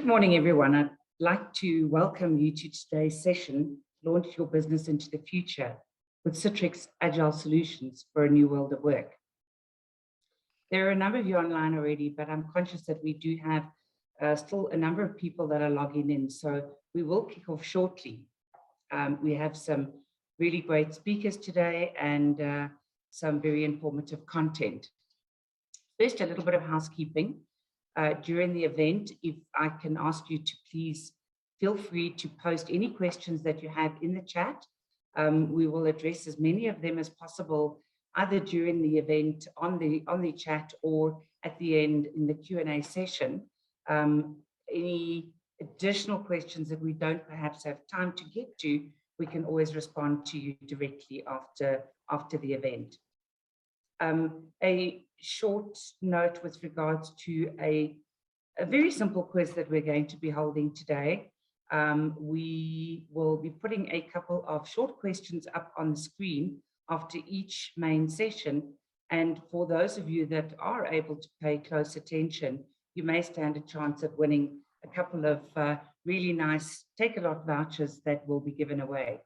morning, everyone. I'd like to welcome you to today's session, Launch Your Business into the Future with Citrix Agile Solutions for a New World of Work. There are a number of you online already, but I'm conscious that we do have still a number of people that are logging in, so we will kick off shortly. We have some really great speakers today and some very informative content. First, a little bit of housekeeping. During the event, if I can ask you to please feel free to post any questions that you have in the chat. We will address as many of them as possible, either during the event on the chat or at the end in the Q&A session. Any additional questions that we don't perhaps have time to get to, we can always respond to you directly after the event. A short note with regards to a very simple quiz that we're going to be holding today. We will be putting a couple of short questions up on the screen after each main session. And for those of you that are able to pay close attention, you may stand a chance of winning a couple of really nice Take-A-Lot vouchers that will be given away.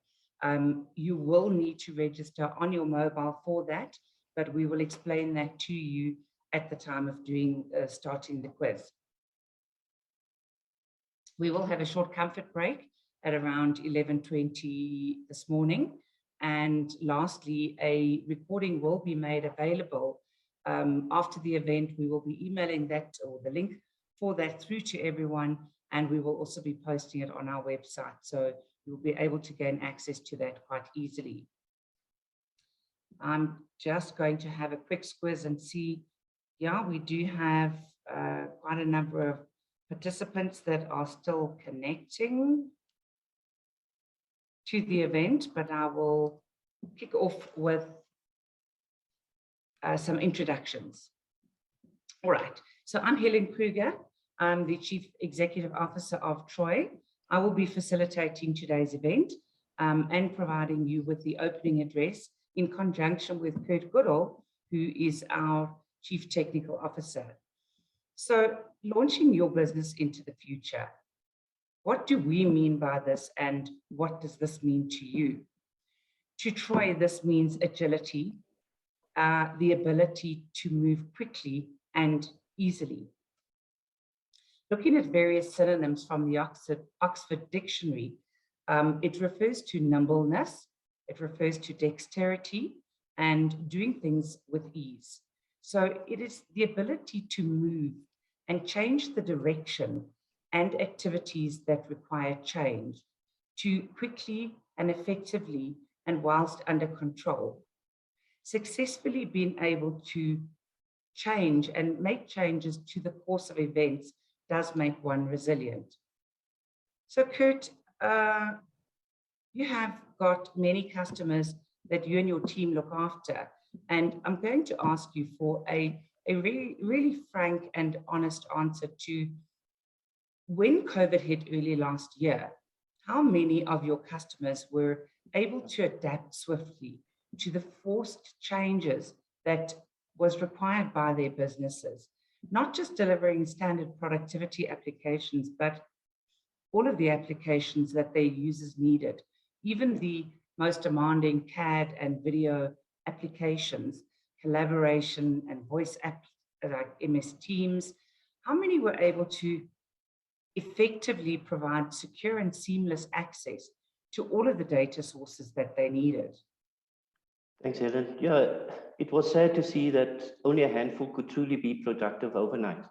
You will need to register on your mobile for that, but we will explain that to you at the time of starting the quiz. We will have a short comfort break at around 11:20 this morning. And lastly, a recording will be made available after the event. We will be emailing that or the link for that through to everyone, and we will also be posting it on our website. So you'll be able to gain access to that quite easily. I'm just going to have a quick squiz and see, yeah, we do have quite a number of participants that are still connecting to the event, but I will kick off with some introductions. All right, so I'm Helen Kruger. I'm the Chief Executive Officer of Troye. I will be facilitating today's event and providing you with the opening address in conjunction with Kurt Goodall, who is our Chief Technical Officer. So, launching your business into the future. What do we mean by this, and what does this mean to you? To Troye, this means agility, the ability to move quickly and easily. Looking at various synonyms from the Oxford Dictionary, it refers to nimbleness, it refers to dexterity and doing things with ease. So it is the ability to move and change the direction and activities that require change to quickly and effectively and whilst under control. Successfully being able to change and make changes to the course of events does make one resilient. So Kurt, you have got many customers that you and your team look after, and I'm going to ask you for a really, really frank and honest answer to, when COVID hit early last year, how many of your customers were able to adapt swiftly to the forced changes that was required by their businesses? Not just delivering standard productivity applications, but all of the applications that their users needed, even the most demanding CAD and video applications, collaboration and voice apps like MS Teams. How many were able to effectively provide secure and seamless access to all of the data sources that they needed? Thanks, Helen. Yeah, it was sad to see that only a handful could truly be productive overnight.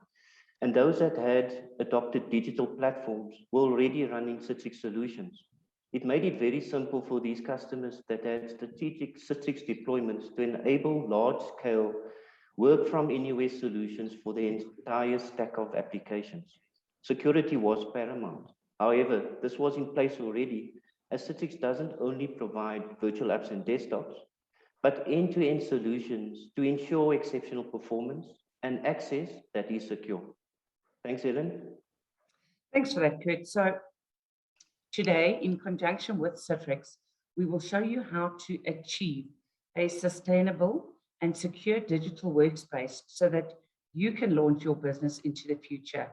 And those that had adopted digital platforms were already running Citrix solutions. It made it very simple for these customers that had strategic Citrix deployments to enable large-scale work from anywhere solutions for the entire stack of applications. Security was paramount. However, this was in place already, as Citrix doesn't only provide virtual apps and desktops, but end-to-end solutions to ensure exceptional performance and access that is secure. Thanks, Helen. Thanks for that, Kurt. So today, in conjunction with Citrix, we will show you how to achieve a sustainable and secure digital workspace so that you can launch your business into the future.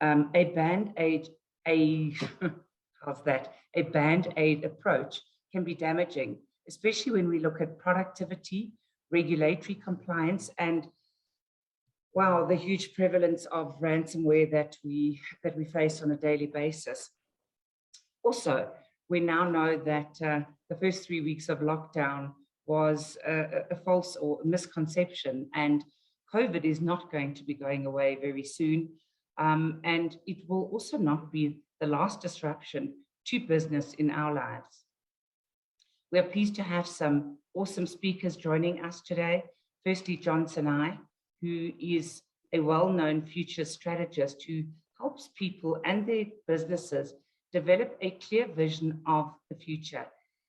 A band-aid, how's that? A band-aid approach can be damaging, especially when we look at productivity, regulatory compliance, and wow, the huge prevalence of ransomware that we face on a daily basis. Also, we now know that the first 3 weeks of lockdown was a false or misconception, and COVID is not going to be going away very soon. And it will also not be the last disruption to business in our lives. We're pleased to have some awesome speakers joining us today. Firstly, John Sinai, who is a well-known future strategist who helps people and their businesses develop a clear vision of the future.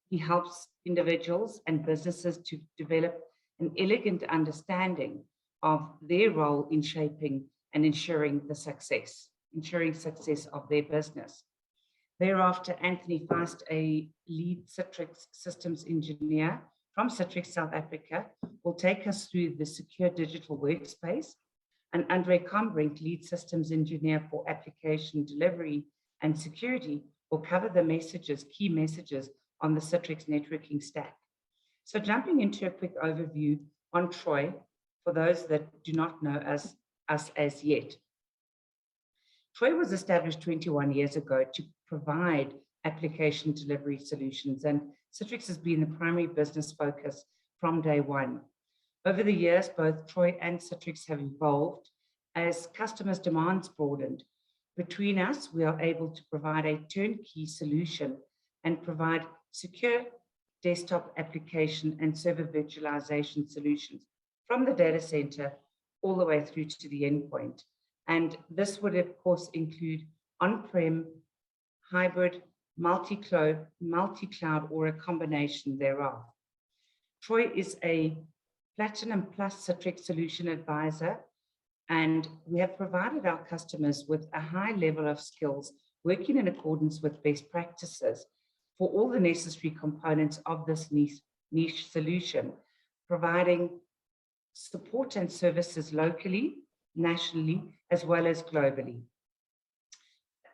He helps individuals and businesses to develop an elegant understanding of their role in shaping and ensuring success of their business. Thereafter, Anthony Feist, a lead Citrix systems engineer from Citrix South Africa, will take us through the secure digital workspace. And Andre Kombrink, lead systems engineer for application delivery and security, will cover the key messages on the Citrix networking stack. So jumping into a quick overview on Troye, for those that do not know us as yet. Troye was established 21 years ago to provide application delivery solutions, and Citrix has been the primary business focus from day one. Over the years, both Troye and Citrix have evolved as customers' demands broadened. Between us, we are able to provide a turnkey solution and provide secure desktop application and server virtualization solutions from the data center all the way through to the endpoint. And this would, of course, include on-prem, hybrid, multi-cloud, or a combination thereof. Troye is a Platinum Plus Citrix Solution Advisor, and we have provided our customers with a high level of skills working in accordance with best practices for all the necessary components of this niche solution, providing support and services locally, nationally, as well as globally.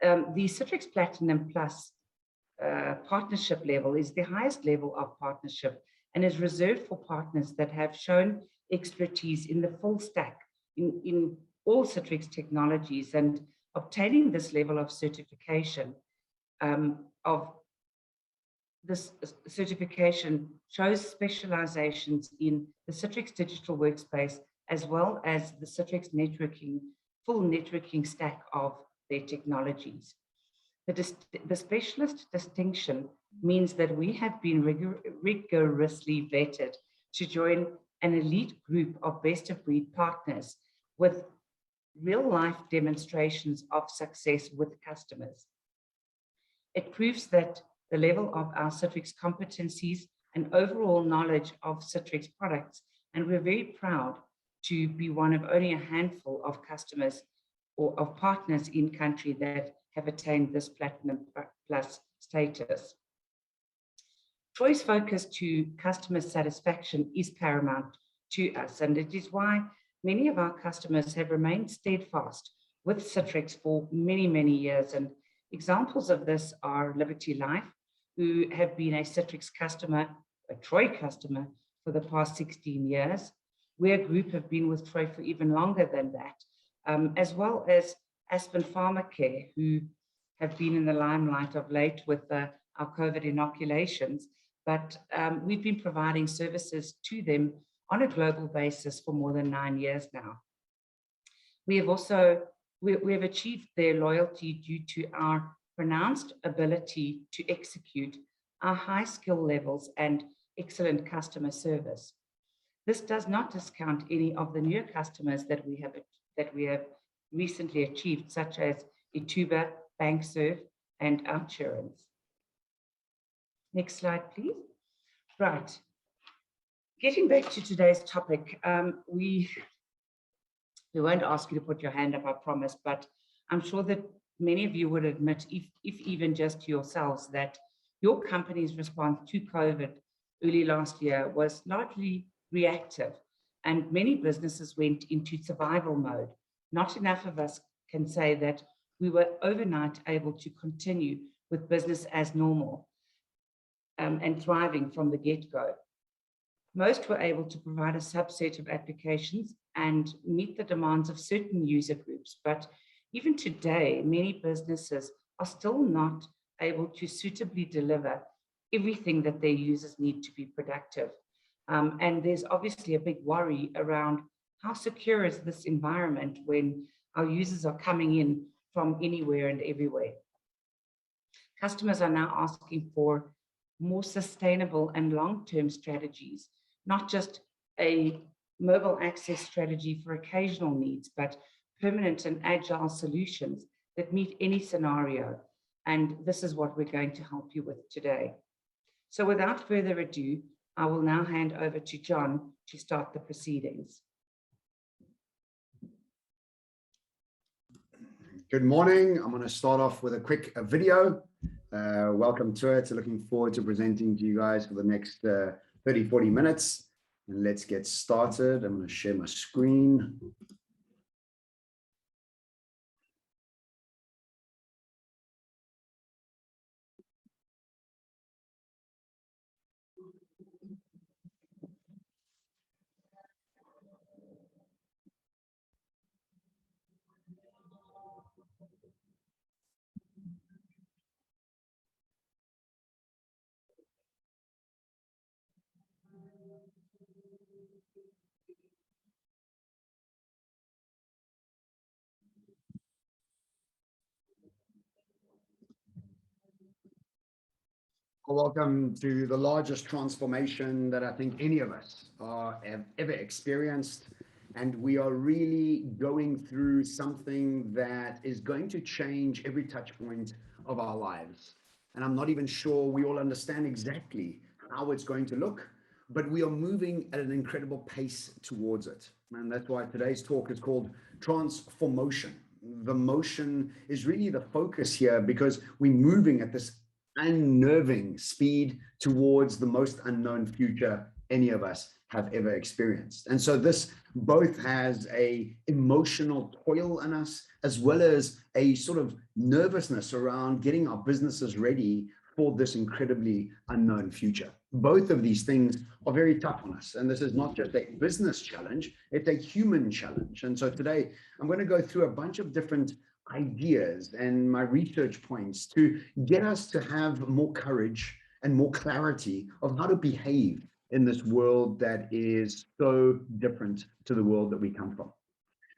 The Citrix Platinum Plus partnership level is the highest level of partnership and is reserved for partners that have shown expertise in the full stack in all Citrix technologies, and obtaining this level of certification shows specializations in the Citrix digital workspace, as well as the Citrix full networking stack of their technologies. The specialist distinction means that we have been rigorously vetted to join an elite group of best-of-breed partners with real-life demonstrations of success with customers. It proves that the level of our Citrix competencies and overall knowledge of Citrix products, and we're very proud to be one of only a handful of customers or of partners in country that have attained this Platinum Plus status. Troye's focus to customer satisfaction is paramount to us, and it is why many of our customers have remained steadfast with Citrix for many, many years. And examples of this are Liberty Life, who have been a Citrix customer, a Troye customer for the past 16 years. We're Group have been with Troye for even longer than that, as well as Aspen Pharmacare, who have been in the limelight of late with our COVID inoculations, but we've been providing services to them on a global basis for more than 9 years now. We have achieved their loyalty due to our pronounced ability to execute, our high skill levels, and excellent customer service. This does not discount any of the new customers that we have recently achieved, such as Ituba, BankServe, and Outsurance. Next slide, please. Right. Getting back to today's topic, we won't ask you to put your hand up, I promise, but I'm sure that many of you would admit, if even just to yourselves, that your company's response to COVID early last year was largely reactive, and many businesses went into survival mode. Not enough of us can say that we were overnight able to continue with business as normal and thriving from the get-go. Most were able to provide a subset of applications and meet the demands of certain user groups. But even today, many businesses are still not able to suitably deliver everything that their users need to be productive. And there's obviously a big worry around how secure is this environment when our users are coming in from anywhere and everywhere. Customers are now asking for more sustainable and long-term strategies, not just a mobile access strategy for occasional needs, but permanent and agile solutions that meet any scenario. And this is what we're going to help you with today. So without further ado, I will now hand over to John to start the proceedings. Good morning. I'm going to start off with a quick video. Welcome to it. Looking forward to presenting to you guys for the next 30, 40 minutes. And let's get started. I'm going to share my screen. Welcome to the largest transformation that I think any of us have ever experienced. And we are really going through something that is going to change every touch point of our lives. And I'm not even sure we all understand exactly how it's going to look, but we are moving at an incredible pace towards it. And that's why today's talk is called Transformation. The motion is really the focus here because we're moving at this unnerving speed towards the most unknown future any of us have ever experienced. And so this both has a emotional toil in us, as well as a sort of nervousness around getting our businesses ready for this incredibly unknown future. Both of these things are very tough on us. And this is not just a business challenge, it's a human challenge. And so today I'm going to go through a bunch of different ideas and my research points to get us to have more courage and more clarity of how to behave in this world that is so different to the world that we come from.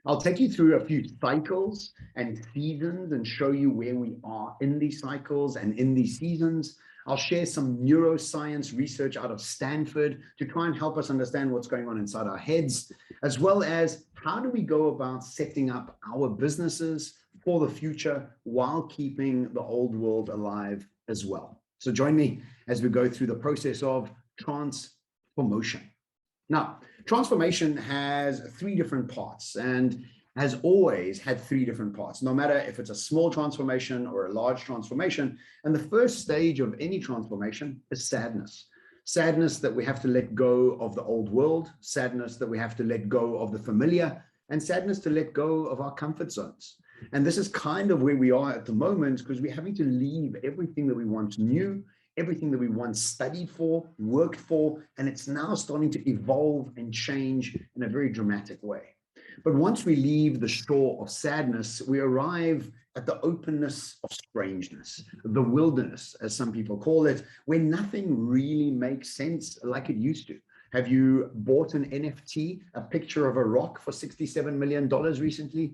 I'll take you through a few cycles and seasons and show you where we are in these cycles and in these seasons. I'll share some neuroscience research out of Stanford to try and help us understand what's going on inside our heads, as well as how do we go about setting up our businesses for the future while keeping the old world alive as well. So join me as we go through the process of transformation. Now, transformation has three different parts and has always had three different parts, no matter if it's a small transformation or a large transformation. And the first stage of any transformation is sadness. Sadness that we have to let go of the old world, sadness that we have to let go of the familiar, and sadness to let go of our comfort zones. And this is kind of where we are at the moment because we're having to leave everything that we once knew, everything that we once studied for, worked for, and it's now starting to evolve and change in a very dramatic way. But once we leave the shore of sadness, we arrive at the openness of strangeness, the wilderness, as some people call it, where nothing really makes sense like it used to. Have you bought an NFT, a picture of a rock for $67 million recently?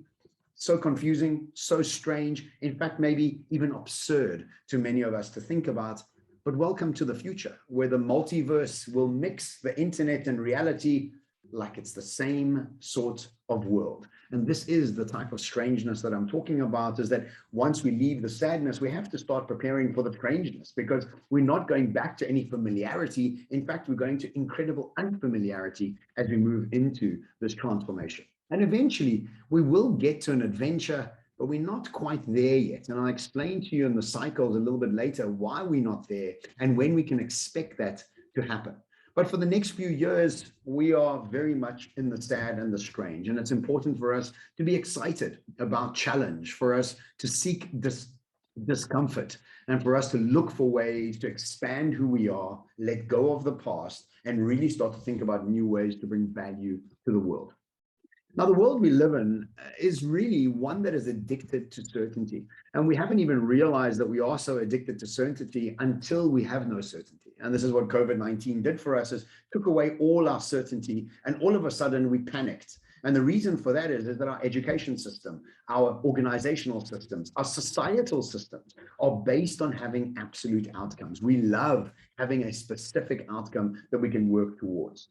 So confusing, so strange, in fact, maybe even absurd to many of us to think about. But welcome to the future, where the multiverse will mix the internet and reality like it's the same sort of world. And this is the type of strangeness that I'm talking about, is that once we leave the sadness, we have to start preparing for the strangeness because we're not going back to any familiarity. In fact, we're going to incredible unfamiliarity as we move into this transformation. And eventually we will get to an adventure, but we're not quite there yet. And I'll explain to you in the cycles a little bit later why we're not there and when we can expect that to happen. But for the next few years, we are very much in the sad and the strange. And it's important for us to be excited about challenge, for us to seek discomfort, and for us to look for ways to expand who we are, let go of the past, and really start to think about new ways to bring value to the world. Now, the world we live in is really one that is addicted to certainty. And we haven't even realized that we are so addicted to certainty until we have no certainty. And this is what COVID-19 did for us, is took away all our certainty. And all of a sudden we panicked. And the reason for that is that our education system, our organizational systems, our societal systems are based on having absolute outcomes. We love having a specific outcome that we can work towards.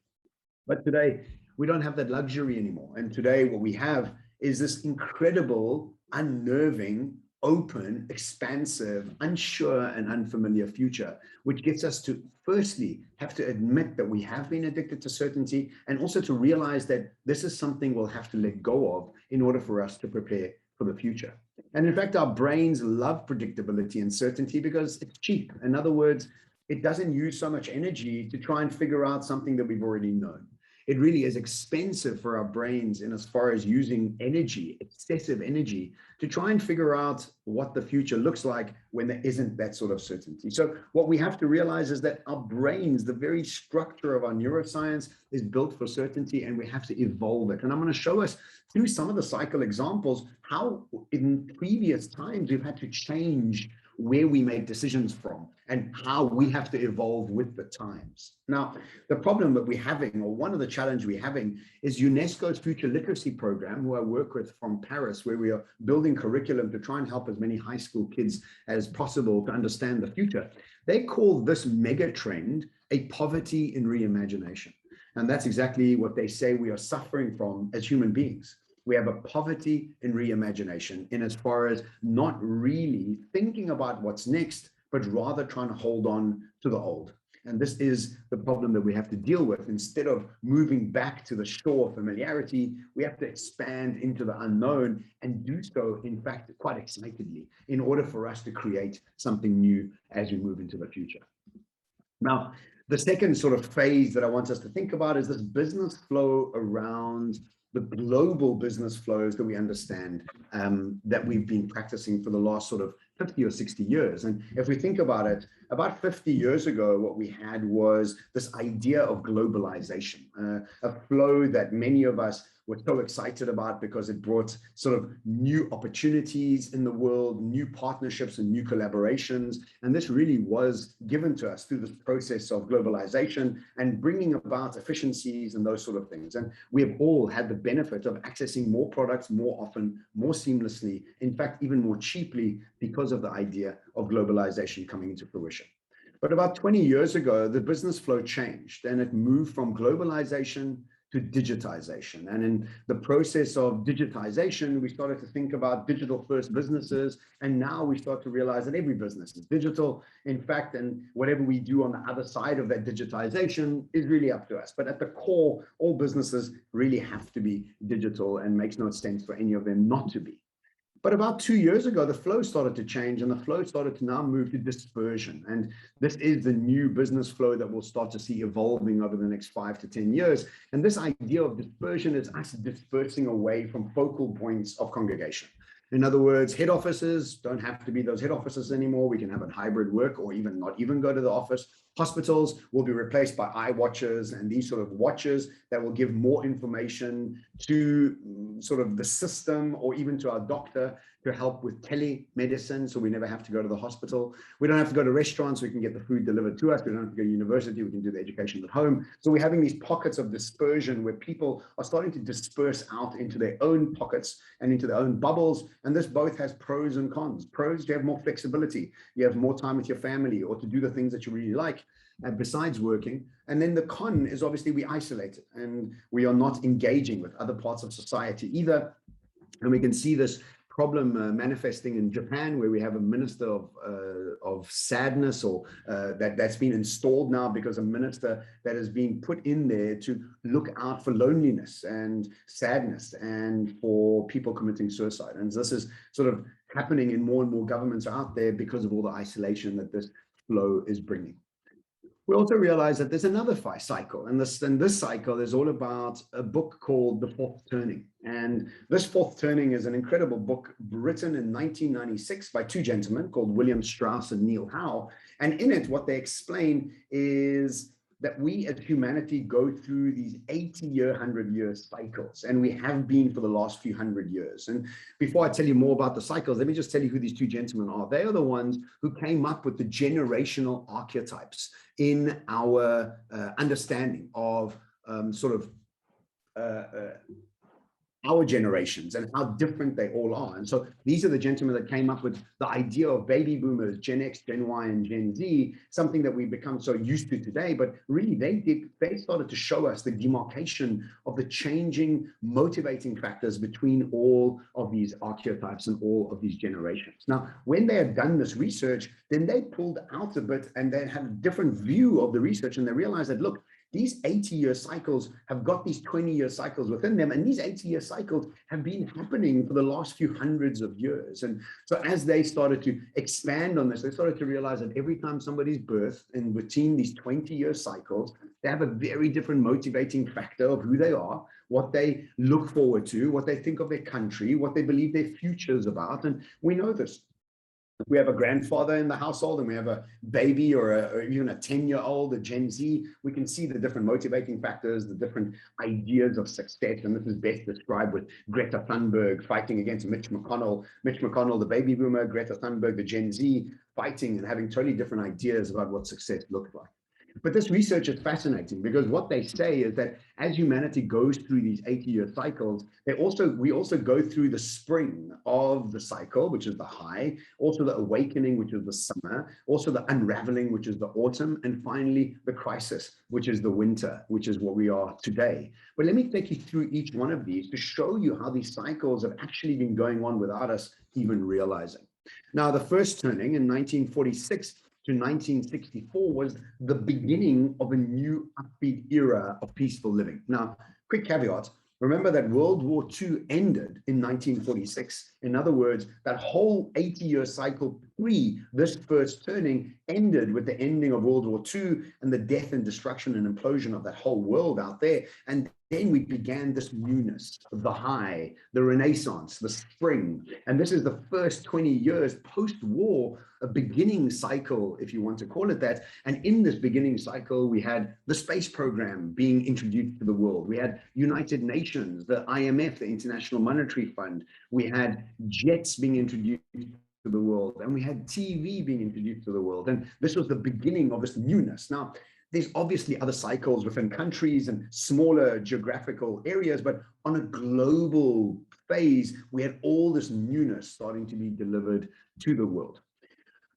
But today, we don't have that luxury anymore. And today, what we have is this incredible, unnerving, open, expansive, unsure, and unfamiliar future, which gets us to firstly have to admit that we have been addicted to certainty, and also to realize that this is something we'll have to let go of in order for us to prepare for the future. And in fact, our brains love predictability and certainty because it's cheap. In other words, it doesn't use so much energy to try and figure out something that we've already known. It really is expensive for our brains in as far as using energy, excessive energy, to try and figure out what the future looks like when there isn't that sort of certainty. So what we have to realize is that our brains, the very structure of our neuroscience, is built for certainty, and we have to evolve it. And I'm going to show us through some of the cycle examples how in previous times we've had to change where we make decisions from and how we have to evolve with the times. Now, the problem that we're having, or one of the challenges we're having, is UNESCO's Future Literacy Program, who I work with from Paris, where we are building curriculum to try and help as many high school kids as possible to understand the future. They call this mega trend a poverty in reimagination. And that's exactly what they say we are suffering from as human beings. We have a poverty in reimagination in as far as not really thinking about what's next, but rather trying to hold on to the old. And this is the problem that we have to deal with. Instead of moving back to the shore of familiarity, we have to expand into the unknown, and do so, in fact, quite excitedly, in order for us to create something new as we move into the future. Now, the second sort of phase that I want us to think about is this business flow around the global business flows that we understand, that we've been practicing for the last sort of 50 or 60 years. And if we think about it, about 50 years ago, what we had was this idea of globalization, a flow that many of us were so excited about because it brought sort of new opportunities in the world, new partnerships and new collaborations. And this really was given to us through this process of globalization and bringing about efficiencies and those sort of things. And we have all had the benefit of accessing more products more often, more seamlessly, in fact, even more cheaply, because of the idea of globalization coming into fruition. But about 20 years ago, the business flow changed, and it moved from globalization to digitization. And in the process of digitization, we started to think about digital first businesses. And now we start to realize that every business is digital. In fact, and whatever we do on the other side of that digitization is really up to us. But at the core, all businesses really have to be digital, and makes no sense for any of them not to be. But about 2 years ago, the flow started to change, and the flow started to now move to dispersion. And this is the new business flow that we'll start to see evolving over the next 5 to 10 years. And this idea of dispersion is us dispersing away from focal points of congregation. In other words, head offices don't have to be those head offices anymore. We can have a hybrid work, or even not even go to the office. Hospitals will be replaced by iWatches and these sort of watches that will give more information to sort of the system, or even to our doctor, to help with telemedicine, so we never have to go to the hospital. We don't have to go to restaurants, we can get the food delivered to us. We don't have to go to university, we can do the education at home. So we're having these pockets of dispersion where people are starting to disperse out into their own pockets and into their own bubbles. And this both has pros and cons. Pros, you have more flexibility, you have more time with your family, or to do the things that you really like besides working. And then the con is obviously we isolated, and we are not engaging with other parts of society either. And we can see this problem manifesting in Japan, where we have a minister of sadness, or that's been installed now because a minister that has been put in there to look out for loneliness and sadness and for people committing suicide. And this is sort of happening in more and more governments out there because of all the isolation that this flow is bringing. We also realize that there's another cycle, and this cycle is all about a book called The Fourth Turning. And this Fourth Turning is an incredible book written in 1996 by two gentlemen called William Strauss and Neil Howe. And in it, what they explain is that we as humanity go through these 80-year, 100-year cycles, and we have been for the last few hundred years. And before I tell you more about the cycles, let me just tell you who these two gentlemen are. They are the ones who came up with the generational archetypes in our understanding of our generations and how different they all are. And so these are the gentlemen that came up with the idea of baby boomers, Gen X, Gen Y, and Gen Z, something that we've become so used to today. But really, they started to show us the demarcation of the changing motivating factors between all of these archetypes and all of these generations. Now, when they had done this research, then they pulled out a bit and they had a different view of the research, and they realized that, look, these 80-year cycles have got these 20-year cycles within them, and these 80-year cycles have been happening for the last few hundreds of years. And so as they started to expand on this, they started to realize that every time somebody's birthed in between these 20-year cycles, they have a very different motivating factor of who they are, what they look forward to, what they think of their country, what they believe their future is about. And we know this. We have a grandfather in the household and we have a baby or even a 10-year-old, a Gen Z, we can see the different motivating factors, the different ideas of success. And this is best described with Greta Thunberg fighting against Mitch McConnell, the baby boomer, Greta Thunberg, the Gen Z, fighting and having totally different ideas about what success looks like. But this research is fascinating because what they say is that as humanity goes through these 80-year cycles, we also go through the spring of the cycle, which is the high, also the awakening, which is the summer, also the unraveling, which is the autumn, and finally the crisis, which is the winter, which is what we are today. But let me take you through each one of these to show you how these cycles have actually been going on without us even realizing. Now, the first turning in 1946 to 1964 was the beginning of a new upbeat era of peaceful living. Now, quick caveat, remember that World War II ended in 1946. In other words, that whole 80-year cycle pre this first turning ended with the ending of World War II and the death and destruction and implosion of that whole world out there. And then we began this newness, the high, the renaissance, the spring. And this is the first 20 years post-war, a beginning cycle, if you want to call it that. And in this beginning cycle, we had the space program being introduced to the world. We had United Nations, the IMF, the International Monetary Fund. We had jets being introduced to the world, and we had TV being introduced to the world. And this was the beginning of this newness. Now, there's obviously other cycles within countries and smaller geographical areas, but on a global phase, we had all this newness starting to be delivered to the world.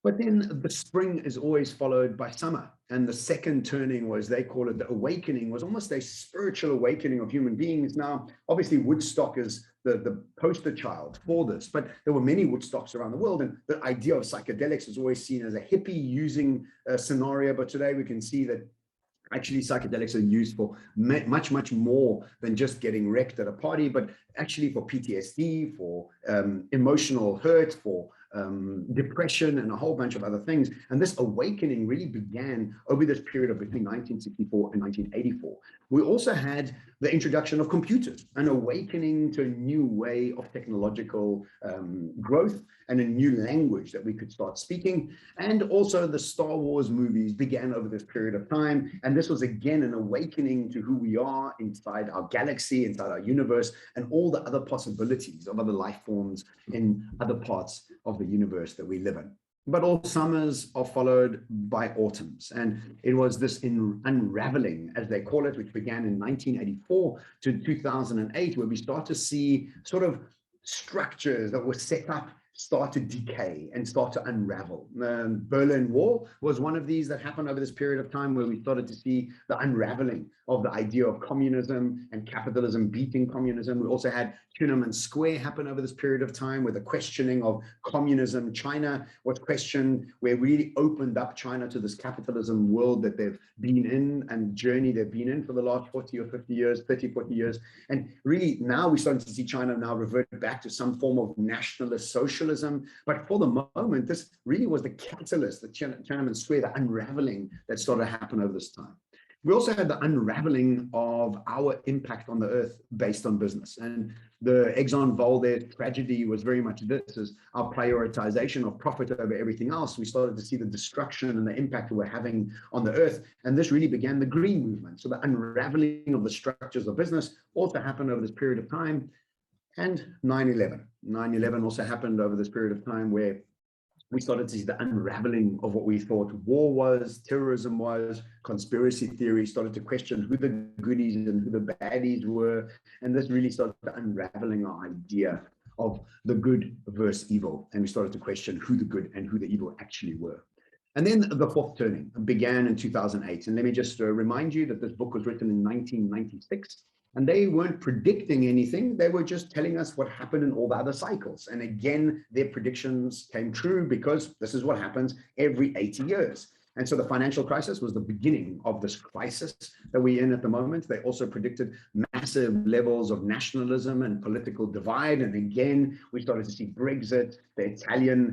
But then the spring is always followed by summer. And the second turning was, they call it the awakening, was almost a spiritual awakening of human beings. Now, obviously, Woodstock is the poster child for this, but there were many Woodstocks around the world. And the idea of psychedelics is always seen as a hippie using scenario. But today we can see that actually psychedelics are used for much, much more than just getting wrecked at a party, but actually for PTSD, for emotional hurt, for depression, and a whole bunch of other things. And this awakening really began over this period of between 1964 and 1984. We also had the introduction of computers, an awakening to a new way of technological growth and a new language that we could start speaking. And also the Star Wars movies began over this period of time. And this was again an awakening to who we are inside our galaxy, inside our universe, and all the other possibilities of other life forms in other parts of the universe that we live in. But all summers are followed by autumns. And it was this unraveling, as they call it, which began in 1984 to 2008, where we start to see sort of structures that were set up start to decay and start to unravel. Berlin Wall was one of these that happened over this period of time, where we started to see the unraveling of the idea of communism and capitalism beating communism. We also had Tiananmen Square happen over this period of time, where the questioning of communism, China was questioned, where we really opened up China to this capitalism world that they've been in and journey they've been in for the last 40 or 50 years, 30, 40 years. And really now we're starting to see China now revert back to some form of nationalist socialism, socialism. But for the moment, this really was the catalyst, the Tiananmen Square, the unraveling that started to happen over this time. We also had the unraveling of our impact on the earth based on business. And the Exxon Valdez tragedy was very much this, is our prioritization of profit over everything else. We started to see the destruction and the impact we're having on the earth. And this really began the green movement. So the unraveling of the structures of business also happened over this period of time. And 9/11. 9/11 also happened over this period of time where we started to see the unraveling of what we thought war was, terrorism was, conspiracy theory, started to question who the goodies and who the baddies were. And this really started unraveling our idea of the good versus evil. And we started to question who the good and who the evil actually were. And then the fourth turning began in 2008. And let me just remind you that this book was written in 1996. And they weren't predicting anything. They were just telling us what happened in all the other cycles. And again, their predictions came true because this is what happens every 80 years. And so the financial crisis was the beginning of this crisis that we're in at the moment. They also predicted massive levels of nationalism and political divide. And again, we started to see Brexit, the Italian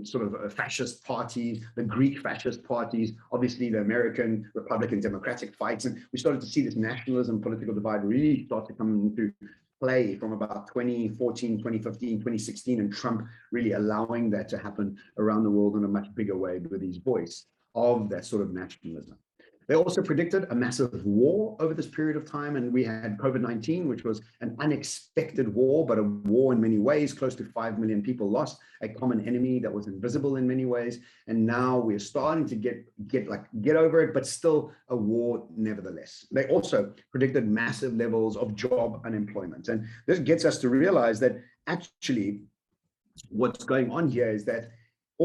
sort of fascist parties, the Greek fascist parties, obviously the American Republican Democratic fights. And we started to see this nationalism, political divide really start to come into play from about 2014, 2015, 2016, and Trump really allowing that to happen around the world in a much bigger way with his voice of that sort of nationalism. They also predicted a massive war over this period of time, and we had COVID-19, which was an unexpected war, but a war in many ways. Close to 5 million people lost, a common enemy that was invisible in many ways, and now we're starting to get over it, but still a war nevertheless. They also predicted massive levels of job unemployment, and this gets us to realize that actually what's going on here is that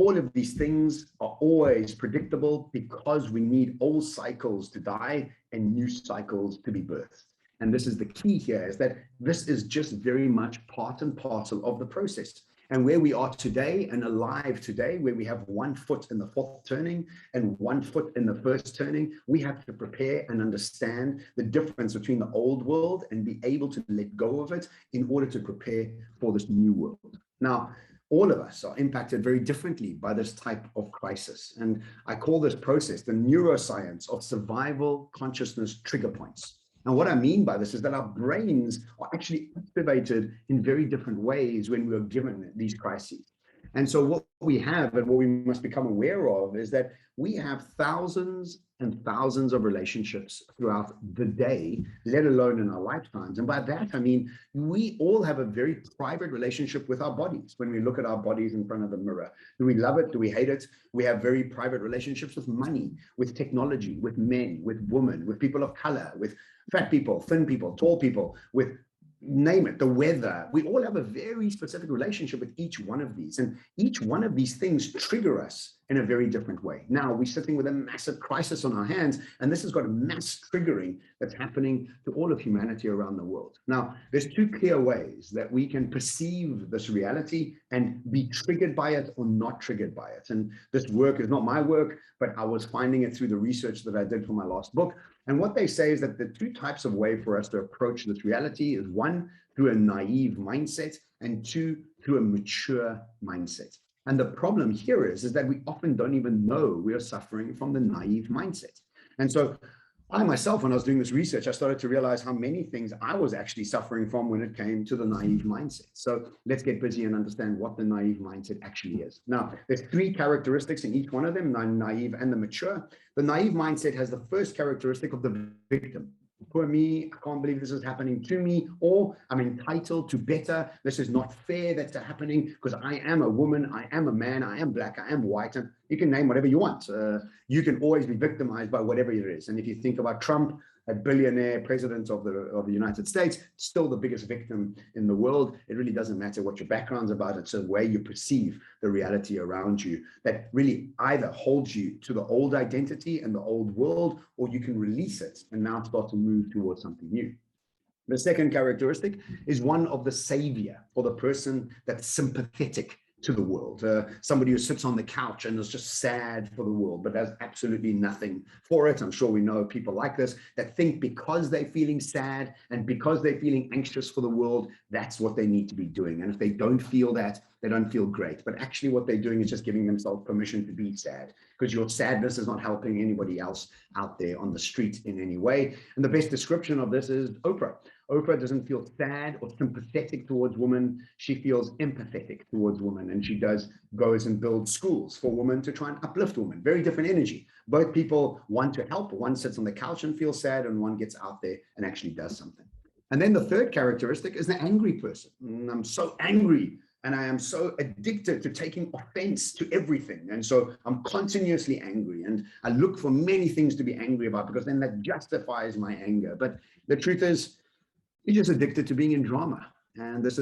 all of these things are always predictable because we need old cycles to die and new cycles to be birthed. And this is the key here, is that this is just very much part and parcel of the process. And where we are today and alive today, where we have 1 foot in the fourth turning and 1 foot in the first turning, we have to prepare and understand the difference between the old world and be able to let go of it in order to prepare for this new world. Now, all of us are impacted very differently by this type of crisis. And I call this process the neuroscience of survival consciousness trigger points. And what I mean by this is that our brains are actually activated in very different ways when we are given these crises. And so what we have and what we must become aware of is that we have thousands and thousands of relationships throughout the day, let alone in our lifetimes. And by that, I mean, we all have a very private relationship with our bodies when we look at our bodies in front of the mirror. Do we love it? Do we hate it? We have very private relationships with money, with technology, with men, with women, with people of color, with fat people, thin people, tall people, with name it, the weather. We all have a very specific relationship with each one of these, and each one of these things trigger us in a very different way. Now we're sitting with a massive crisis on our hands, and this has got a mass triggering that's happening to all of humanity around the world. Now, there's two clear ways that we can perceive this reality and be triggered by it or not triggered by it. And this work is not my work, but I was finding it through the research that I did for my last book. And what they say is that the two types of way for us to approach this reality is one, through a naive mindset, and two, through a mature mindset. And the problem here is that we often don't even know we are suffering from the naive mindset. And so I myself, when I was doing this research, I started to realize how many things I was actually suffering from when it came to the naive mindset. So let's get busy and understand what the naive mindset actually is. Now, there's three characteristics in each one of them, the naive and the mature. The naive mindset has the first characteristic of the victim. Poor me, I can't believe this is happening to me, or I'm entitled to better. This is not fair that's happening because I am a woman, I am a man, I am black, I am white, and you can name whatever you want. You can always be victimized by whatever it is. And if you think about Trump, a billionaire president of the United States, still the biggest victim in the world. It really doesn't matter what your background's about. It's the way you perceive the reality around you that really either holds you to the old identity and the old world, or you can release it and now start to move towards something new. The second characteristic is one of the savior, or the person that's sympathetic to the world. Somebody who sits on the couch and is just sad for the world, but does absolutely nothing for it. I'm sure we know people like this that think because they're feeling sad and because they're feeling anxious for the world, that's what they need to be doing. And if they don't feel that, they don't feel great. But actually what they're doing is just giving themselves permission to be sad, because your sadness is not helping anybody else out there on the street in any way. And the best description of this is Oprah. Oprah doesn't feel sad or sympathetic towards women. She feels empathetic towards women. And she goes and builds schools for women to try and uplift women. Very different energy. Both people want to help. One sits on the couch and feels sad, and one gets out there and actually does something. And then the third characteristic is the angry person. I'm so angry, and I am so addicted to taking offense to everything. And so I'm continuously angry, and I look for many things to be angry about, because then that justifies my anger. But the truth is, you're just addicted to being in drama. And this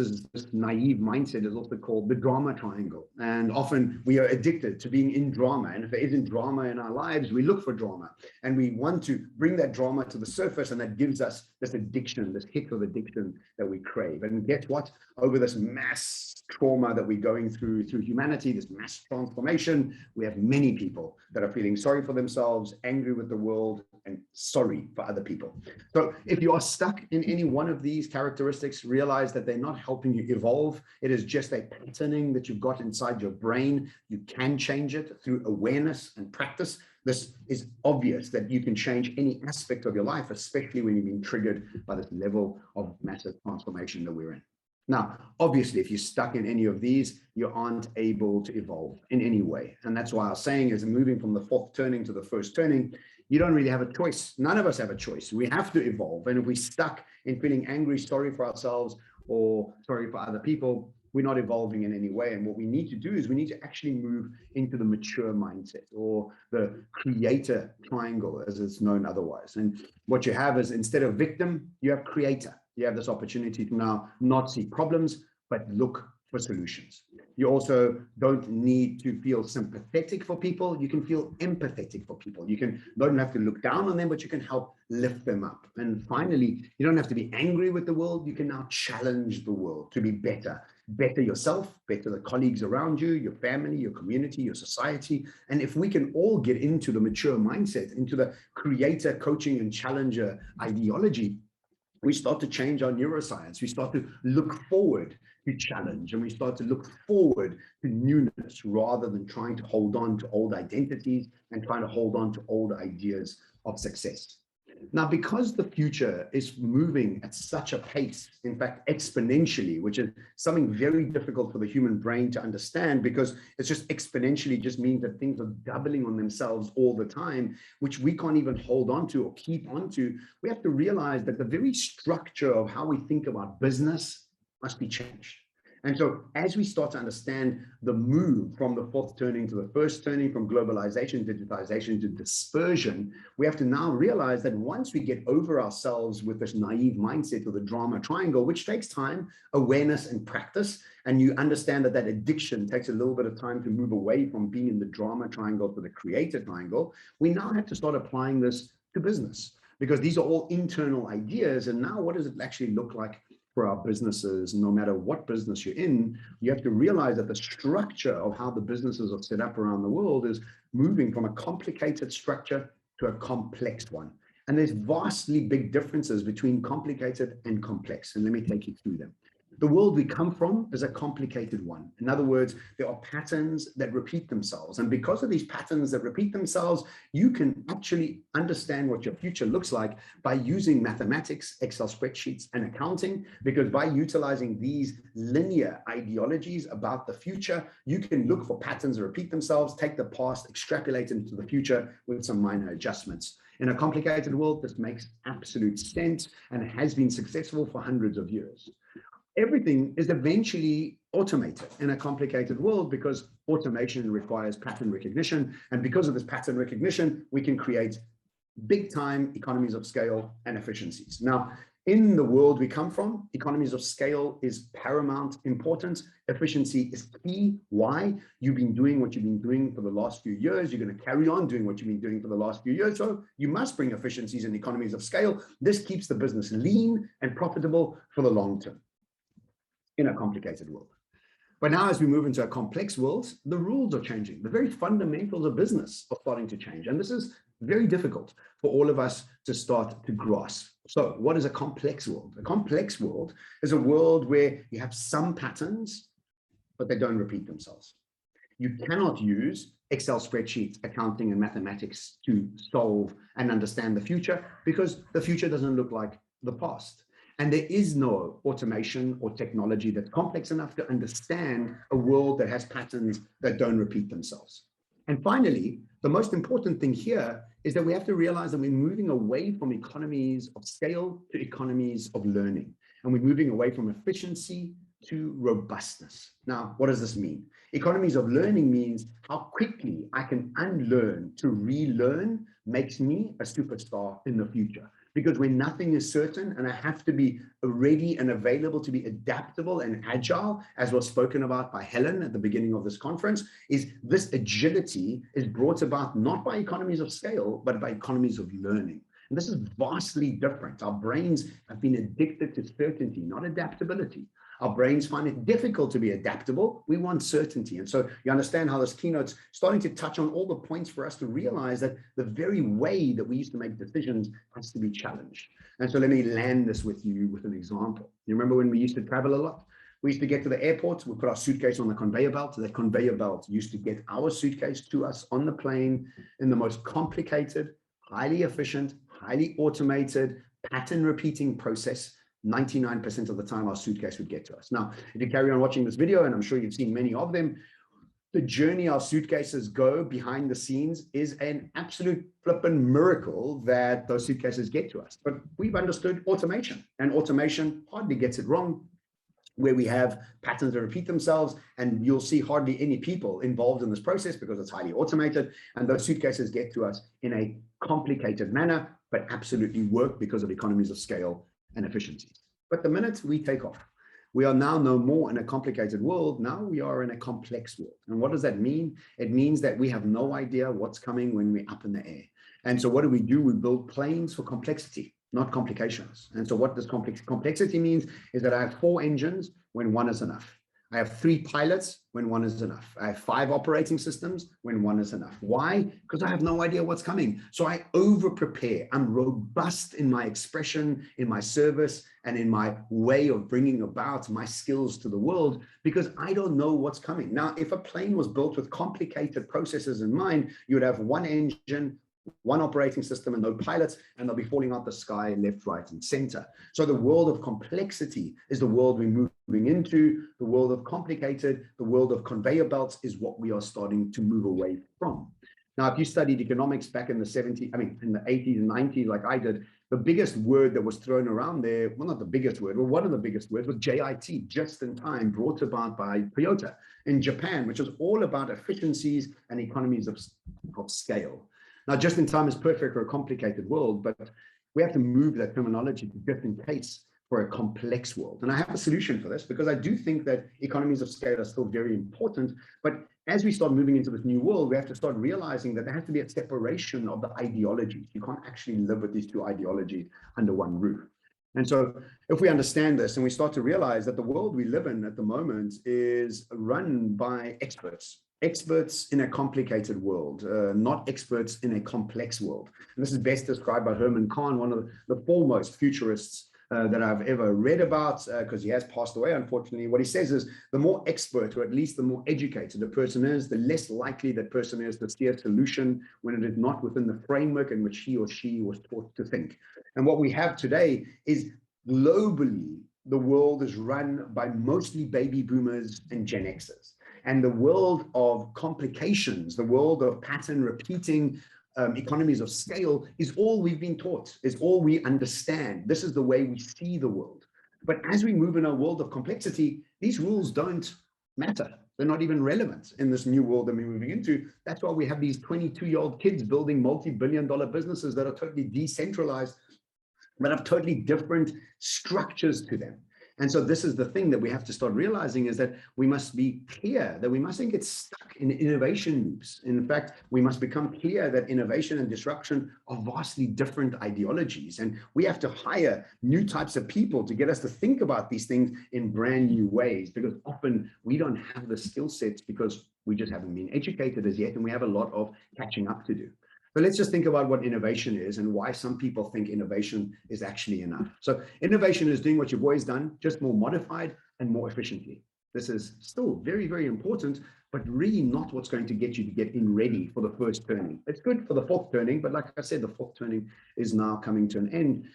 naive mindset is also called the drama triangle. And often we are addicted to being in drama. And if there isn't drama in our lives, we look for drama. And we want to bring that drama to the surface, and that gives us this addiction, this hit of addiction that we crave. And guess what? Over this mass trauma that we're going through humanity, this mass transformation, we have many people that are feeling sorry for themselves, angry with the world, and sorry for other people. So if you are stuck in any one of these characteristics, realize that they're not helping you evolve. It is just a patterning that you've got inside your brain. You can change it through awareness and practice. This is obvious that you can change any aspect of your life, especially when you've been triggered by this level of massive transformation that we're in. Now, obviously, if you're stuck in any of these, you aren't able to evolve in any way. And that's why I was saying, is moving from the fourth turning to the first turning, you don't really have a choice. None of us have a choice. We have to evolve. And if we're stuck in feeling angry, sorry for ourselves, or sorry for other people, we're not evolving in any way. And what we need to do is we need to actually move into the mature mindset, or the creator triangle, as it's known otherwise. And what you have is, instead of victim, you have creator. You have this opportunity to now not see problems, but look for solutions. You also don't need to feel sympathetic for people. You can feel empathetic for people. You don't have to look down on them, but you can help lift them up. And finally, you don't have to be angry with the world. You can now challenge the world to be better yourself, better the colleagues around you, your family, your community, your society. And if we can all get into the mature mindset, into the creator, coaching, and challenger ideology, we start to change our neuroscience. We start to look forward to challenge, and we start to look forward to newness, rather than trying to hold on to old identities and trying to hold on to old ideas of success. Now, because the future is moving at such a pace, in fact, exponentially, which is something very difficult for the human brain to understand, because it's just exponentially just means that things are doubling on themselves all the time, which we can't even hold on to or keep on to. We have to realize that the very structure of how we think about business must be changed. And so as we start to understand the move from the fourth turning to the first turning, from globalization, digitization to dispersion, we have to now realize that once we get over ourselves with this naive mindset of the drama triangle, which takes time, awareness, and practice, and you understand that that addiction takes a little bit of time to move away from being in the drama triangle to the creator triangle, we now have to start applying this to business, because these are all internal ideas. And now what does it actually look like for our businesses? No matter what business you're in, you have to realize that the structure of how the businesses are set up around the world is moving from a complicated structure to a complex one. And there's vastly big differences between complicated and complex. And let me take you through them. The world we come from is a complicated one. In other words, there are patterns that repeat themselves. And because of these patterns that repeat themselves, you can actually understand what your future looks like by using mathematics, Excel spreadsheets, and accounting, because by utilizing these linear ideologies about the future, you can look for patterns that repeat themselves, take the past, extrapolate into the future with some minor adjustments. In a complicated world, this makes absolute sense and has been successful for hundreds of years. Everything is eventually automated in a complicated world, because automation requires pattern recognition. And because of this pattern recognition, we can create big time economies of scale and efficiencies. Now, in the world we come from, economies of scale is paramount importance. Efficiency is key. Why? You've been doing what you've been doing for the last few years. You're going to carry on doing what you've been doing for the last few years. So you must bring efficiencies and economies of scale. This keeps the business lean and profitable for the long term in a complicated world. But now as we move into a complex world, the rules are changing. The very fundamentals of business are starting to change. And this is very difficult for all of us to start to grasp. So what is a complex world? A complex world is a world where you have some patterns, but they don't repeat themselves. You cannot use Excel spreadsheets, accounting, and mathematics to solve and understand the future, because the future doesn't look like the past. And there is no automation or technology that's complex enough to understand a world that has patterns that don't repeat themselves. And finally, the most important thing here is that we have to realize that we're moving away from economies of scale to economies of learning. And we're moving away from efficiency to robustness. Now, what does this mean? Economies of learning means how quickly I can unlearn to relearn makes me a superstar in the future. Because when nothing is certain and I have to be ready and available to be adaptable and agile, as was spoken about by Helen at the beginning of this conference, is this agility is brought about not by economies of scale, but by economies of learning. And this is vastly different. Our brains have been addicted to certainty, not adaptability. Our brains find it difficult to be adaptable. We want certainty. And so you understand how this keynote's starting to touch on all the points for us to realize that the very way that we used to make decisions has to be challenged. And so let me land this with you with an example. You remember when we used to travel a lot? We used to get to the airport, we put our suitcase on the conveyor belt. That conveyor belt used to get our suitcase to us on the plane in the most complicated, highly efficient, highly automated, pattern repeating process. 99% of the time our suitcase would get to us. Now, if you carry on watching this video, and I'm sure you've seen many of them, the journey our suitcases go behind the scenes is an absolute flippin' miracle that those suitcases get to us. But we've understood automation, and automation hardly gets it wrong, where we have patterns that repeat themselves, and you'll see hardly any people involved in this process because it's highly automated, and those suitcases get to us in a complicated manner, but absolutely work because of economies of scale and efficiencies. But the minute we take off, we are now no more in a complicated world. Now we are in a complex world. And what does that mean? It means that we have no idea what's coming when we're up in the air. And so what do? We build planes for complexity, not complications. And so what does complexity means is that I have 4 engines when 1 is enough. I have 3 pilots when 1 is enough. I have 5 operating systems when 1 is enough. Why? Because I have no idea what's coming. So I over prepare. I'm robust in my expression, in my service, and in my way of bringing about my skills to the world, because I don't know what's coming. Now, if a plane was built with complicated processes in mind, you would have 1 engine, 1 operating system, and no pilots, and they'll be falling out the sky left, right, and center. So the world of complexity is the world we're moving into. The world of complicated, the world of conveyor belts is what we are starting to move away from. Now, if you studied economics back in the 70s, in the 80s and 90s, like I did, the biggest word that was thrown around there, well, not the biggest word, but one of the biggest words was JIT, just in time, brought about by Toyota in Japan, which was all about efficiencies and economies of scale. Now, just in time is perfect for a complicated world, but we have to move that terminology to just in case for a complex world. And I have a solution for this, because I do think that economies of scale are still very important. But as we start moving into this new world, we have to start realizing that there has to be a separation of the ideologies. You can't actually live with these 2 ideologies under one roof. And so if we understand this and we start to realize that the world we live in at the moment is run by experts in a complicated world, not experts in a complex world. And this is best described by Herman Kahn, one of the foremost futurists that I've ever read about, because he has passed away, unfortunately. What he says is the more expert, or at least the more educated a person is, the less likely that person is to see a solution when it is not within the framework in which he or she was taught to think. And what we have today is globally, the world is run by mostly baby boomers and Gen Xers. And the world of complications, the world of pattern repeating, economies of scale is all we've been taught, is all we understand. This is the way we see the world. But as we move in a world of complexity, these rules don't matter. They're not even relevant in this new world that we're moving into. That's why we have these 22-year-old kids building multi-billion-dollar businesses that are totally decentralized, but have totally different structures to them. And so this is the thing that we have to start realizing, is that we must be clear that we mustn't get stuck in innovation loops. In fact, we must become clear that innovation and disruption are vastly different ideologies. And we have to hire new types of people to get us to think about these things in brand new ways, because often we don't have the skill sets because we just haven't been educated as yet, and we have a lot of catching up to do. But let's just think about what innovation is and why some people think innovation is actually enough. So innovation is doing what you've always done, just more modified and more efficiently. This is still very, very important, but really not what's going to get you to get in ready for the first turning. It's good for the fourth turning, but like I said, the fourth turning is now coming to an end.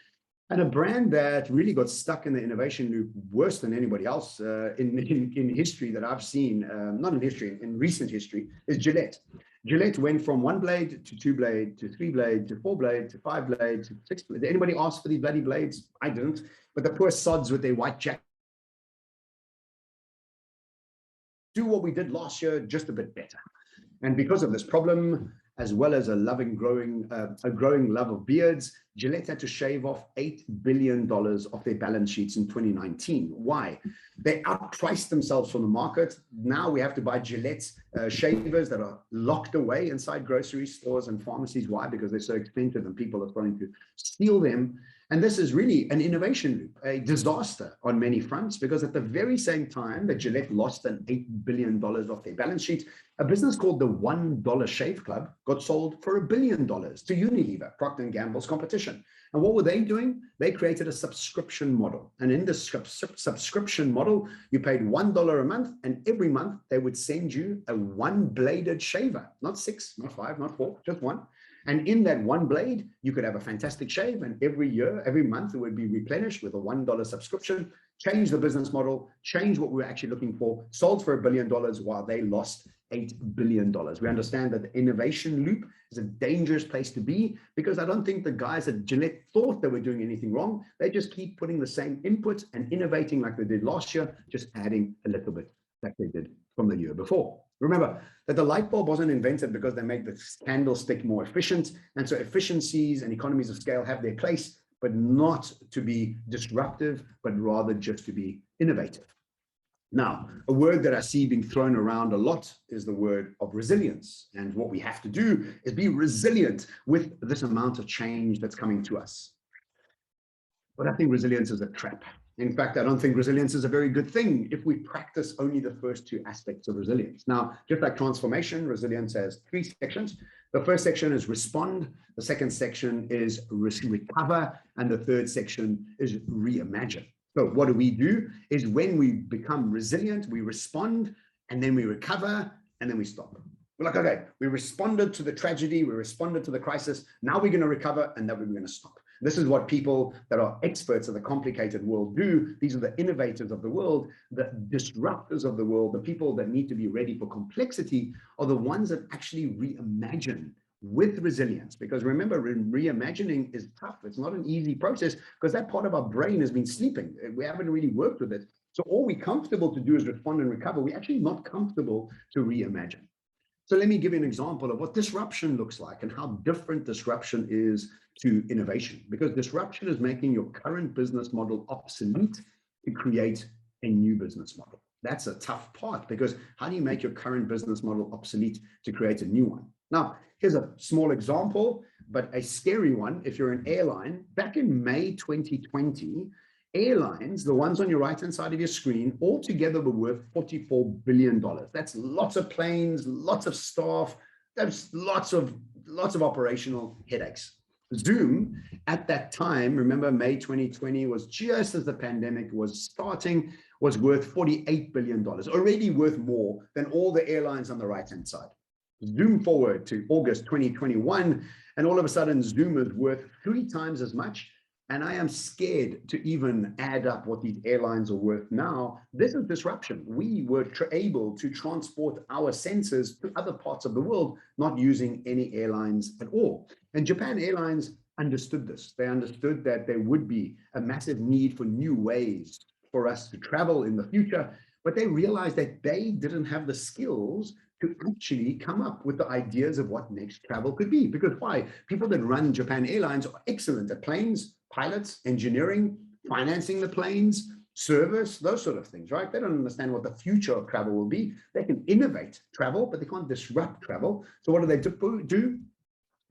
And a brand that really got stuck in the innovation loop worse than anybody else in history that I've seen, not in history, in recent history, is Gillette. Gillette went from 1 blade to 2 blade to 3 blade to 4 blade to 5 blade to 6 blade. Did anybody ask for these bloody blades? I didn't. But the poor sods with their white jacket do what we did last year, just a bit better. And because of this problem, as well as a growing love of beards, Gillette had to shave off $8 billion off their balance sheets in 2019. Why? They outpriced themselves from the market. Now we have to buy Gillette shavers that are locked away inside grocery stores and pharmacies. Why? Because they're so expensive and people are starting to steal them. And this is really an innovation loop, a disaster on many fronts, because at the very same time that Gillette lost an $8 billion off their balance sheet, a business called the $1 Shave Club got sold for $1 billion to Unilever, Procter & Gamble's competition. And what were they doing? They created a subscription model. And in this subscription model, you paid $1 a month, and every month they would send you a 1-bladed shaver, not 6, not 5, not 4, just 1. And in that 1 blade, you could have a fantastic shave, and every month it would be replenished with a $1 subscription. Change the business model, change what we were actually looking for, sold for $1 billion while they lost $8 billion. We understand that the innovation loop is a dangerous place to be, because I don't think the guys at Gillette thought they were doing anything wrong. They just keep putting the same input and innovating like they did last year, just adding a little bit like they did from the year before. Remember that the light bulb wasn't invented because they made the candlestick more efficient. And so efficiencies and economies of scale have their place, but not to be disruptive, but rather just to be innovative. Now, a word that I see being thrown around a lot is the word of resilience. And what we have to do is be resilient with this amount of change that's coming to us. But I think resilience is a trap. In fact, I don't think resilience is a very good thing if we practice only the first 2 aspects of resilience. Now, just like transformation, resilience has 3 sections. The first section is respond. The second section is recover. And the third section is reimagine. So what do? Is when we become resilient, we respond, and then we recover, and then we stop. We're like, okay, we responded to the tragedy, we responded to the crisis. Now we're going to recover, and then we're going to stop. This is what people that are experts of the complicated world do. These are the innovators of the world, the disruptors of the world, the people that need to be ready for complexity are the ones that actually reimagine with resilience. Because remember, reimagining is tough. It's not an easy process because that part of our brain has been sleeping. We haven't really worked with it. So all we're comfortable to do is respond and recover. We're actually not comfortable to reimagine. So let me give you an example of what disruption looks like and how different disruption is to innovation, because disruption is making your current business model obsolete to create a new business model. That's a tough part, because how do you make your current business model obsolete to create a new one? Now, here's a small example, but a scary one. If you're an airline, back in May 2020, airlines, the ones on your right-hand side of your screen, altogether were worth $44 billion. That's lots of planes, lots of staff, that's lots of operational headaches. Zoom at that time, remember May 2020 was just as the pandemic was starting, was worth $48 billion, already worth more than all the airlines on the right-hand side. Zoom forward to August 2021, and all of a sudden Zoom is worth 3 times as much. And I am scared to even add up what these airlines are worth now. This is disruption. We were able to transport our sensors to other parts of the world, not using any airlines at all. And Japan Airlines understood this. They understood that there would be a massive need for new ways for us to travel in the future, but they realized that they didn't have the skills to actually come up with the ideas of what next travel could be. Because why? People that run Japan Airlines are excellent at planes, pilots, engineering, financing the planes, service, those sort of things, right? They don't understand what the future of travel will be. They can innovate travel, but they can't disrupt travel. So what do they do?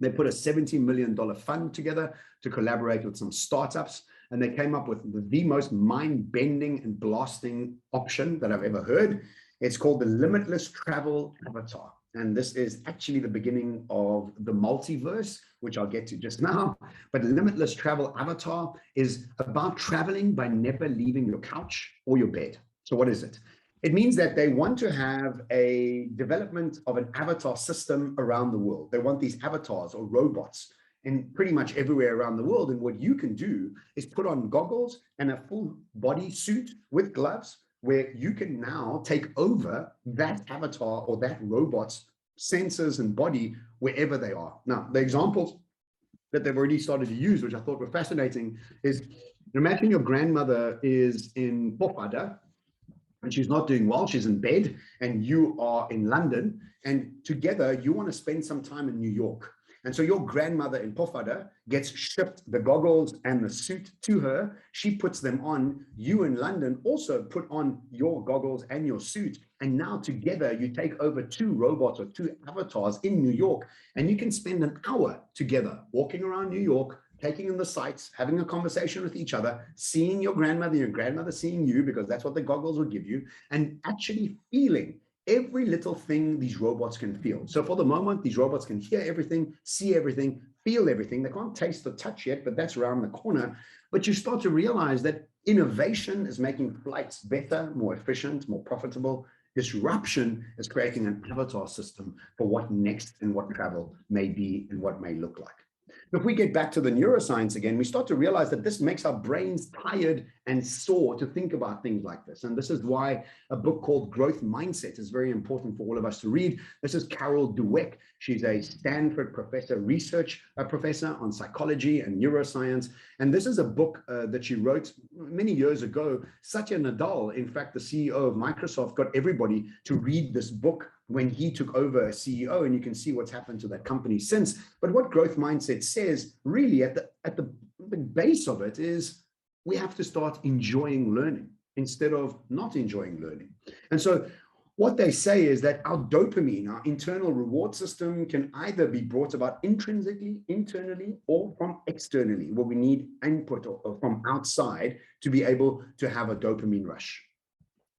They put a $70 million fund together to collaborate with some startups, and they came up with the most mind-bending and blasting option that I've ever heard. It's called the Limitless Travel Avatar. And this is actually the beginning of the multiverse, which I'll get to just now. But Limitless Travel Avatar is about traveling by never leaving your couch or your bed. So what is it? It means that they want to have a development of an avatar system around the world. They want these avatars or robots in pretty much everywhere around the world. And what you can do is put on goggles and a full body suit with gloves, where you can now take over that avatar or that robot's sensors and body wherever they are. Now, the examples that they've already started to use, which I thought were fascinating, is imagine your grandmother is in Pofada and she's not doing well, she's in bed, and you are in London, and together you want to spend some time in New York. And so your grandmother in Pofada gets shipped the goggles and the suit to her. She puts them on. You in London also put on your goggles and your suit. And now together you take over two robots or two avatars in New York, and you can spend an hour together walking around New York, taking in the sights, having a conversation with each other, seeing your grandmother seeing you, because that's what the goggles will give you, and actually feeling every little thing these robots can feel. So for the moment, these robots can hear everything, see everything, feel everything. They can't taste or touch yet, but that's around the corner. But you start to realize that innovation is making flights better, more efficient, more profitable. Disruption is creating an avatar system for what next and what travel may be and what may look like. If we get back to the neuroscience again, we start to realize that this makes our brains tired and sore to think about things like this. And this is why a book called Growth Mindset is very important for all of us to read. This is Carol Dweck. She's a Stanford research professor on psychology and neuroscience. And this is a book that she wrote many years ago. Satya Nadella, in fact, the CEO of Microsoft, got everybody to read this book when he took over as CEO, and you can see what's happened to that company since. But what Growth Mindset says, really at the base of it, is we have to start enjoying learning instead of not enjoying learning. And so what they say is that our dopamine, our internal reward system, can either be brought about intrinsically, internally, or from externally, where we need input or from outside to be able to have a dopamine rush.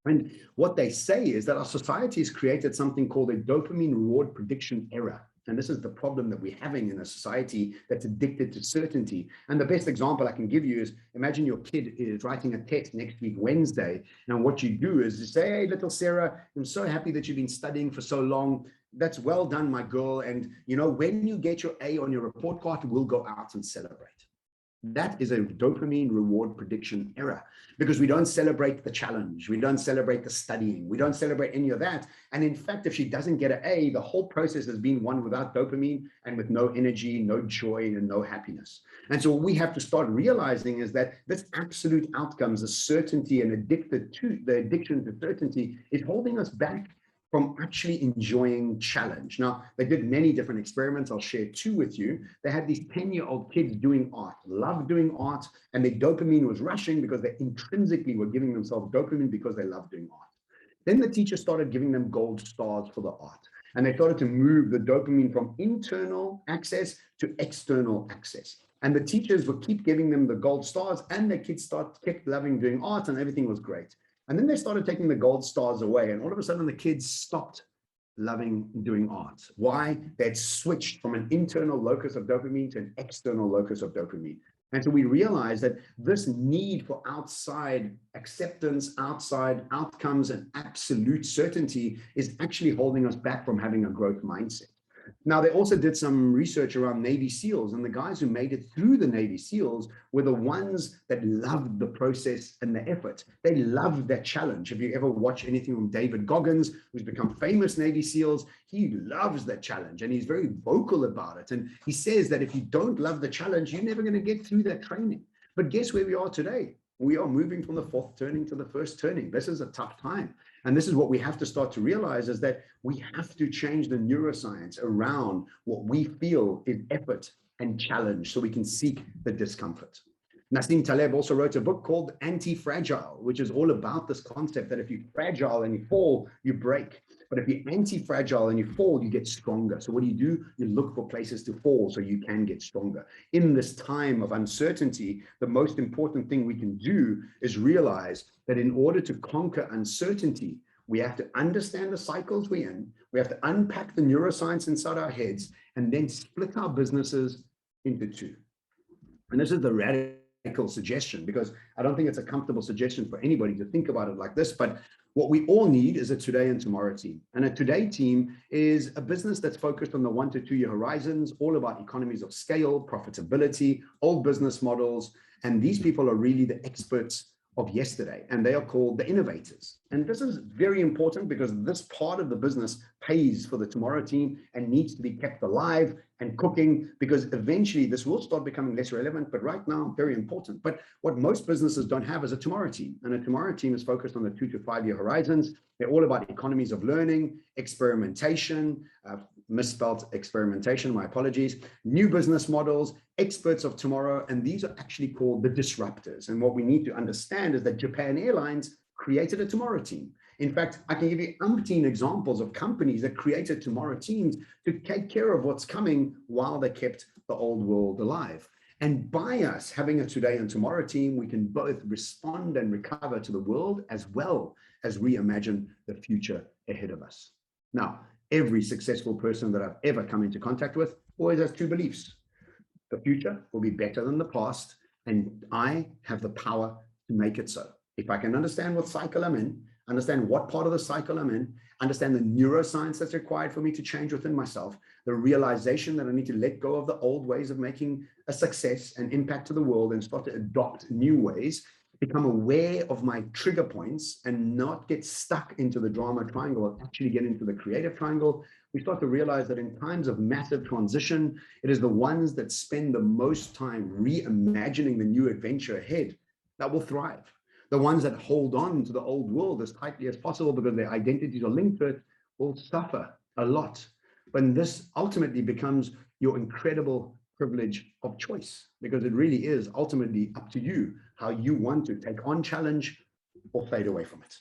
And what they say is that our society has created something called a dopamine reward prediction error. And this is the problem that we're having in a society that's addicted to certainty. And the best example I can give you is, imagine your kid is writing a test next week, Wednesday. And what you do is you say, hey, little Sarah, I'm so happy that you've been studying for so long. That's well done, my girl. And when you get your A on your report card, we'll go out and celebrate. That is a dopamine reward prediction error, because we don't celebrate the challenge. We don't celebrate the studying. We don't celebrate any of that. And in fact, if she doesn't get an A, the whole process has been one without dopamine and with no energy, no joy, and no happiness. And so what we have to start realizing is that this absolute outcomes, the certainty and the addiction to certainty, is holding us back from actually enjoying challenge. Now, they did many different experiments. I'll share two with you. They had these 10-year-old kids doing art, loved doing art, and their dopamine was rushing because they intrinsically were giving themselves dopamine because they loved doing art. Then the teacher started giving them gold stars for the art. And they started to move the dopamine from internal access to external access. And the teachers would keep giving them the gold stars, and the kids kept loving doing art, and everything was great. And then they started taking the gold stars away, and all of a sudden the kids stopped loving doing art. Why? They'd switched from an internal locus of dopamine to an external locus of dopamine. And so we realized that this need for outside acceptance, outside outcomes, and absolute certainty is actually holding us back from having a growth mindset. Now, they also did some research around Navy SEALs, and the guys who made it through the Navy SEALs were the ones that loved the process and the effort. They loved that challenge. If you ever watch anything from David Goggins, who's become famous Navy SEALs, he loves that challenge, and he's very vocal about it. And he says that if you don't love the challenge, you're never going to get through that training. But guess where we are today? We are moving from the fourth turning to the first turning. This is a tough time. And this is what we have to start to realize, is that we have to change the neuroscience around what we feel is effort and challenge so we can seek the discomfort. Nassim Taleb also wrote a book called Anti-Fragile, which is all about this concept that if you're fragile and you fall, you break. But if you're anti-fragile and you fall, you get stronger. So what do? You look for places to fall so you can get stronger. In this time of uncertainty, the most important thing we can do is realize that in order to conquer uncertainty, we have to understand the cycles we're in. We have to unpack the neuroscience inside our heads and then split our businesses into two. And this is the radical suggestion, because I don't think it's a comfortable suggestion for anybody to think about it like this, but what we all need is a today and tomorrow team. And a today team is a business that's focused on the 1 to 2 year horizons, all about economies of scale, profitability, old business models. And these people are really the experts of yesterday, and they are called the innovators. And this is very important because this part of the business pays for the tomorrow team and needs to be kept alive and cooking, because eventually this will start becoming less relevant, but right now very important. But what most businesses don't have is a tomorrow team, and a tomorrow team is focused on the 2 to 5 year horizons. They're all about economies of learning, experimentation, misspelled experimentation, my apologies, new business models, experts of tomorrow, and these are actually called the disruptors. And what we need to understand is that Japan Airlines created a tomorrow team. In fact, I can give you umpteen examples of companies that created tomorrow teams to take care of what's coming while they kept the old world alive. And by us having a today and tomorrow team, we can both respond and recover to the world as well as reimagine the future ahead of us. Now, every successful person that I've ever come into contact with always has two beliefs. The future will be better than the past, and I have the power to make it so. If I can understand what cycle I'm in, understand what part of the cycle I'm in, understand the neuroscience that's required for me to change within myself, the realization that I need to let go of the old ways of making a success and impact to the world and start to adopt new ways, become aware of my trigger points and not get stuck into the drama triangle and actually get into the creative triangle, we start to realize that in times of massive transition, it is the ones that spend the most time reimagining the new adventure ahead that will thrive. The ones that hold on to the old world as tightly as possible because their identities are linked to it will suffer a lot. But this ultimately becomes your incredible privilege of choice, because it really is ultimately up to you how you want to take on challenge or fade away from it.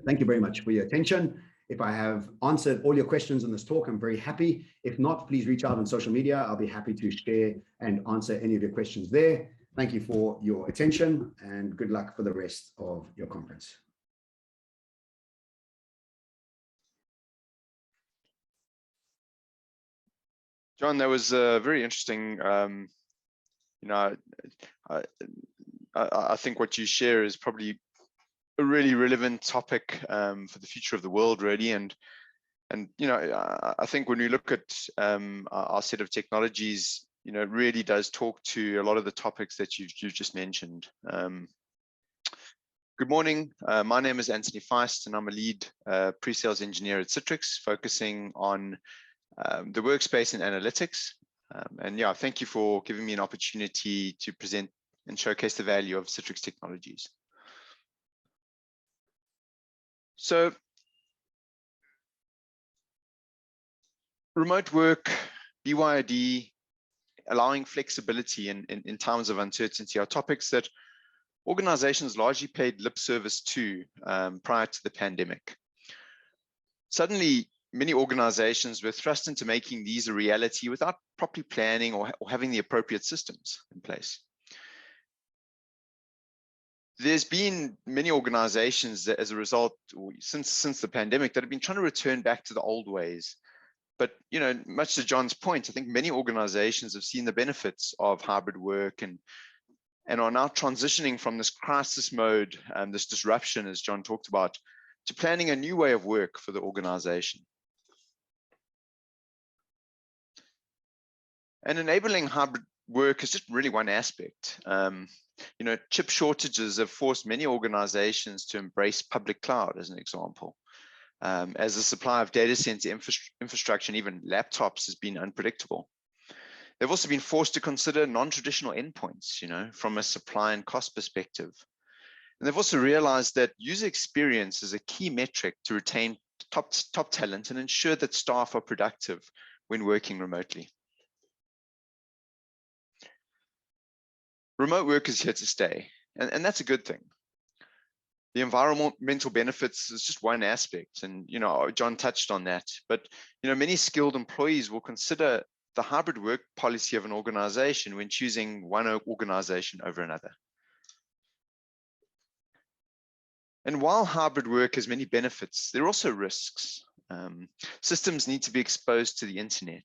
Thank you very much for your attention. If I have answered all your questions in this talk, I'm very happy. If not, please reach out on social media. I'll be happy to share and answer any of your questions there. Thank you for your attention and good luck for the rest of your conference. John, that was very interesting. You know, I think what you share is probably a really relevant topic for the future of the world, really. And you know, I think when we look at our set of technologies, you know, it really does talk to a lot of the topics that you've just mentioned. Good morning. My name is Anthony Feist, and I'm a lead pre-sales engineer at Citrix, focusing on the workspace and analytics. And yeah, thank you for giving me an opportunity to present and showcase the value of Citrix technologies. So, remote work, BYOD, allowing flexibility in times of uncertainty are topics that organizations largely paid lip service to prior to the pandemic. Suddenly, many organizations were thrust into making these a reality without properly planning or having the appropriate systems in place. There's been many organizations that, as a result, since the pandemic, that have been trying to return back to the old ways. But, you know, much to John's point, I think many organizations have seen the benefits of hybrid work and are now transitioning from this crisis mode and this disruption, as John talked about, to planning a new way of work for the organization. And enabling hybrid work is just really one aspect. You know, chip shortages have forced many organizations to embrace public cloud, as an example. As the supply of data center infrastructure and even laptops has been unpredictable. They've also been forced to consider non-traditional endpoints, you know, from a supply and cost perspective. And they've also realized that user experience is a key metric to retain top talent and ensure that staff are productive when working remotely. remote work is here to stay, and that's a good thing. The environmental benefits is just one aspect, and John touched on that. But many skilled employees will consider the hybrid work policy of an organization when choosing one organization over another. And while hybrid work has many benefits, there are also risks. Systems need to be exposed to the internet.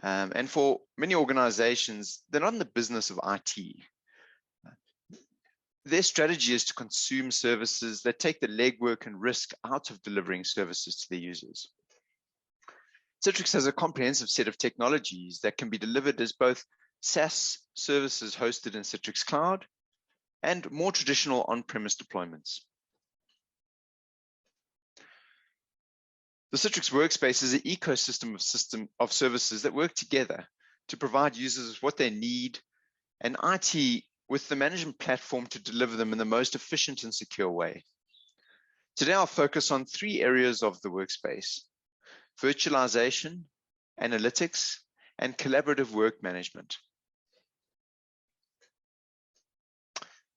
And for many organizations, they're not in the business of IT. Their strategy is to consume services that take the legwork and risk out of delivering services to their users. Citrix has a comprehensive set of technologies that can be delivered as both SaaS services hosted in Citrix Cloud and more traditional on-premise deployments. The Citrix Workspace is an ecosystem of services that work together to provide users with what they need and IT with the management platform to deliver them in the most efficient and secure way. Today, I'll focus on 3 areas of the workspace: virtualization, analytics, and collaborative work management.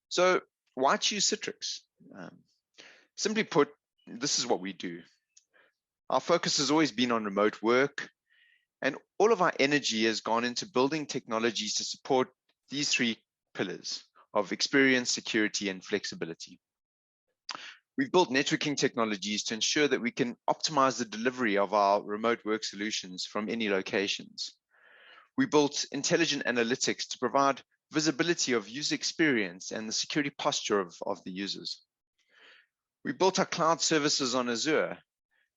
So why choose Citrix? Simply put, this is what we do. Our focus has always been on remote work, and all of our energy has gone into building technologies to support these 3 pillars of experience, security, and flexibility. We've built networking technologies to ensure that we can optimize the delivery of our remote work solutions from any locations. We built intelligent analytics to provide visibility of user experience and the security posture of the users. We built our cloud services on Azure,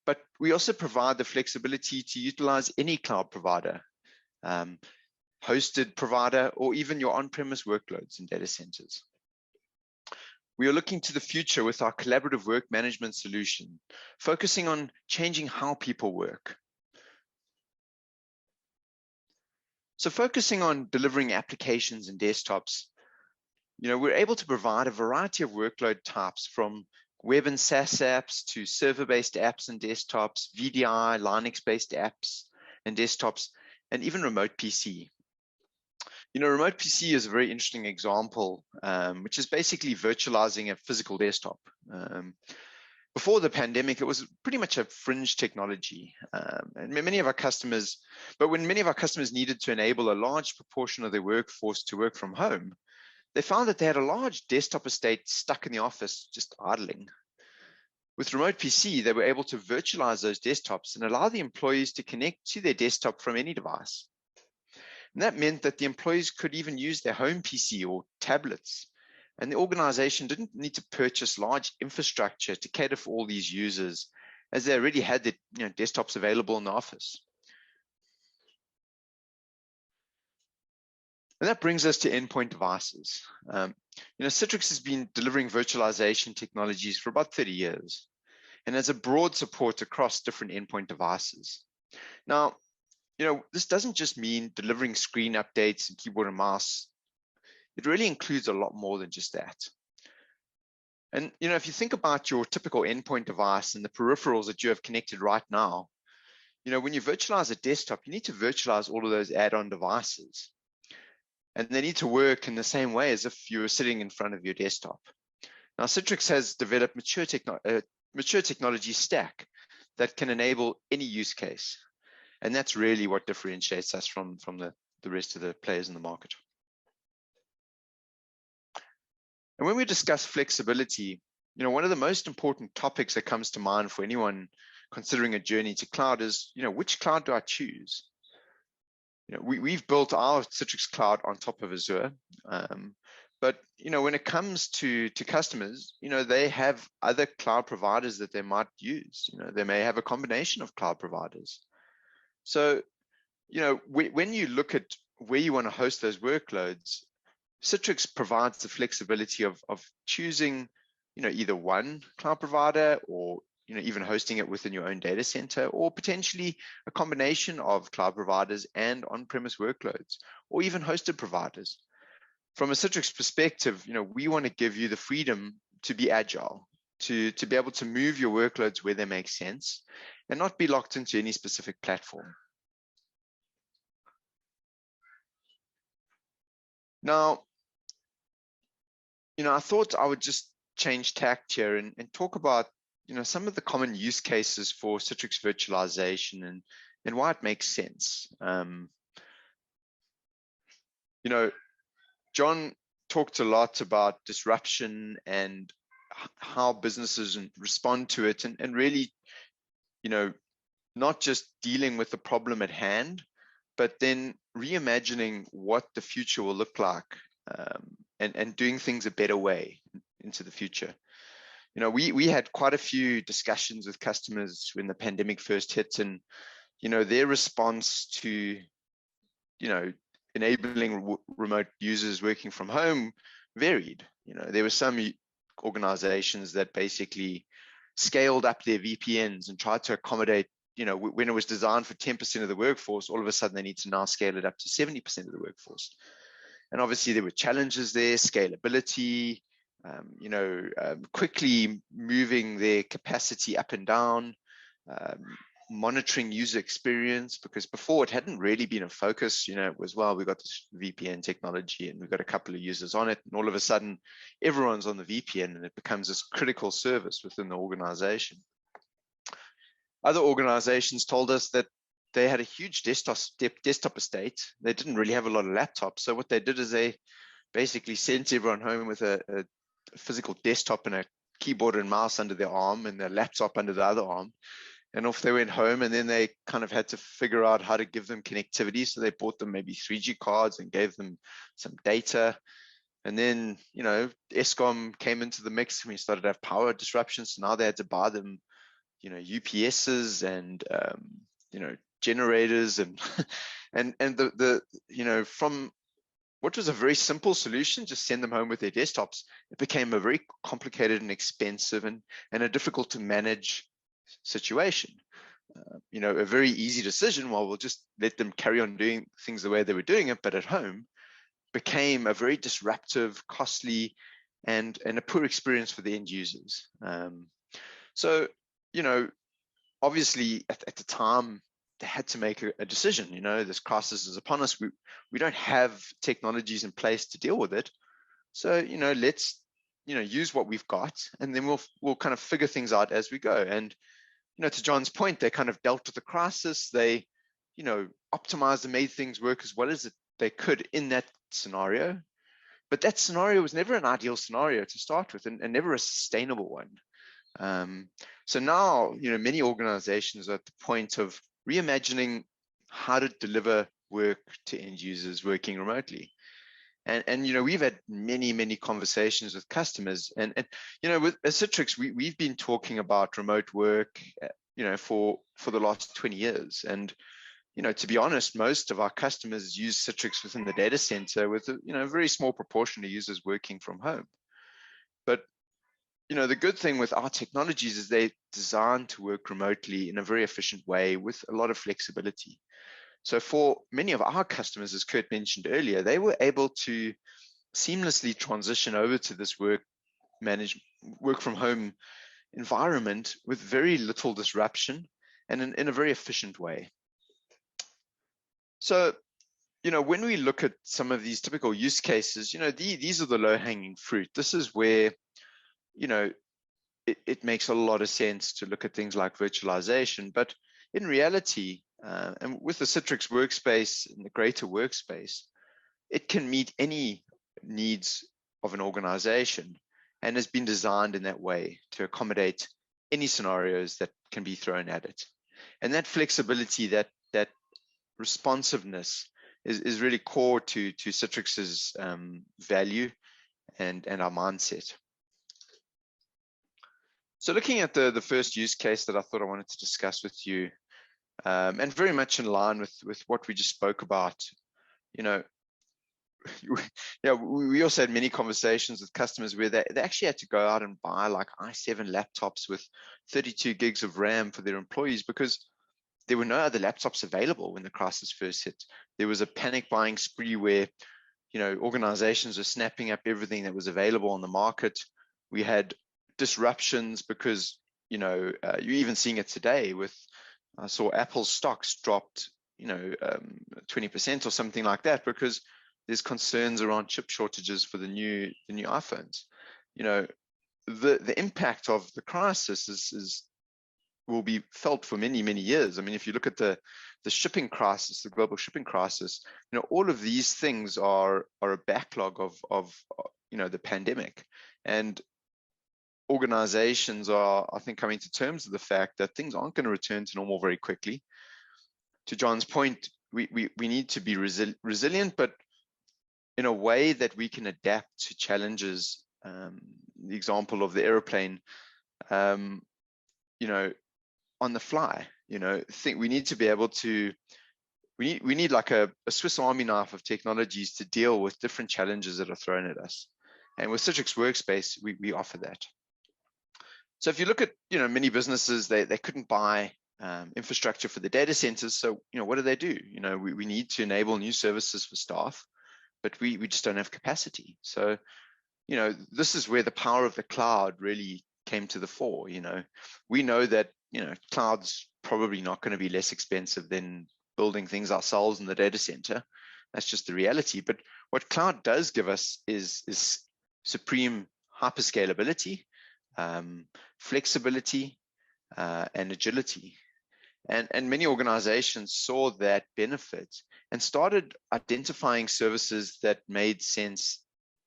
but we also provide the flexibility to utilize any cloud provider, hosted provider, or even your on-premise workloads and data centers. We are looking to the future with our collaborative work management solution, focusing on changing how people work. So focusing on delivering applications and desktops, we're able to provide a variety of workload types, from web and SaaS apps to server-based apps and desktops, VDI, Linux-based apps and desktops, and even remote PC. Remote PC is a very interesting example, which is basically virtualizing a physical desktop. Before the pandemic, it was pretty much a fringe technology. And many of our customers, but when many of our customers needed to enable a large proportion of their workforce to work from home, they found that they had a large desktop estate stuck in the office, just idling. With Remote PC, they were able to virtualize those desktops and allow the employees to connect to their desktop from any device. And that meant that the employees could even use their home PC or tablets, and the organization didn't need to purchase large infrastructure to cater for all these users, as they already had their desktops available in the office. And that brings us to endpoint devices. Citrix has been delivering virtualization technologies for about 30 years and has a broad support across different endpoint devices. Now, this doesn't just mean delivering screen updates and keyboard and mouse. It really includes a lot more than just that. And, if you think about your typical endpoint device and the peripherals that you have connected right now, when you virtualize a desktop, you need to virtualize all of those add-on devices. And they need to work in the same way as if you were sitting in front of your desktop. Now, Citrix has developed mature technology stack that can enable any use case. And that's really what differentiates us from the rest of the players in the market. And when we discuss flexibility, one of the most important topics that comes to mind for anyone considering a journey to cloud is, which cloud do I choose? We've built our Citrix Cloud on top of Azure, but when it comes to customers, they have other cloud providers that they might use. They may have a combination of cloud providers. So, when you look at where you want to host those workloads, Citrix provides the flexibility of choosing, either one cloud provider, or even hosting it within your own data center, or potentially a combination of cloud providers and on-premise workloads, or even hosted providers. From a Citrix perspective, we want to give you the freedom to be agile, to be able to move your workloads where they make sense and not be locked into any specific platform. Now, I thought I would just change tact here and talk about, some of the common use cases for Citrix virtualization and why it makes sense. John talked a lot about disruption and how businesses respond to it, and really, not just dealing with the problem at hand, but then reimagining what the future will look like, and doing things a better way into the future. We had quite a few discussions with customers when the pandemic first hit, and their response to enabling remote users working from home varied. There were some organizations that basically scaled up their VPNs and tried to accommodate, when it was designed for 10% of the workforce, all of a sudden they need to now scale it up to 70% of the workforce. And obviously there were challenges there, scalability, quickly moving their capacity up and down, monitoring user experience, because before it hadn't really been a focus. It was, well, we've got this VPN technology and we've got a couple of users on it, and all of a sudden everyone's on the VPN and it becomes this critical service within the organization. Other organizations told us that they had a huge desktop estate. They didn't really have a lot of laptops. So what they did is they basically sent everyone home with a physical desktop and a keyboard and mouse under their arm and their laptop under the other arm. And off they went home, and then they kind of had to figure out how to give them connectivity. So they bought them maybe 3G cards and gave them some data. And then, ESCOM came into the mix and we started to have power disruptions. So now they had to buy them, UPSs and, generators and, from what was a very simple solution, just send them home with their desktops, it became a very complicated and expensive and a difficult to manage situation. A very easy decision, well, we'll just let them carry on doing things the way they were doing it, but at home became a very disruptive, costly, and a poor experience for the end users. So, obviously at the time they had to make a decision. This crisis is upon us. We don't have technologies in place to deal with it. So, let's, use what we've got, and then we'll kind of figure things out as we go. And, to John's point, they kind of dealt with the crisis. They, optimized and made things work as well as they could in that scenario. But that scenario was never an ideal scenario to start with, and never a sustainable one. So now, many organizations are at the point of reimagining how to deliver work to end users working remotely. And we've had many conversations with customers, and with Citrix, we've been talking about remote work, for the last 20 years. And to be honest, most of our customers use Citrix within the data center, with a very small proportion of users working from home. But the good thing with our technologies is they're designed to work remotely in a very efficient way with a lot of flexibility. So for many of our customers, as Kurt mentioned earlier, they were able to seamlessly transition over to this work from home environment with very little disruption and in a very efficient way. So, when we look at some of these typical use cases, these are the low-hanging fruit. This is where, it makes a lot of sense to look at things like virtualization. But in reality, and with the Citrix Workspace and the greater Workspace, it can meet any needs of an organization and has been designed in that way to accommodate any scenarios that can be thrown at it. And that flexibility, that responsiveness is really core to Citrix's value and our mindset. So looking at the first use case that I thought I wanted to discuss with you, and very much in line with what we just spoke about, we also had many conversations with customers where they actually had to go out and buy like i7 laptops with 32 gigs of RAM for their employees because there were no other laptops available when the crisis first hit. There was a panic buying spree where, organizations were snapping up everything that was available on the market. We had disruptions because, you're even seeing it today with, I saw Apple's stocks dropped, 20% or something like that because there's concerns around chip shortages for the new iPhones. You know, the impact of the crisis will be felt for many, many years. I mean, if you look at the shipping crisis, the global shipping crisis, you know, all of these things are a backlog of you know, the pandemic. And organizations are, I think, coming to terms with the fact that things aren't going to return to normal very quickly. To John's point, we need to be resilient, but in a way that we can adapt to challenges. The example of the airplane, you know, on the fly, you know, we need to be able to, we need like a Swiss Army knife of technologies to deal with different challenges that are thrown at us. And with Citrix Workspace, we offer that. So if you look at, you know, many businesses, they couldn't buy infrastructure for the data centers. So, you know, what do? You know, we need to enable new services for staff, but we just don't have capacity. So, you know, this is where the power of the cloud really came to the fore. You know, we know that, you know, cloud's probably not going to be less expensive than building things ourselves in the data center. That's just the reality. But what cloud does give us is supreme hyperscalability, flexibility, and agility. And many organizations saw that benefit and started identifying services that made sense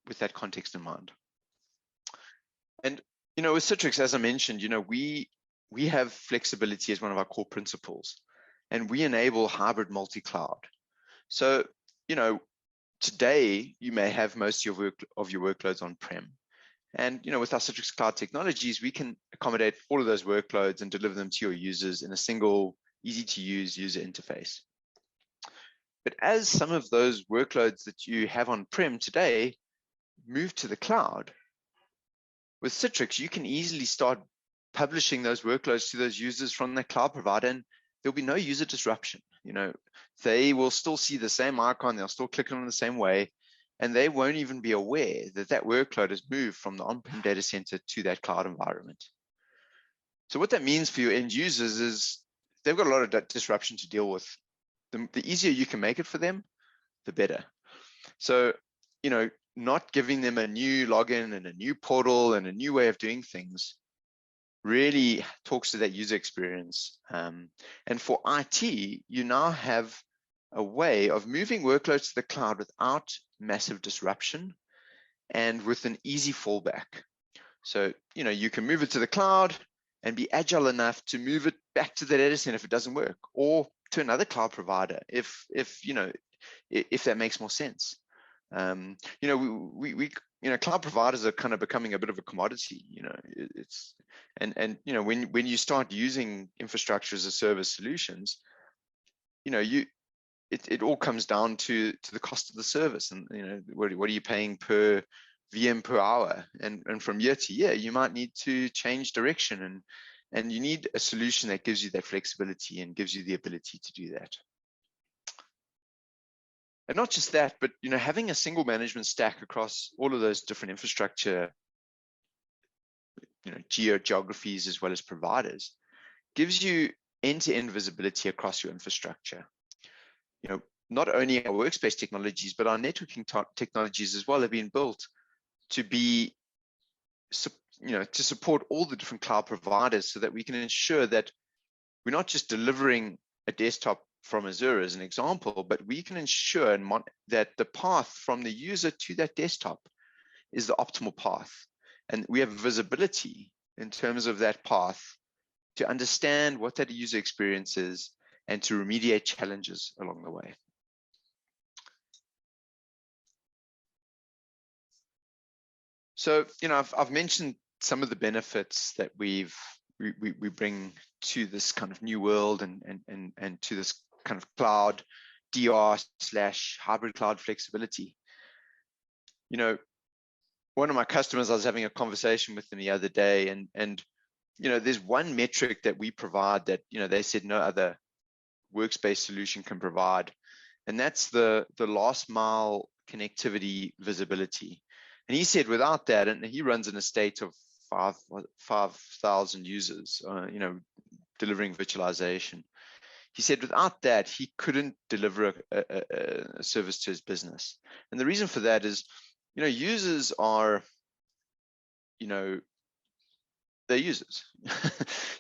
with that context in mind. And, you know, with Citrix, as I mentioned, you know, we have flexibility as one of our core principles, and we enable hybrid multi-cloud. So, you know, today you may have most of your workloads on-prem. And, you know, with our Citrix Cloud technologies, we can accommodate all of those workloads and deliver them to your users in a single, easy-to-use user interface. But as some of those workloads that you have on-prem today move to the cloud, with Citrix, you can easily start publishing those workloads to those users from the cloud provider, and there'll be no user disruption. You know, they will still see the same icon, they'll still click on it the same way, and they won't even be aware that that workload has moved from the on-prem data center to that cloud environment. So what that means for your end users is they've got a lot of disruption to deal with. The easier you can make it for them, the better. So, you know, not giving them a new login and a new portal and a new way of doing things really talks to that user experience. And for IT, you now have a way of moving workloads to the cloud without massive disruption and with an easy fallback. So, you know, you can move it to the cloud and be agile enough to move it back to the data center if it doesn't work, or to another cloud provider if you know, if that makes more sense. You know, we you know, cloud providers are kind of becoming a bit of a commodity. You know, it's and you know, when you start using infrastructure as a service solutions, you know, it all comes down to the cost of the service, and you know, what are you paying per VM per hour, and from year to year you might need to change direction, and you need a solution that gives you that flexibility and gives you the ability to do that. And not just that, but you know, having a single management stack across all of those different infrastructure, you know, geographies as well as providers, gives you end-to-end visibility across your infrastructure. You know, not only our workspace technologies, but our networking technologies as well have been built to be, you know, to support all the different cloud providers, so that we can ensure that we're not just delivering a desktop from Azure as an example, but we can ensure that the path from the user to that desktop is the optimal path. And we have visibility in terms of that path to understand what that user experience is and to remediate challenges along the way. So, you know, I've mentioned some of the benefits that we bring to this kind of new world and to this kind of cloud DR/hybrid cloud flexibility. You know, one of my customers, I was having a conversation with them the other day, and you know, there's one metric that we provide that, you know, they said no other workspace solution can provide, and that's the last mile connectivity visibility. And he said without that, and he runs an estate of 5,000 users, you know, delivering virtualization. he said without that, he couldn't deliver a service to his business. And the reason for that is, users are, they're users.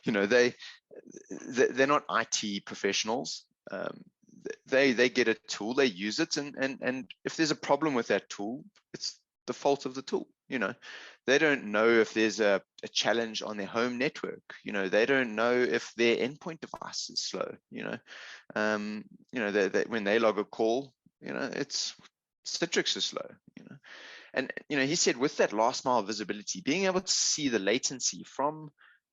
They're not IT professionals. They get a tool, they use it, and if there's a problem with that tool, it's the fault of the tool. They don't know if there's a challenge on their home network. They don't know if their endpoint device is slow. When they log a call, it's Citrix is slow. And he said with that last mile visibility, being able to see the latency from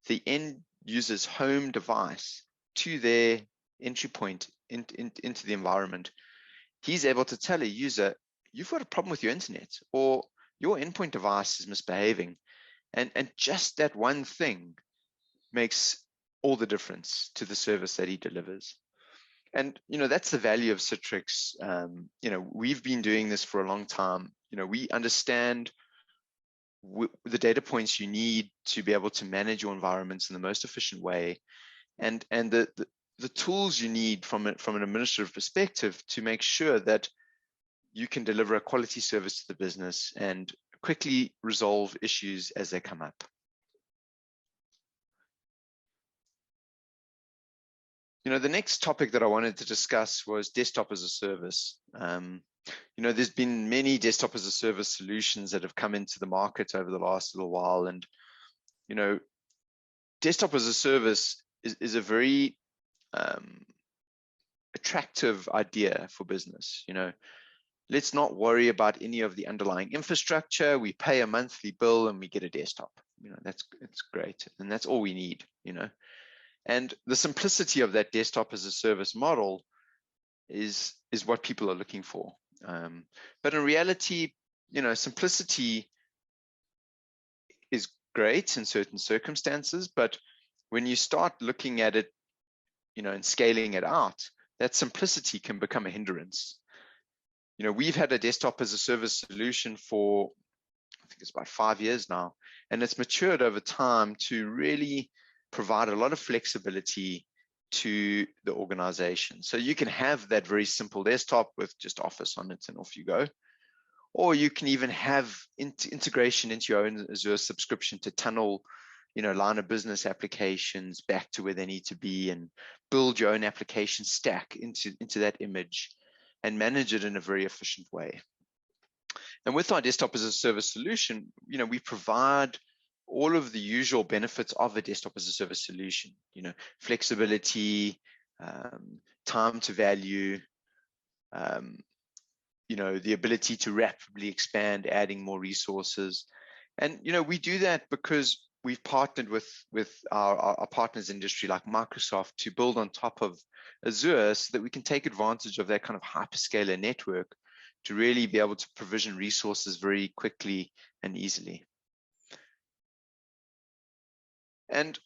the end user's home device to their entry point into the environment, he's able to tell a user, you've got a problem with your internet, or your endpoint device is misbehaving. And just that one thing makes all the difference to the service that he delivers. And, that's the value of Citrix. We've been doing this for a long time. We understand the data points you need to be able to manage your environments in the most efficient way. And the tools you need from an administrative perspective to make sure that you can deliver a quality service to the business and quickly resolve issues as they come up. The next topic that I wanted to discuss was desktop as a service. There's been many desktop as a service solutions that have come into the market over the last little while. And, desktop as a service is a very attractive idea for business. Let's not worry about any of the underlying infrastructure. We pay a monthly bill and we get a desktop. It's great. And that's all we need, And the simplicity of that desktop as a service model is what people are looking for. But in reality, simplicity is great in certain circumstances, but when you start looking at it, and scaling it out, that simplicity can become a hindrance. We've had a desktop as a service solution for, I think it's about 5 years now, and it's matured over time to really provide a lot of flexibility to the organization. So you can have that very simple desktop with just Office on it and off you go. Or you can even have integration into your own Azure subscription to tunnel, line of business applications back to where they need to be and build your own application stack into that image and manage it in a very efficient way. And with our desktop as a service solution, we provide all of the usual benefits of a desktop as a service solution, flexibility, time to value, the ability to rapidly expand, adding more resources. And, we do that because we've partnered with our partners industry like Microsoft to build on top of Azure so that we can take advantage of that kind of hyperscaler network to really be able to provision resources very quickly and easily. And,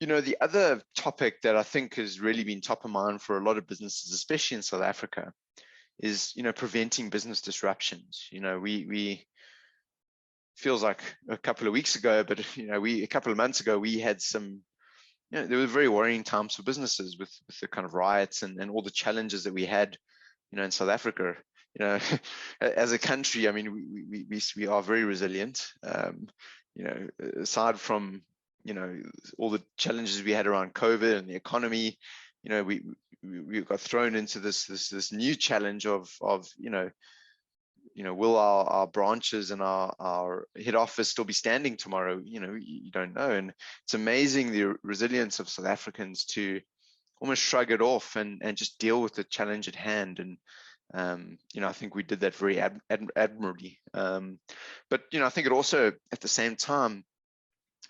the other topic that I think has really been top of mind for a lot of businesses, especially in South Africa, is, preventing business disruptions. We feels like a couple of weeks ago, but, a couple of months ago, we had some, there were very worrying times for businesses with the kind of riots and all the challenges that we had, in South Africa. As a country, I mean, we are very resilient. Aside from, all the challenges we had around COVID and the economy, we got thrown into this new challenge of will our branches and our head office still be standing tomorrow? You don't know. And it's amazing the resilience of South Africans to almost shrug it off and just deal with the challenge at hand. And, I think we did that very admirably. But, I think it also, at the same time,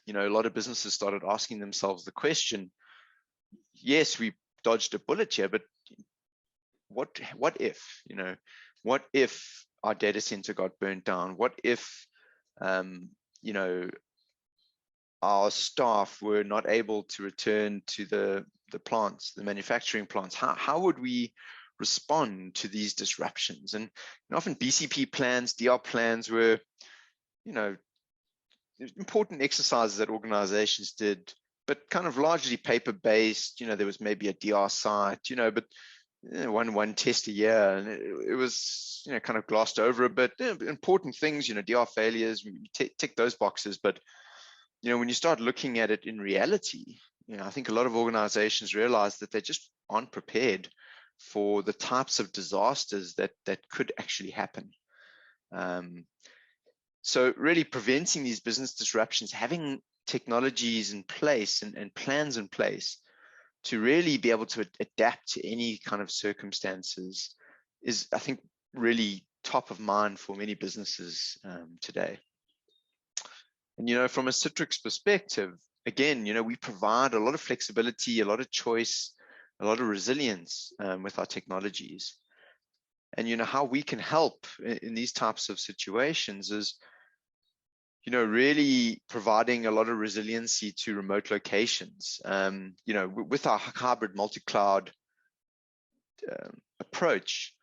a lot of businesses started asking themselves the question, yes, we dodged a bullet here, but what if, what if our data center got burnt down? What if, our staff were not able to return to the plants, the manufacturing plants? How would we respond to these disruptions? And often BCP plans, DR plans were, important exercises that organizations did but kind of largely paper-based. There was maybe a DR site, but one test a year, and it was kind of glossed over a bit. Important things, DR failures, we tick those boxes, but when you start looking at it in reality, I think a lot of organizations realize that they just aren't prepared for the types of disasters that could actually happen. So really preventing these business disruptions, having technologies in place and plans in place to really be able to adapt to any kind of circumstances is, I think, really top of mind for many businesses today. And, from a Citrix perspective, again, we provide a lot of flexibility, a lot of choice, a lot of resilience with our technologies. And, how we can help in these types of situations is, really providing a lot of resiliency to remote locations. With our hybrid multi-cloud approach,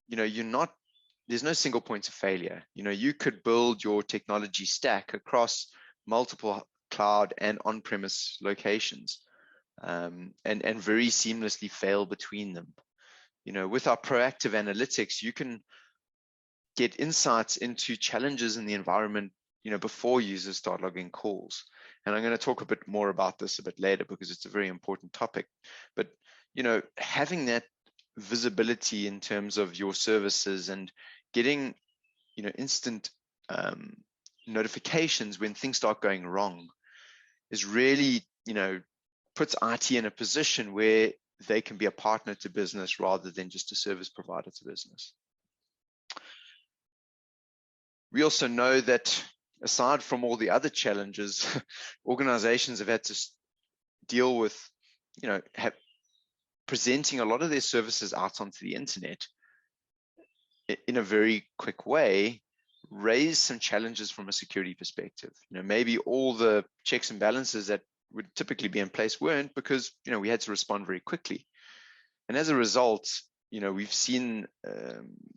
there's no single point of failure. You could build your technology stack across multiple cloud and on-premise locations, and very seamlessly fail between them. With our proactive analytics, you can get insights into challenges in the environment, before users start logging calls. And I'm going to talk a bit more about this a bit later because it's a very important topic. But, having that visibility in terms of your services and getting, instant notifications when things start going wrong is really, puts IT in a position where they can be a partner to business rather than just a service provider to business. We also know that aside from all the other challenges, organizations have had to deal with, presenting a lot of their services out onto the internet in a very quick way, raise some challenges from a security perspective. Maybe all the checks and balances that would typically be in place weren't, because, we had to respond very quickly. And as a result, we've seen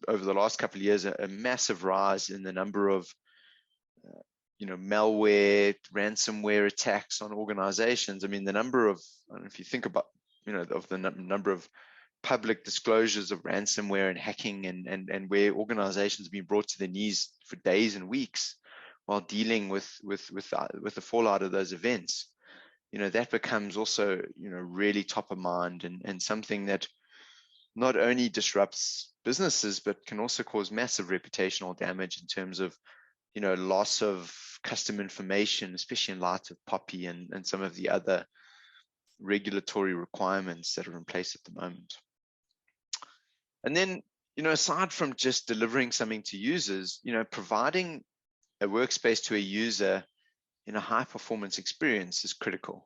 over the last couple of years a massive rise in the number of malware, ransomware attacks on organizations. I mean, the number of, I don't know if you think about, of the number of public disclosures of ransomware and hacking and where organizations have been brought to their knees for days and weeks while dealing with the fallout of those events, that becomes also, really top of mind and something that not only disrupts businesses, but can also cause massive reputational damage in terms of, loss of customer information, especially in light of POPI and some of the other regulatory requirements that are in place at the moment. And then, aside from just delivering something to users, providing a workspace to a user in a high performance experience is critical.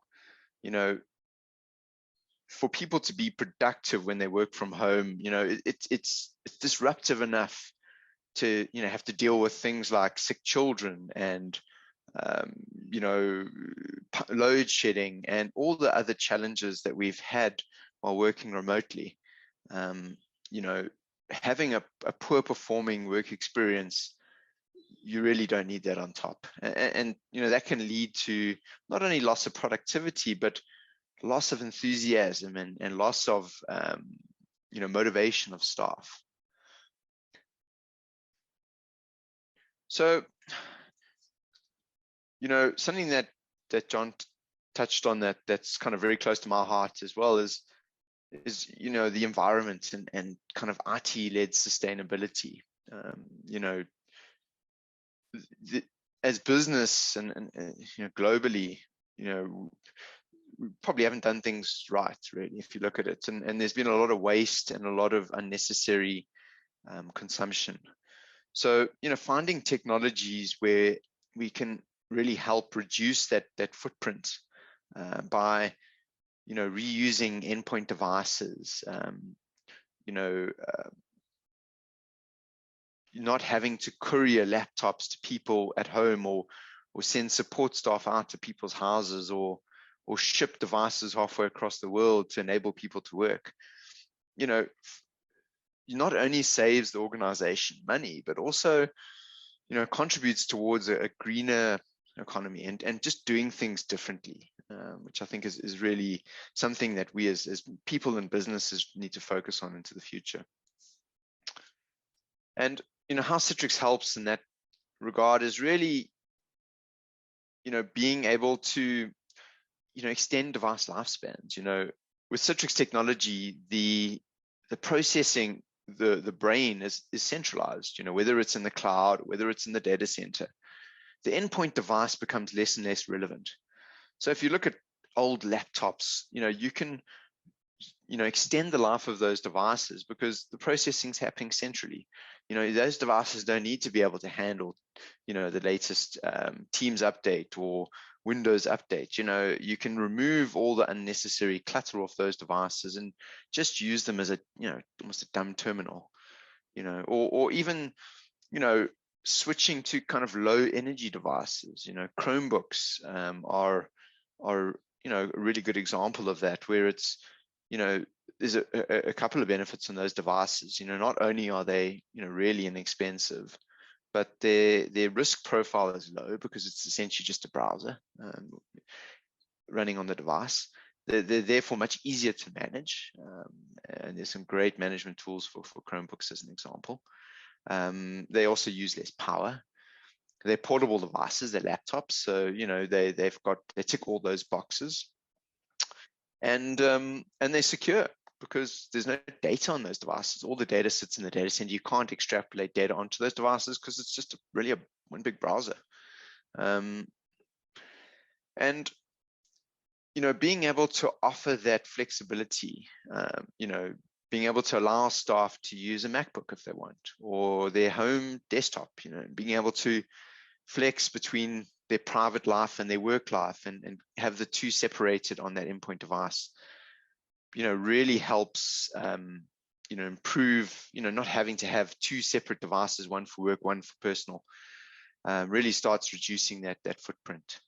For people to be productive when they work from home, it's disruptive enough to have to deal with things like sick children and load shedding and all the other challenges that we've had while working remotely. Having a poor performing work experience, you really don't need that on top. And that can lead to not only loss of productivity, but loss of enthusiasm and loss of motivation of staff. So, something that John touched on that's kind of very close to my heart as well is the environment and kind of IT-led sustainability. As business and globally, we probably haven't done things right, really, if you look at it. And there's been a lot of waste and a lot of unnecessary consumption. So, finding technologies where we can really help reduce that footprint by, reusing endpoint devices, not having to courier laptops to people at home or send support staff out to people's houses or ship devices halfway across the world to enable people to work. Not only saves the organization money, but also, contributes towards a greener economy and just doing things differently, which I think is really something that we as people and businesses need to focus on into the future. And how Citrix helps in that regard is really being able to extend device lifespans. With Citrix technology, the processing, the brain is centralized, whether it's in the cloud, whether it's in the data center. The endpoint device becomes less and less relevant. So if you look at old laptops, you can extend the life of those devices because the processing is happening centrally. Those devices don't need to be able to handle the latest Teams update or Windows update. You can remove all the unnecessary clutter off those devices and just use them as almost a dumb terminal, or even switching to kind of low energy devices. Chromebooks are a really good example of that, where it's there's a couple of benefits on those devices. Not only are they really inexpensive, but their risk profile is low because it's essentially just a browser running on the device. They're therefore much easier to manage, and there's some great management tools for Chromebooks as an example. They also use less power. They're portable devices, they're laptops, so they tick all those boxes, and they're secure because there's no data on those devices. All the data sits in the data center. You can't extrapolate data onto those devices because it's just really one big browser. And being able to offer that flexibility, being able to allow staff to use a MacBook if they want, or their home desktop, being able to flex between their private life and their work life and have the two separated on that endpoint device, really helps, improve, not having to have two separate devices, one for work, one for personal, really starts reducing that footprint.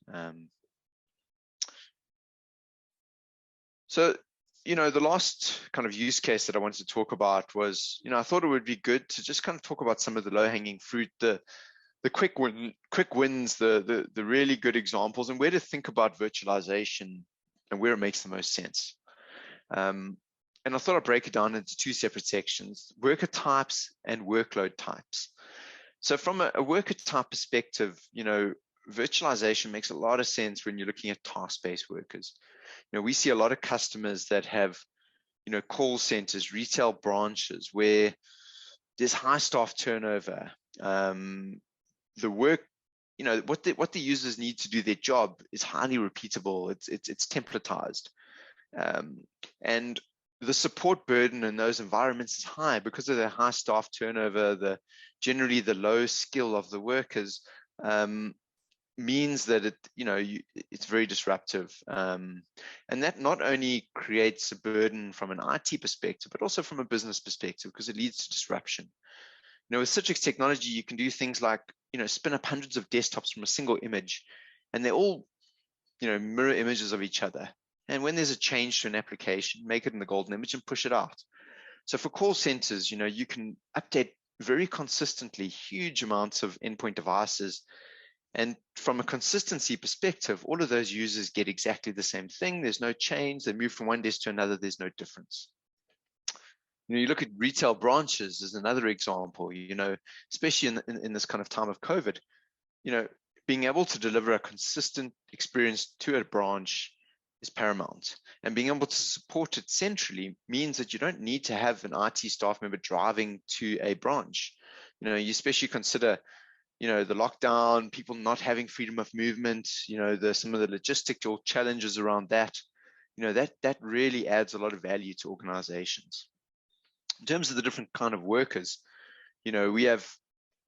So, the last kind of use case that I wanted to talk about was, I thought it would be good to just kind of talk about some of the low-hanging fruit, the quick wins, the really good examples, and where to think about virtualization and where it makes the most sense. And I thought I'd break it down into two separate sections: worker types and workload types. So from a worker type perspective, virtualization makes a lot of sense when you're looking at task-based workers. We see a lot of customers that have, call centers, retail branches where there's high staff turnover. The work, what the users need to do their job is highly repeatable. It's templatized, and the support burden in those environments is high because of the high staff turnover. Generally the low skill of the workers means that it's very disruptive, and that not only creates a burden from an IT perspective, but also from a business perspective, because it leads to disruption. With Citrix technology, you can do things like spin up hundreds of desktops from a single image, and they're all mirror images of each other. And when there's a change to an application, make it in the golden image and push it out. So for call centers, you can update very consistently huge amounts of endpoint devices. And from a consistency perspective, all of those users get exactly the same thing. There's no change. They move from one desk to another. There's no difference. You look at retail branches as another example, especially in this kind of time of COVID, being able to deliver a consistent experience to a branch is paramount. And being able to support it centrally means that you don't need to have an IT staff member driving to a branch. You especially consider the lockdown, people not having freedom of movement, some of the logistical challenges around that, that really adds a lot of value to organizations. In terms of the different kind of workers,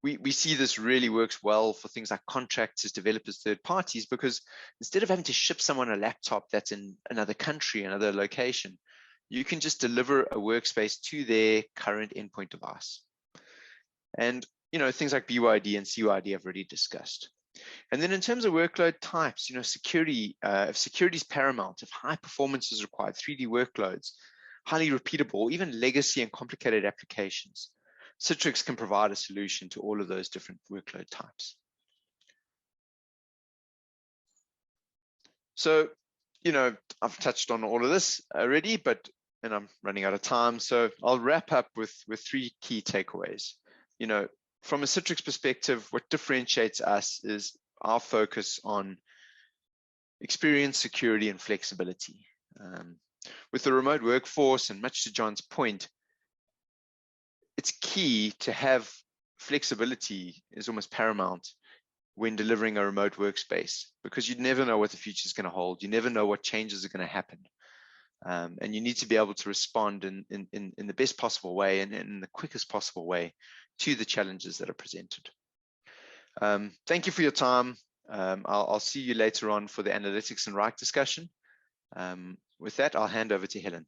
we see this really works well for things like contractors, developers, third parties, because instead of having to ship someone a laptop that's in another country, another location, you can just deliver a workspace to their current endpoint device. And things like BYD and CYD I've already discussed. And then in terms of workload types, security, if security is paramount, if high performance is required, 3D workloads, highly repeatable, even legacy and complicated applications, Citrix can provide a solution to all of those different workload types. So, I've touched on all of this already, and I'm running out of time. So I'll wrap up with three key takeaways. From a Citrix perspective, what differentiates us is our focus on experience, security, and flexibility. With the remote workforce, and much to John's point, it's key to have flexibility is almost paramount when delivering a remote workspace, because you never know what the future is going to hold. You never know what changes are going to happen. And you need to be able to respond in the best possible way and in the quickest possible way to the challenges that are presented. Thank you for your time. I'll see you later on for the analytics and Reich discussion. With that, I'll hand over to Helen.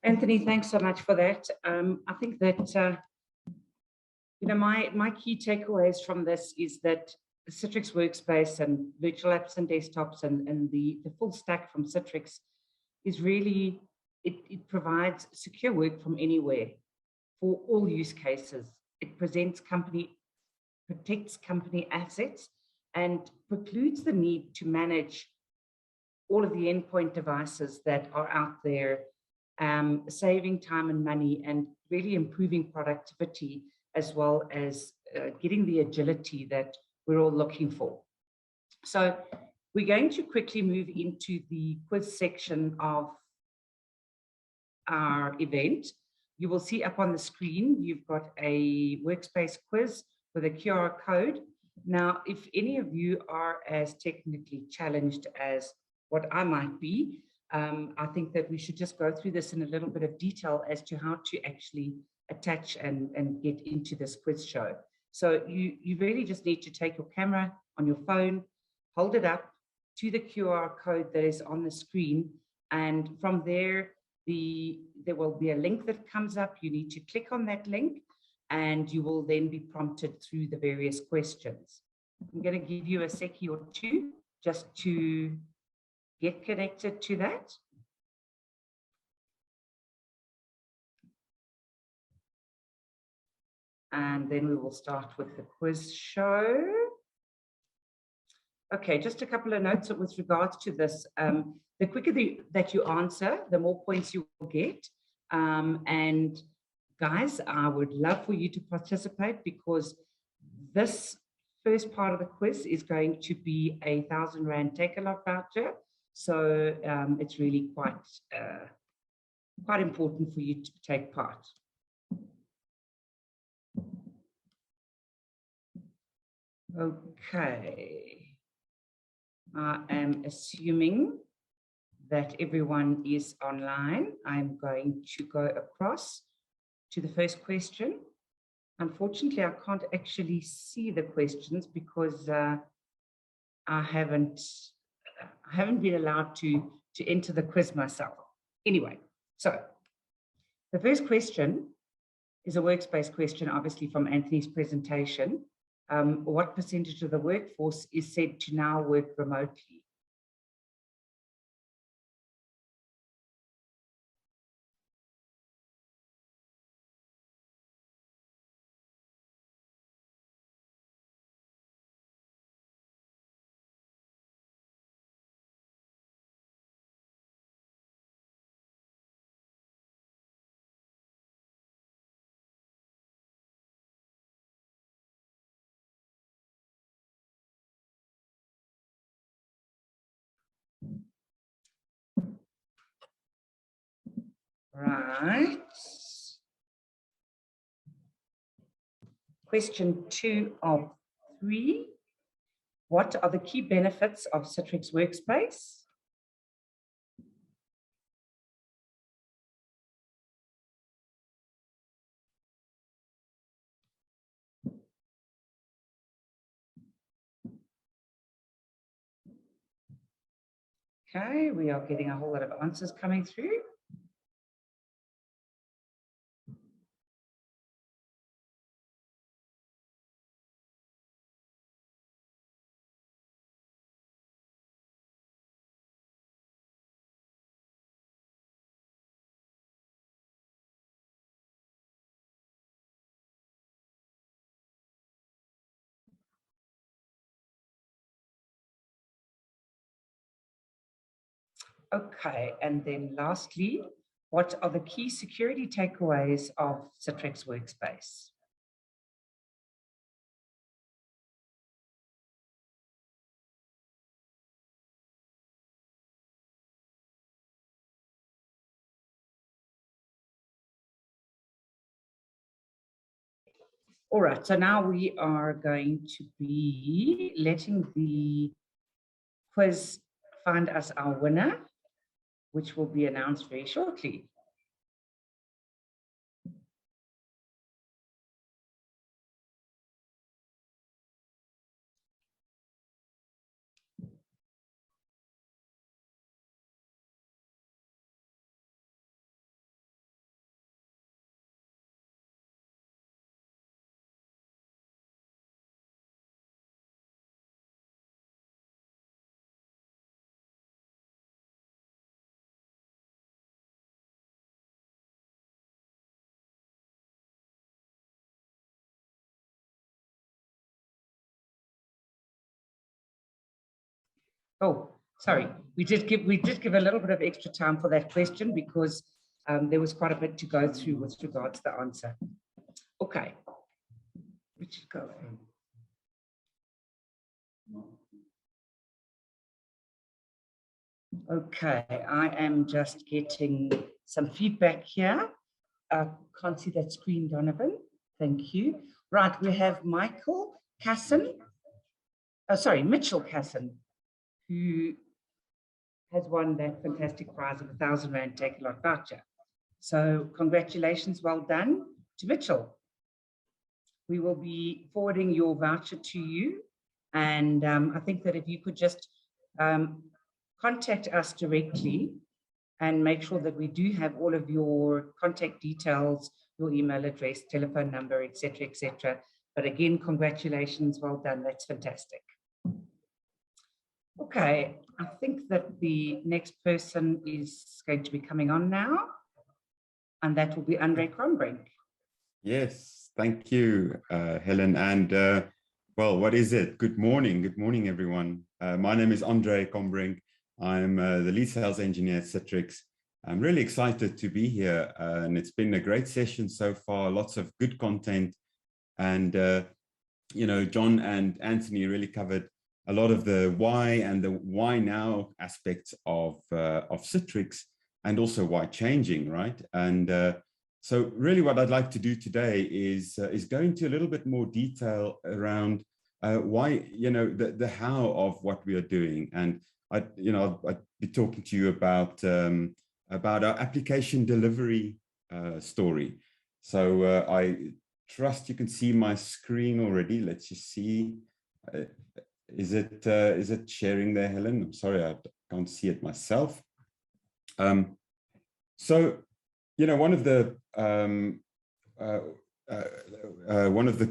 Anthony, thanks so much for that. I think that my key takeaways from this is that Citrix Workspace and virtual apps and desktops and the full stack from Citrix is really, it provides secure work from anywhere for all use cases. It protects company assets and precludes the need to manage all of the endpoint devices that are out there, saving time and money and really improving productivity, as well as getting the agility that we're all looking for. So we're going to quickly move into the quiz section of our event. You will see up on the screen, you've got a workspace quiz with a QR code. Now, if any of you are as technically challenged as what I might be, I think that we should just go through this in a little bit of detail as to how to actually attach and get into this quiz show. So you really just need to take your camera on your phone, hold it up to the QR code that is on the screen, and from there, there will be a link that comes up. You need to click on that link, and you will then be prompted through the various questions. I'm going to give you a second or two just to get connected to that. And then we will start with the quiz show. Okay, just a couple of notes with regards to this. The quicker that you answer, the more points you will get. And guys, I would love for you to participate, because this first part of the quiz is going to be a 1,000 Rand Takealot voucher. So it's really quite important for you to take part. Okay, I am assuming that everyone is online. I'm going to go across to the first question. Unfortunately, I can't actually see the questions because I haven't been allowed to enter the quiz myself. Anyway, so the first question is a workspace question, obviously from Anthony's presentation. What percentage of the workforce is said to now work remotely? Right. Question 2 of 3. What are the key benefits of Citrix Workspace? Okay, we are getting a whole lot of answers coming through. Okay, and then lastly, what are the key security takeaways of Citrix Workspace? All right, so now we are going to be letting the quiz find us our winner, which will be announced very shortly. Oh, sorry. We did give a little bit of extra time for that question because there was quite a bit to go through with regards to the answer. Okay. Richard, go. Okay, I am just getting some feedback here. Can't see that screen, Donovan. Thank you. Right, we have Michael Casson. Sorry, Mitchell Casson, who has won that fantastic prize of R1,000 Take a Lot voucher. So congratulations, well done to Mitchell. We will be forwarding your voucher to you. And I think that if you could just contact us directly and make sure that we do have all of your contact details, your email address, telephone number, etc., etc. But again, congratulations, well done, that's fantastic. Okay, I think that the next person is going to be coming on now, and that will be Andre Kombrink. Yes, thank you, Helen. And well, what is it? Good morning, everyone. My name is Andre Kombrink. I'm the lead sales engineer at Citrix. I'm really excited to be here, and it's been a great session so far. Lots of good content, and you know, John and Anthony really covered a lot of the why and the why now aspects of Citrix, and also why changing, right? And so really what I'd like to do today is go into a little bit more detail around why, you know, the how of what we are doing. And I'd be talking to you about our application delivery story. So I trust you can see my screen already. Let's just see. Is it sharing there, Helen? I'm sorry, I can't see it myself. So, you know, one of the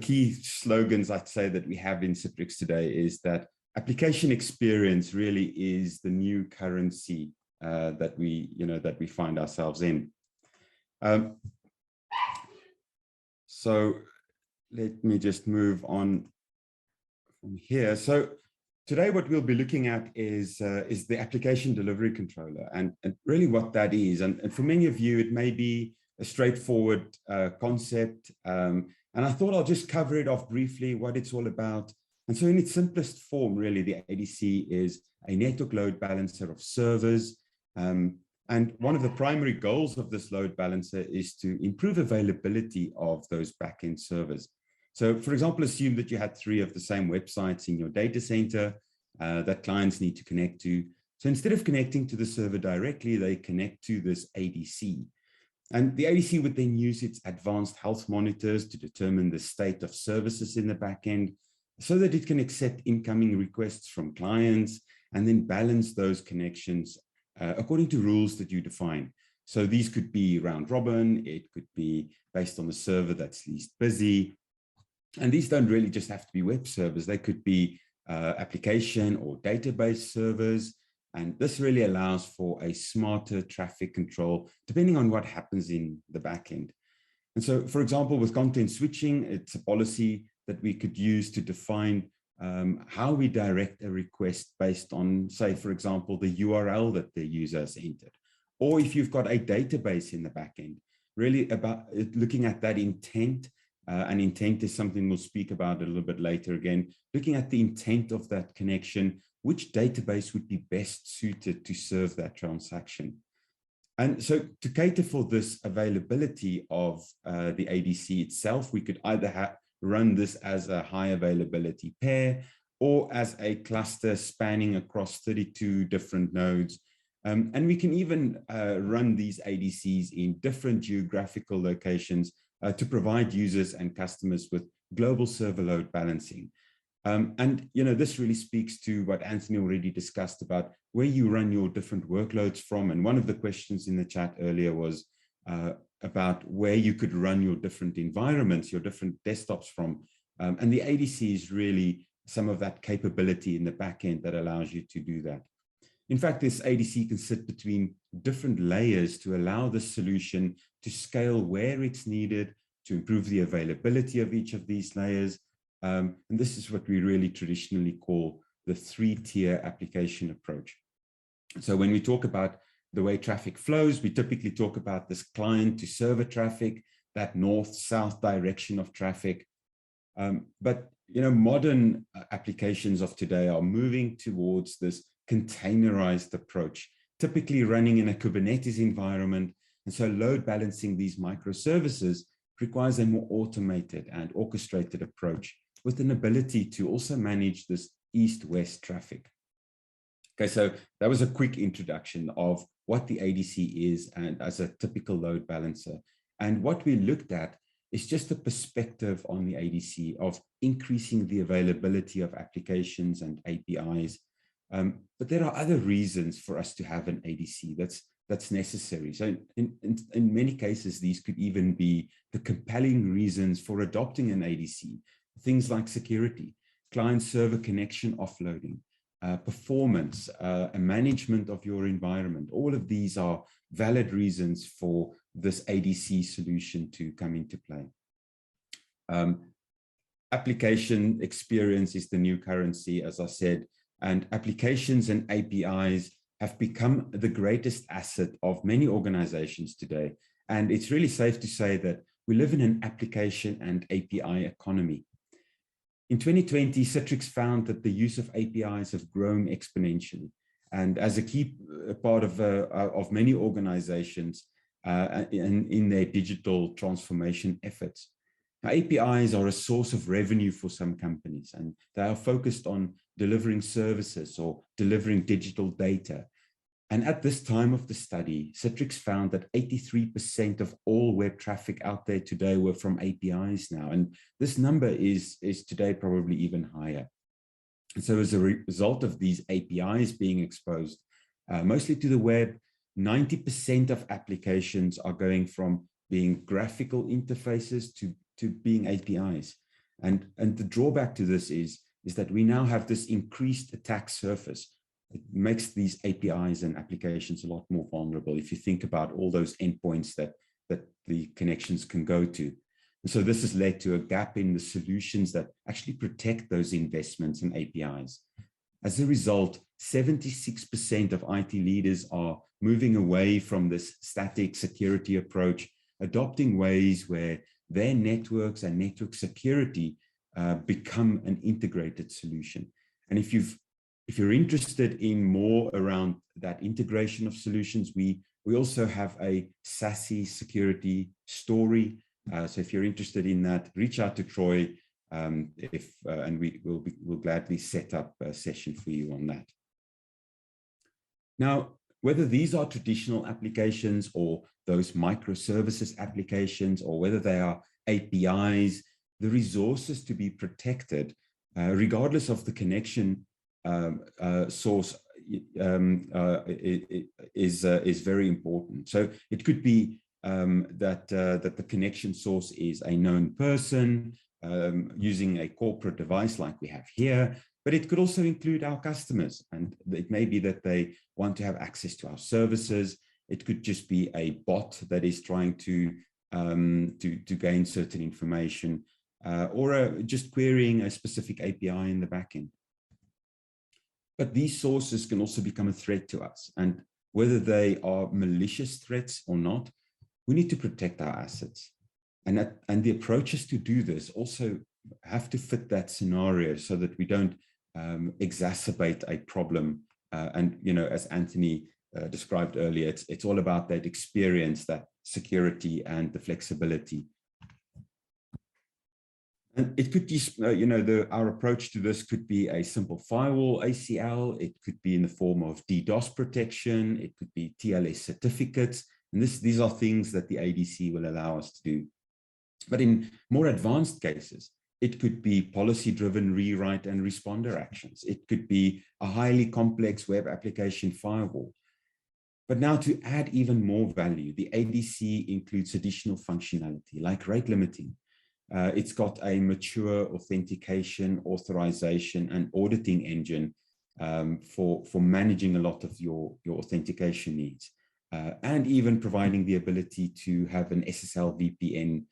key slogans I'd say that we have in Citrix today is that application experience really is the new currency that we find ourselves in. So let me just move on from here. So today what we'll be looking at is the application delivery controller, and really what that is. And for many of you, it may be a straightforward concept. And I thought I'll just cover it off briefly, what it's all about. And so in its simplest form, really, the ADC is a network load balancer of servers. And one of the primary goals of this load balancer is to improve availability of those backend servers. So for example, assume that you had 3 of the same websites in your data center that clients need to connect to. So instead of connecting to the server directly, they connect to this ADC. And the ADC would then use its advanced health monitors to determine the state of services in the backend so that it can accept incoming requests from clients and then balance those connections according to rules that you define. So these could be round robin, it could be based on the server that's least busy. And these don't really just have to be web servers. They could be application or database servers. And this really allows for a smarter traffic control, depending on what happens in the backend. And so, for example, with content switching, it's a policy that we could use to define how we direct a request based on, say, for example, the URL that the user has entered. Or if you've got a database in the backend, really about looking at that intent, and intent is something we'll speak about a little bit later again, looking at the intent of that connection, which database would be best suited to serve that transaction. And so to cater for this availability of the ADC itself, we could either run this as a high availability pair or as a cluster spanning across 32 different nodes. And we can even run these ADCs in different geographical locations to provide users and customers with global server load balancing. And this really speaks to what Anthony already discussed about where you run your different workloads from. And one of the questions in the chat earlier was about where you could run your different environments, your different desktops from. And the ADC is really some of that capability in the backend that allows you to do that. In fact, this ADC can sit between different layers to allow the solution to scale where it's needed, to improve the availability of each of these layers. And this is what we really traditionally call the 3-tier application approach. So when we talk about the way traffic flows, we typically talk about this client to server traffic, that north-south direction of traffic. But modern applications of today are moving towards this containerized approach, typically running in a Kubernetes environment. And so load balancing these microservices requires a more automated and orchestrated approach with an ability to also manage this east-west traffic. Okay, so that was a quick introduction of what the ADC is and as a typical load balancer. And what we looked at is just a perspective on the ADC of increasing the availability of applications and APIs. But there are other reasons for us to have an ADC that's necessary. So in many cases, these could even be the compelling reasons for adopting an ADC. Things like security, client-server connection offloading, performance, a management of your environment. All of these are valid reasons for this ADC solution to come into play. Application experience is the new currency, as I said, and applications and APIs have become the greatest asset of many organizations today. And it's really safe to say that we live in an application and API economy. In 2020, Citrix found that the use of APIs have grown exponentially. And as a key part of many organizations in their digital transformation efforts. Now, APIs are a source of revenue for some companies, and they are focused on delivering services or delivering digital data. And at this time of the study, Citrix found that 83% of all web traffic out there today were from APIs now. And this number is today probably even higher. And so as a result of these APIs being exposed, mostly to the web, 90% of applications are going from being graphical interfaces to being APIs. And the drawback to this is that we now have this increased attack surface. It makes these APIs and applications a lot more vulnerable if you think about all those endpoints that the connections can go to. And so this has led to a gap in the solutions that actually protect those investments in APIs. As a result, 76% of IT leaders are moving away from this static security approach, adopting ways where their networks and network security become an integrated solution. And if you're interested in more around that integration of solutions, we also have a SASE security story. So if you're interested in that, reach out to Troye, and we'll gladly set up a session for you on that. Now, whether these are traditional applications or those microservices applications, or whether they are APIs, the resources to be protected, regardless of the connection source, is very important. So it could be that the connection source is a known person using a corporate device like we have here, but it could also include our customers. And it may be that they want to have access to our services. It could just be a bot that is trying to gain certain information. or just querying a specific API in the backend. But these sources can also become a threat to us. And whether they are malicious threats or not, we need to protect our assets. And the approaches to do this also have to fit that scenario so that we don't exacerbate a problem. And, you know, as Anthony described earlier, it's all about that experience, that security and the flexibility. And it could be, you know, our approach to this could be a simple firewall ACL. It could be in the form of DDoS protection. It could be TLS certificates. And these are things that the ADC will allow us to do. But in more advanced cases, it could be policy-driven rewrite and responder actions. It could be a highly complex web application firewall. But now to add even more value, the ADC includes additional functionality like rate limiting. It's got a mature authentication, authorization, and auditing engine for managing a lot of your authentication needs, and even providing the ability to have an SSL VPN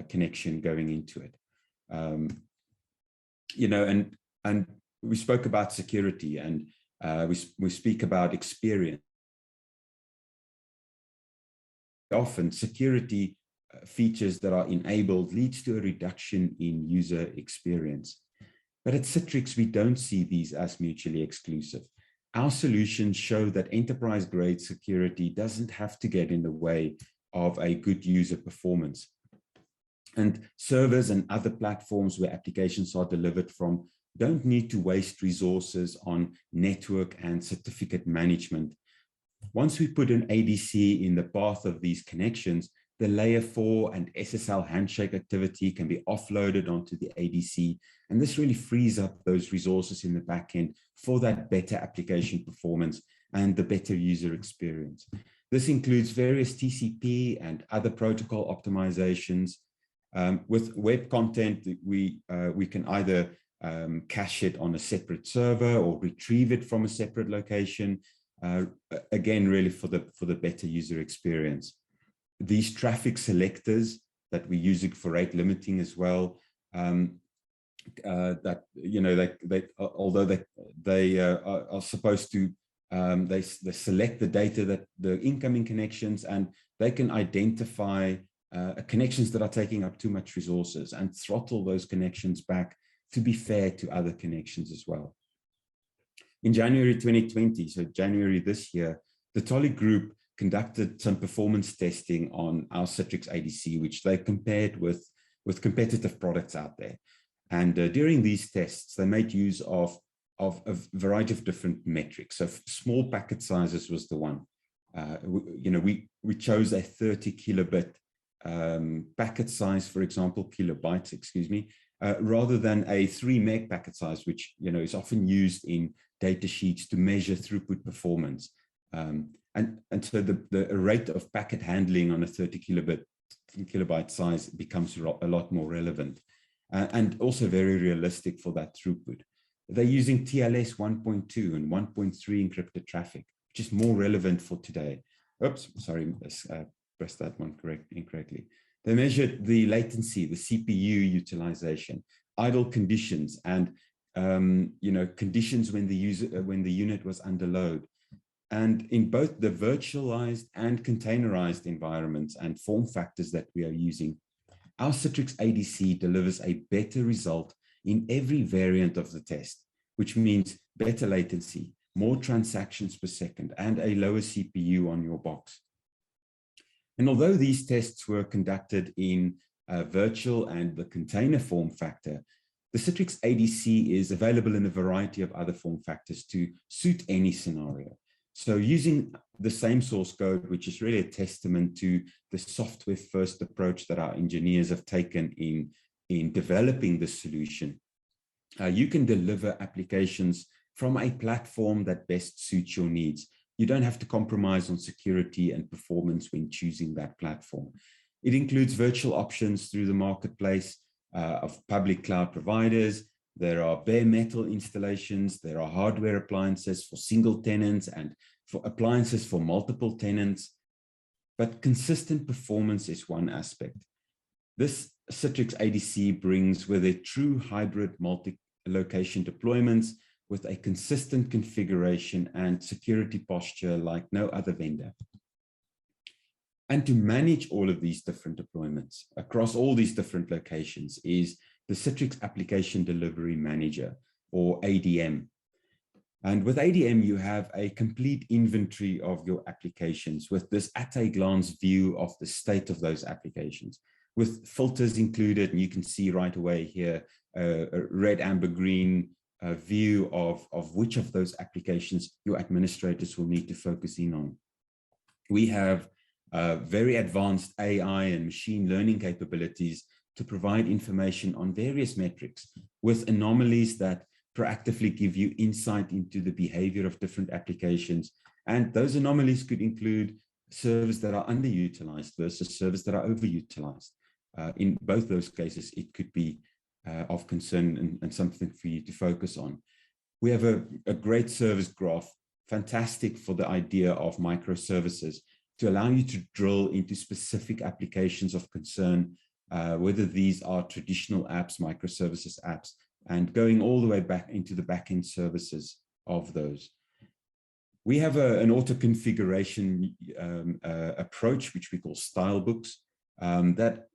connection going into it. You know, and we spoke about security, and we speak about experience. Often security features that are enabled leads to a reduction in user experience. But at Citrix, we don't see these as mutually exclusive. Our solutions show that enterprise-grade security doesn't have to get in the way of a good user performance. And servers and other platforms where applications are delivered from don't need to waste resources on network and certificate management. Once we put an ADC in the path of these connections, the layer 4 and SSL handshake activity can be offloaded onto the ADC. And this really frees up those resources in the backend for that better application performance and the better user experience. This includes various TCP and other protocol optimizations. With web content, we can either cache it on a separate server or retrieve it from a separate location. Again, really for the better user experience. These traffic selectors that we're using for rate limiting as well, that, you know, although they are supposed to, they select the data, that the incoming connections, and they can identify connections that are taking up too much resources and throttle those connections back to be fair to other connections as well. In January 2020, so January this year, the Tolly Group conducted some performance testing on our Citrix ADC, which they compared with competitive products out there. And during these tests, they made use of a variety of different metrics. So small packet sizes was the one. You know, we chose a 30 kilobit packet size, for example, kilobytes, excuse me, rather than a 3 meg packet size, which, you know, is often used in data sheets to measure throughput performance. And so the rate of packet handling on a 30 kilobyte size becomes a lot more relevant and also very realistic for that throughput. They're using TLS 1.2 and 1.3 encrypted traffic, which is more relevant for today. Oops, sorry, pressed that one incorrectly. They measured the latency, the CPU utilization, idle conditions, and you know, conditions when the unit was under load. And in both the virtualized and containerized environments and form factors that we are using, our Citrix ADC delivers a better result in every variant of the test, which means better latency, more transactions per second, and a lower CPU on your box. And although these tests were conducted in virtual and the container form factor, the Citrix ADC is available in a variety of other form factors to suit any scenario. So using the same source code, which is really a testament to the software first approach that our engineers have taken in developing this solution, you can deliver applications from a platform that best suits your needs. You don't have to compromise on security and performance when choosing that platform. It includes virtual options through the marketplace of public cloud providers. There are bare metal installations. There are hardware appliances for single tenants and for appliances for multiple tenants. But consistent performance is one aspect. This Citrix ADC brings with it true hybrid multi-location deployments with a consistent configuration and security posture like no other vendor. And to manage all of these different deployments across all these different locations is the Citrix Application Delivery Manager, or ADM. And with ADM, you have a complete inventory of your applications with this at-a-glance view of the state of those applications, with filters included. And you can see right away here a red, amber, green view of which of those applications your administrators will need to focus in on. We have very advanced AI and machine learning capabilities to provide information on various metrics with anomalies that proactively give you insight into the behavior of different applications. And those anomalies could include servers that are underutilized versus servers that are overutilized. In both those cases, it could be of concern and something for you to focus on. We have a great service graph, fantastic for the idea of microservices, to allow you to drill into specific applications of concern, whether these are traditional apps, microservices apps, and going all the way back into the backend services of those. We have an auto configuration approach, which we call style books, that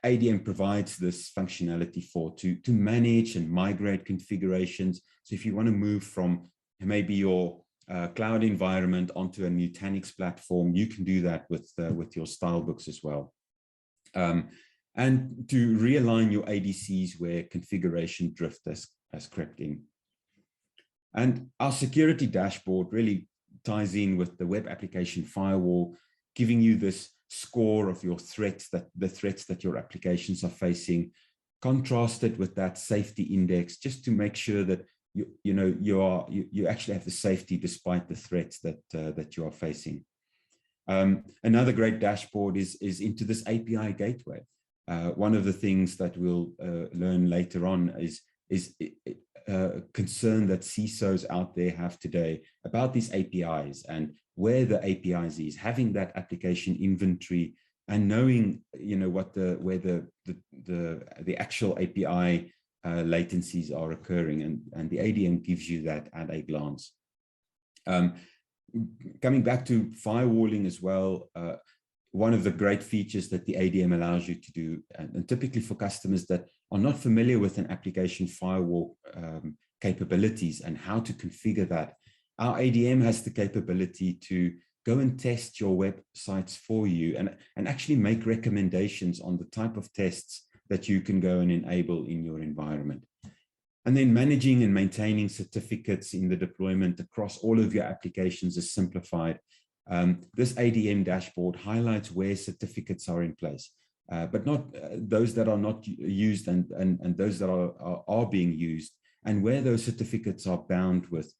ADM provides this functionality for to manage and migrate configurations. So if you want to move from maybe your cloud environment onto a Nutanix platform, you can do that with your style books as well. And to realign your ADCs where configuration drift has crept in. And our security dashboard really ties in with the web application firewall, giving you this score of your threats, the threats that your applications are facing, contrasted with that safety index, just to make sure that you actually have the safety despite the threats that you are facing. Another great dashboard is into this API gateway. One of the things that we'll learn later on is concern that CISOs out there have today about these APIs and where the APIs is, having that application inventory and knowing where the actual API latencies are occurring, and the ADM gives you that at a glance. Coming back to firewalling as well, one of the great features that the ADM allows you to do, and typically for customers that are not familiar with an application firewall capabilities and how to configure that, our ADM has the capability to go and test your websites for you and actually make recommendations on the type of tests that you can go and enable in your environment. And then managing and maintaining certificates in the deployment across all of your applications is simplified. This ADM dashboard highlights where certificates are in place, but not those that are not used and those that are being used, and where those certificates are bound with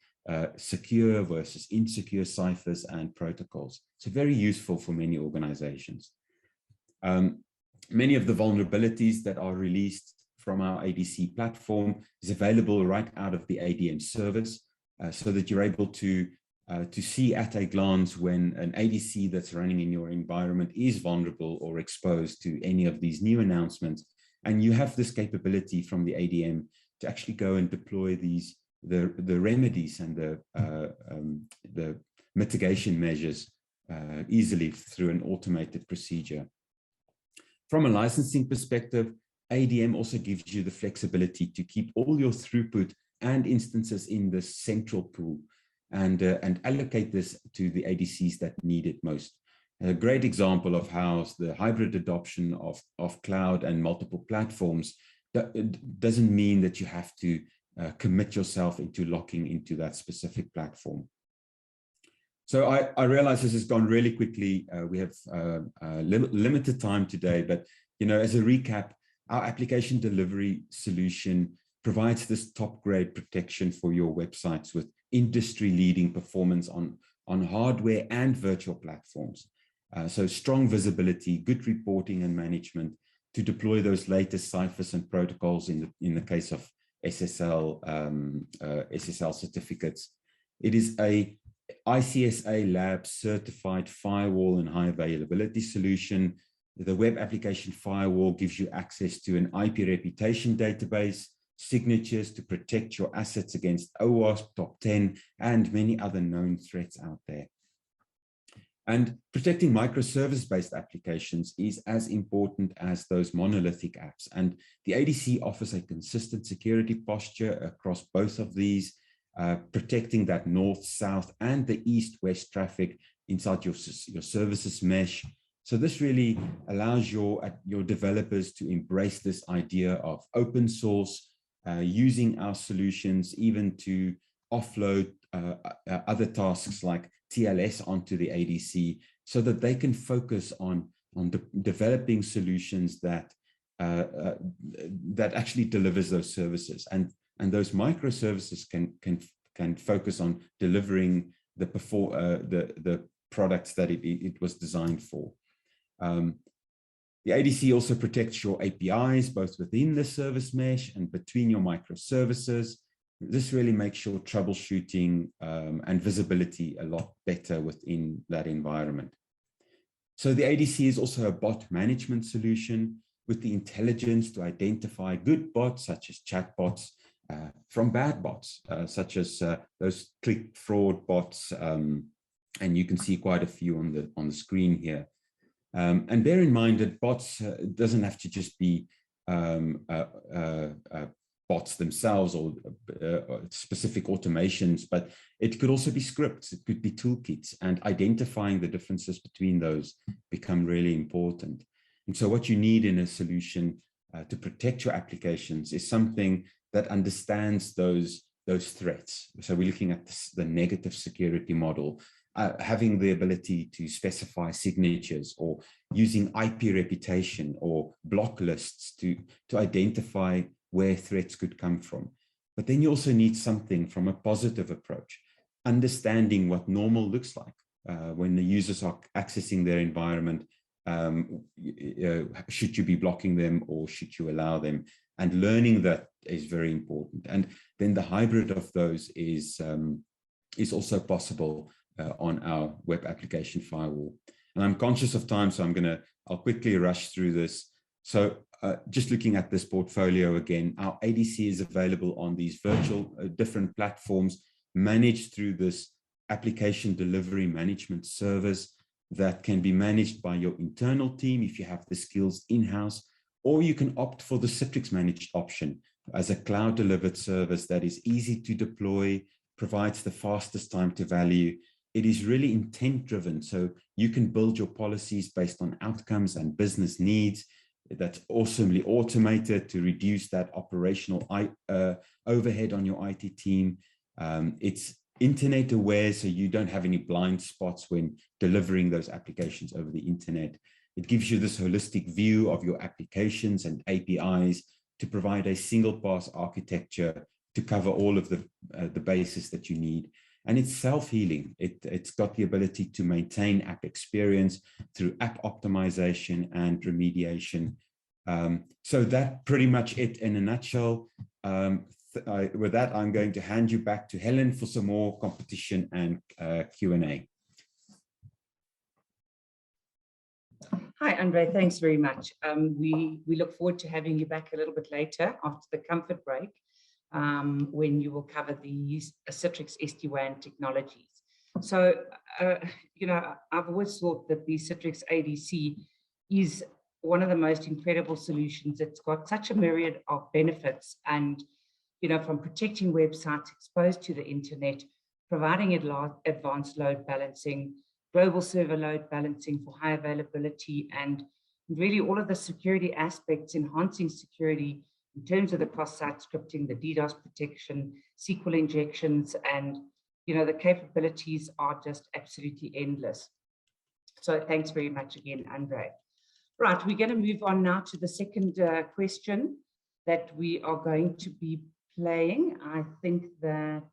secure versus insecure ciphers and protocols. So very useful for many organizations. Many of the vulnerabilities that are released from our ADC platform is available right out of the ADM service, so that you're able to see at a glance when an ADC that's running in your environment is vulnerable or exposed to any of these new announcements. And you have this capability from the ADM to actually go and deploy the remedies and the mitigation measures easily through an automated procedure. From a licensing perspective, ADM also gives you the flexibility to keep all your throughput and instances in the central pool and allocate this to the ADCs that need it most. A great example of how the hybrid adoption of cloud and multiple platforms doesn't mean that you have to commit yourself into locking into that specific platform. So I realize this has gone really quickly. We have limited time today, but as a recap, our application delivery solution provides this top grade protection for your websites with industry leading performance on hardware and virtual platforms. So strong visibility, good reporting and management to deploy those latest ciphers and protocols in the case of SSL certificates. It is a ICSA lab certified firewall and high availability solution The web application firewall gives you access to an IP reputation database, signatures to protect your assets against OWASP, Top 10, and many other known threats out there. And protecting microservice-based applications is as important as those monolithic apps. And the ADC offers a consistent security posture across both of these, protecting that north, south, and the east-west traffic inside your services mesh. So this really allows your developers to embrace this idea of open source, using our solutions even to offload other tasks like TLS onto the ADC, so that they can focus on developing solutions that actually delivers those services, and those microservices can focus on delivering the products that it was designed for. The ADC also protects your APIs, both within the service mesh and between your microservices. This really makes your troubleshooting and visibility a lot better within that environment. So the ADC is also a bot management solution with the intelligence to identify good bots, such as chatbots, from bad bots, such as those click fraud bots. And you can see quite a few on the screen here. And bear in mind that bots doesn't have to just be bots themselves or specific automations, but it could also be scripts, it could be toolkits, and identifying the differences between those become really important. And so what you need in a solution to protect your applications is something that understands those threats. So we're looking at the negative security model, having the ability to specify signatures, or using IP reputation or block lists to identify where threats could come from. But then you also need something from a positive approach, understanding what normal looks like when the users are accessing their environment. Should you be blocking them or should you allow them? And learning that is very important. And then the hybrid of those is also possible on our web application firewall. And I'm conscious of time, so I'll quickly rush through this. So just looking at this portfolio again, our ADC is available on these virtual different platforms managed through this application delivery management service that can be managed by your internal team if you have the skills in-house, or you can opt for the Citrix managed option as a cloud delivered service that is easy to deploy, provides the fastest time to value. It is really intent driven, so you can build your policies based on outcomes and business needs. That's awesomely automated to reduce that operational overhead on your IT team. It's internet aware, so you don't have any blind spots when delivering those applications over the internet. It gives you this holistic view of your applications and APIs to provide a single pass architecture to cover all of the bases that you need. And it's self-healing. It's got the ability to maintain app experience through app optimization and remediation. So that's pretty much it in a nutshell. With that, I'm going to hand you back to Helen for some more competition and Q&A. Hi, Andre, thanks very much. We look forward to having you back a little bit later after the comfort break, when you will cover the Citrix Sd-Wan technologies. So, I've always thought that the Citrix ADC is one of the most incredible solutions. It's got such a myriad of benefits, and, from protecting websites exposed to the internet, providing advanced load balancing, global server load balancing for high availability, and really all of the security aspects, enhancing security in terms of the cross-site scripting, the DDoS protection, SQL injections, and the capabilities are just absolutely endless. So thanks very much again, Andre. Right, we're going to move on now to the second question that we are going to be playing. I think that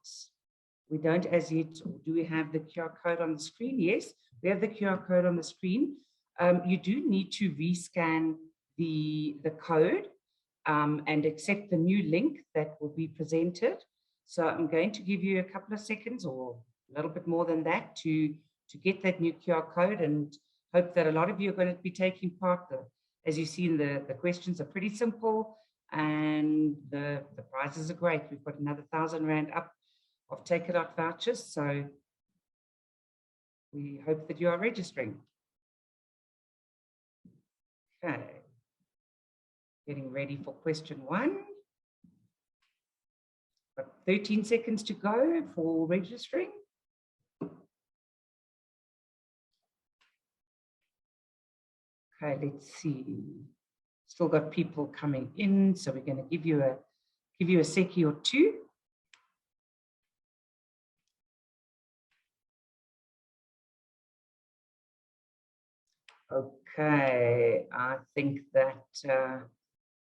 we don't as yet, or do we have the QR code on the screen? Yes, we have the QR code on the screen. You do need to rescan the code and accept the new link that will be presented. So I'm going to give you a couple of seconds or a little bit more than that to get that new QR code, and hope that a lot of you are going to be taking part. As you've seen, the questions are pretty simple and the prizes are great. We've got another 1,000 Rand up of Take It Out vouchers. So we hope that you are registering. Okay. Getting ready for question 1. Got 13 seconds to go for registering. Okay, let's see. Still got people coming in, so we're going to give you a seckie or two. Okay, I think that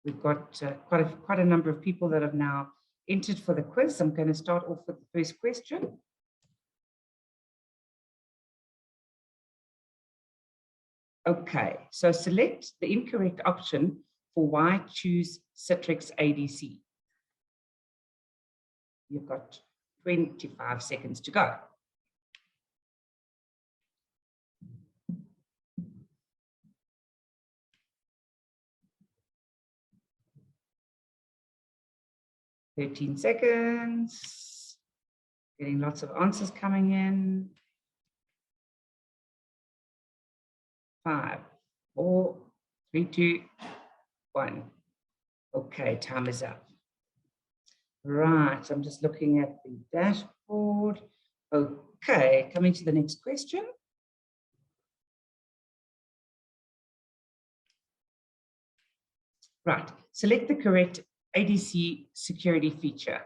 we've got quite a number of people that have now entered for the quiz. I'm going to start off with the first question. Okay, so select the incorrect option for why choose Citrix ADC. You've got 25 seconds to go. "13 seconds. Getting lots of answers coming in. 5, 4, 3, 2, 1. Okay, time is up. Right, I'm just looking at the dashboard. Okay, coming to the next question. Right, select the correct ADC security feature.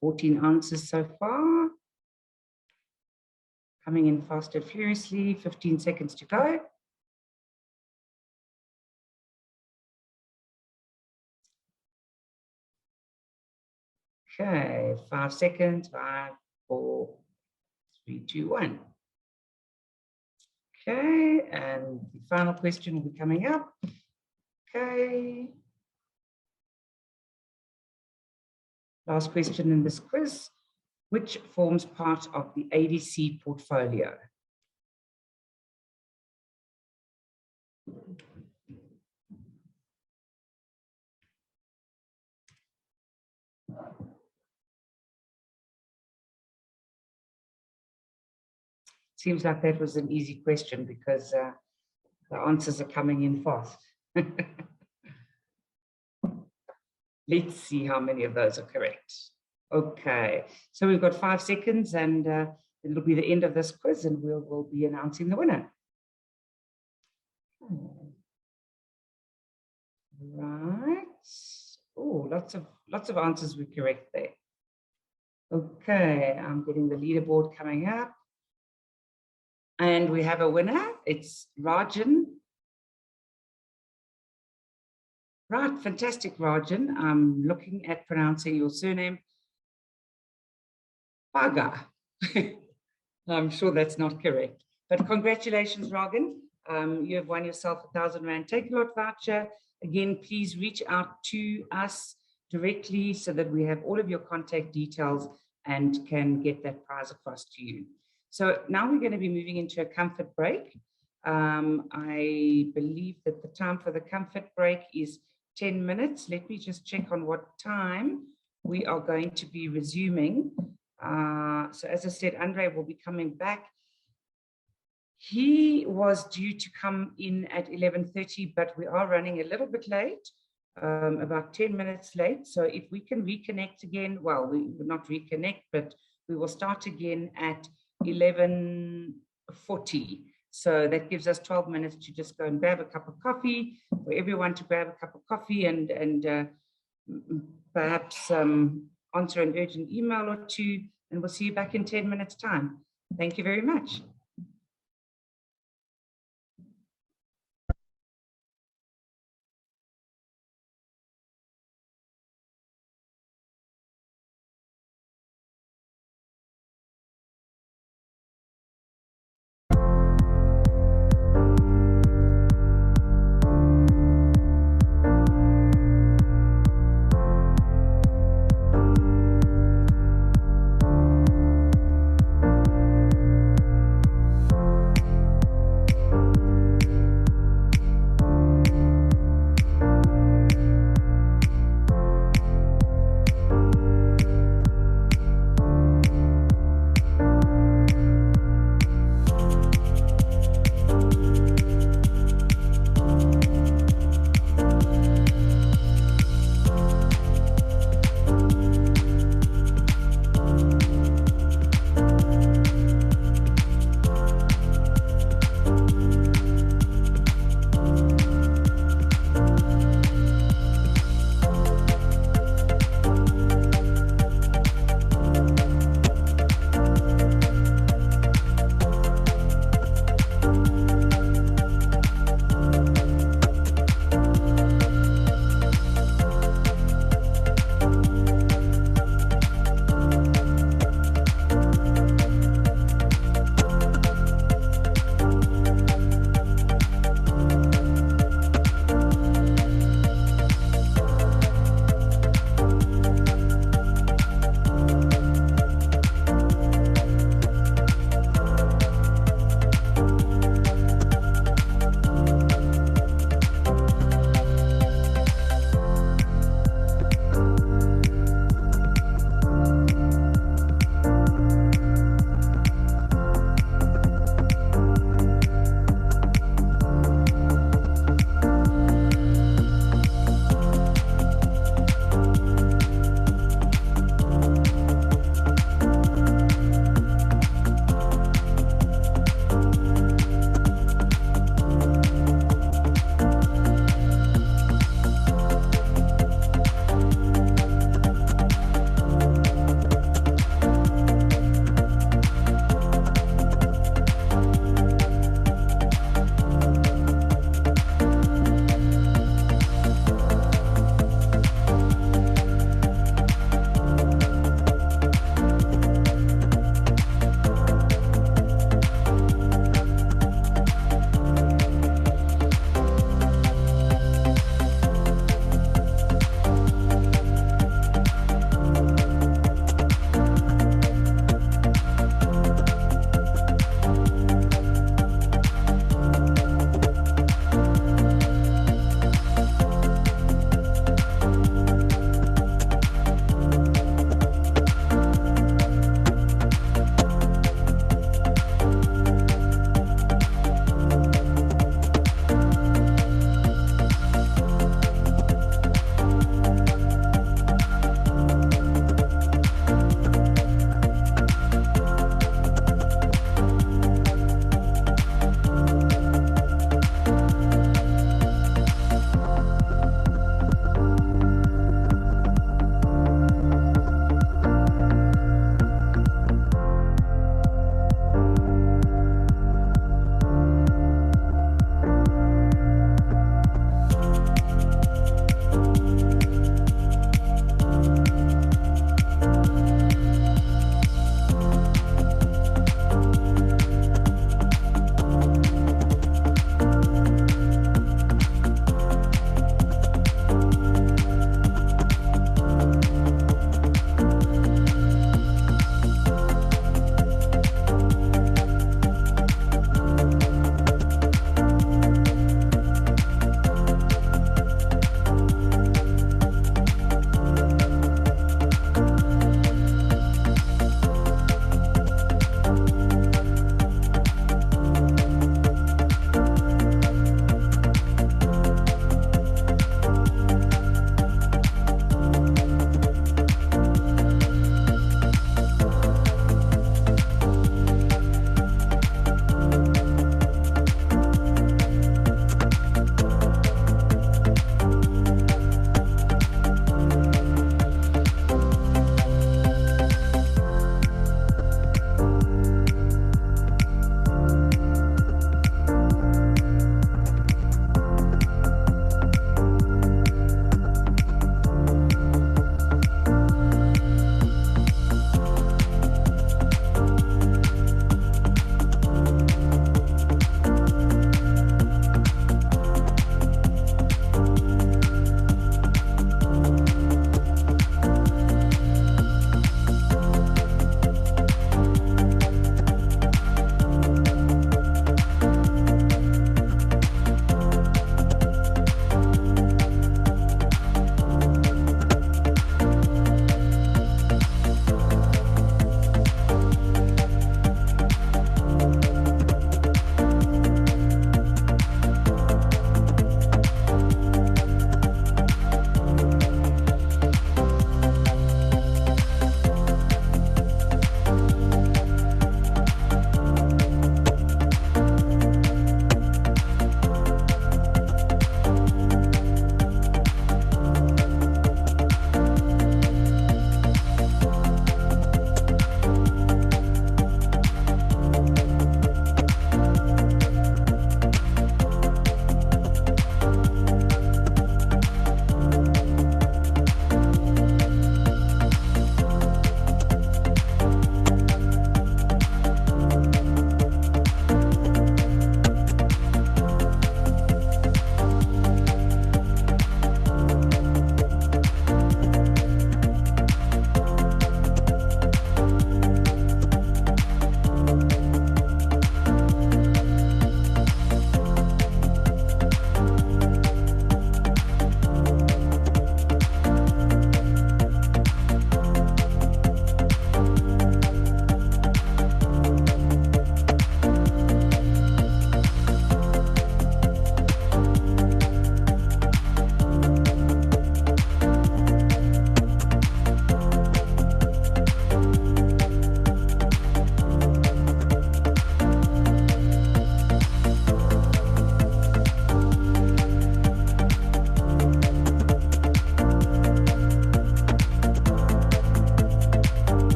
14 answers so far. Coming in fast and furiously, 15 seconds to go. Okay, 5 seconds, 5, 4, 3, 2, 1. Okay, and the final question will be coming up. Okay. Last question in this quiz. Which forms part of the ADC portfolio? Seems like that was an easy question because the answers are coming in fast. Let's see how many of those are correct. Okay, so we've got 5 seconds and it'll be the end of this quiz and we'll be announcing the winner. Right. Oh, lots of answers were correct there. Okay, I'm getting the leaderboard coming up. And we have a winner. It's Rajan. Right, fantastic, Rajan. I'm looking at pronouncing your surname. Paga. I'm sure that's not correct. But congratulations, Rajan. You have won yourself a 1,000 Rand Take A Lot voucher. Again, please reach out to us directly so that we have all of your contact details and can get that prize across to you. So now we're going to be moving into a comfort break. I believe that the time for the comfort break is 10 minutes. Let me just check on what time we are going to be resuming. So as I said, Andre will be coming back. He was due to come in at 11:30, but we are running a little bit late, about 10 minutes late. So if we can reconnect again, well, we will not reconnect, but we will start again at 11:40. So that gives us 12 minutes to just go and grab a cup of coffee, for everyone to grab a cup of coffee and perhaps answer an urgent email or two, and we'll see you back in 10 minutes time. Thank you very much.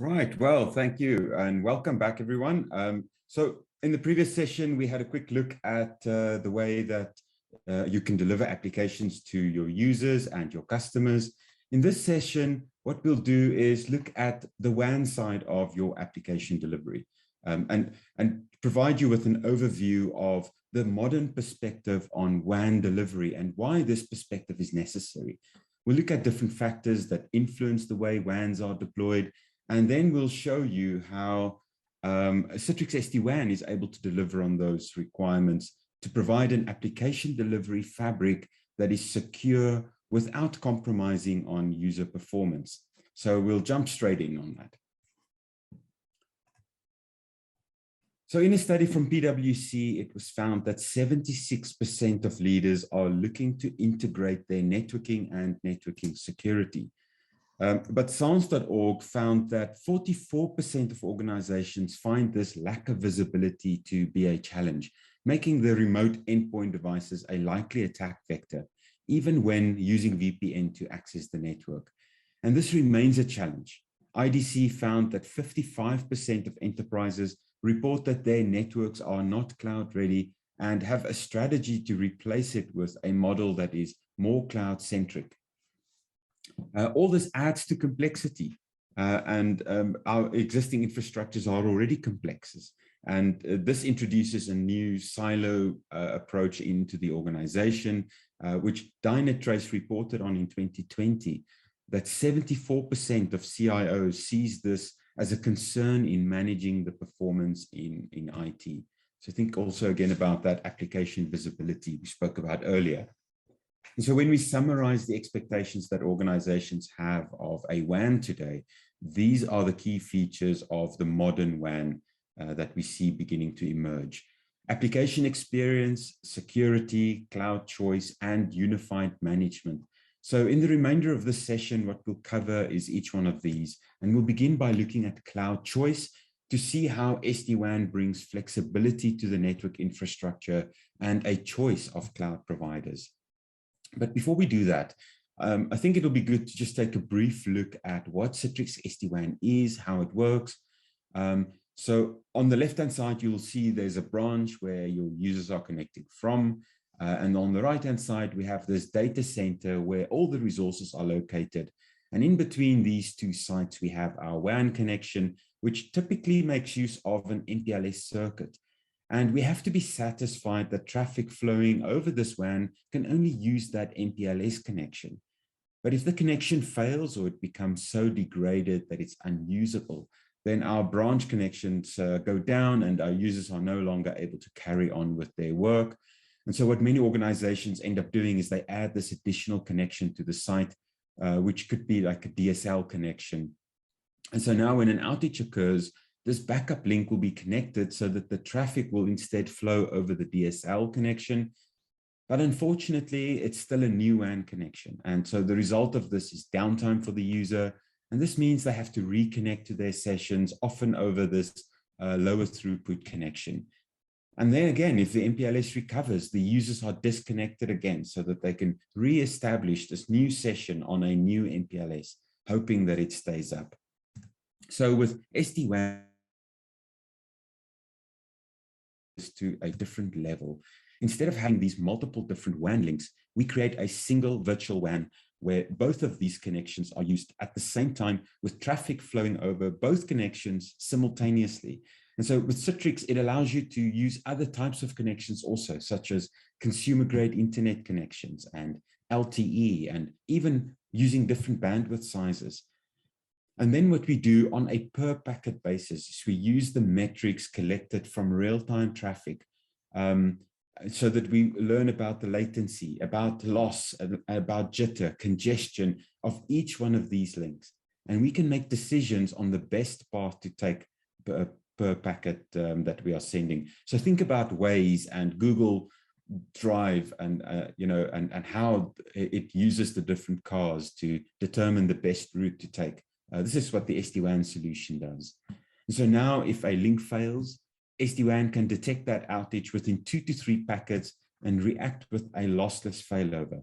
Right, well, thank you and welcome back, everyone. So in the previous session, we had a quick look at the way that you can deliver applications to your users and your customers. In this session, what we'll do is look at the WAN side of your application delivery and provide you with an overview of the modern perspective on WAN delivery and why this perspective is necessary. We'll look at different factors that influence the way WANs are deployed, and then we'll show you how Citrix SD-WAN is able to deliver on those requirements to provide an application delivery fabric that is secure without compromising on user performance. So we'll jump straight in on that. So in a study from PwC, it was found that 76% of leaders are looking to integrate their networking and networking security. But Sans.org found that 44% of organizations find this lack of visibility to be a challenge, making the remote endpoint devices a likely attack vector, even when using VPN to access the network. And this remains a challenge. IDC found that 55% of enterprises report that their networks are not cloud ready and have a strategy to replace it with a model that is more cloud centric. All this adds to complexity and our existing infrastructures are already complex. And this introduces a new silo approach into the organization, which Dynatrace reported on in 2020, that 74% of CIOs sees this as a concern in managing the performance in IT. So think also again about that application visibility we spoke about earlier. And so when we summarize the expectations that organizations have of a WAN today, these are the key features of the modern WAN that we see beginning to emerge. Application experience, security, cloud choice, and unified management. So in the remainder of this session, what we'll cover is each one of these. And we'll begin by looking at cloud choice to see how SD-WAN brings flexibility to the network infrastructure and a choice of cloud providers. But before we do that, I think it'll be good to just take a brief look at what Citrix SD-WAN is, how it works. So on the left-hand side, you'll see there's a branch where your users are connecting from. And on the right-hand side, we have this data center where all the resources are located. And in between these two sites, we have our WAN connection, which typically makes use of an MPLS circuit. And we have to be satisfied that traffic flowing over this WAN can only use that MPLS connection. But if the connection fails or it becomes so degraded that it's unusable, then our branch connections go down and our users are no longer able to carry on with their work. And so what many organizations end up doing is they add this additional connection to the site, which could be like a DSL connection. And so now when an outage occurs, this backup link will be connected so that the traffic will instead flow over the DSL connection. But unfortunately, it's still a new WAN connection. And so the result of this is downtime for the user. And this means they have to reconnect to their sessions, often over this lower throughput connection. And then again, if the MPLS recovers, the users are disconnected again so that they can re-establish this new session on a new MPLS, hoping that it stays up. So with SD-WAN to a different level, instead of having these multiple different WAN links, we create a single virtual WAN where both of these connections are used at the same time with traffic flowing over both connections simultaneously. And so with Citrix, it allows you to use other types of connections also, such as consumer-grade internet connections and LTE, and even using different bandwidth sizes. And then what we do on a per packet basis is we use the metrics collected from real-time traffic so that we learn about the latency, about loss, about jitter, congestion of each one of these links. And we can make decisions on the best path to take per packet that we are sending. So think about Waze and Google Drive and and how it uses the different cars to determine the best route to take. This is what the SD-WAN solution does. And so now if a link fails, SD-WAN can detect that outage within 2 to 3 packets and react with a lossless failover.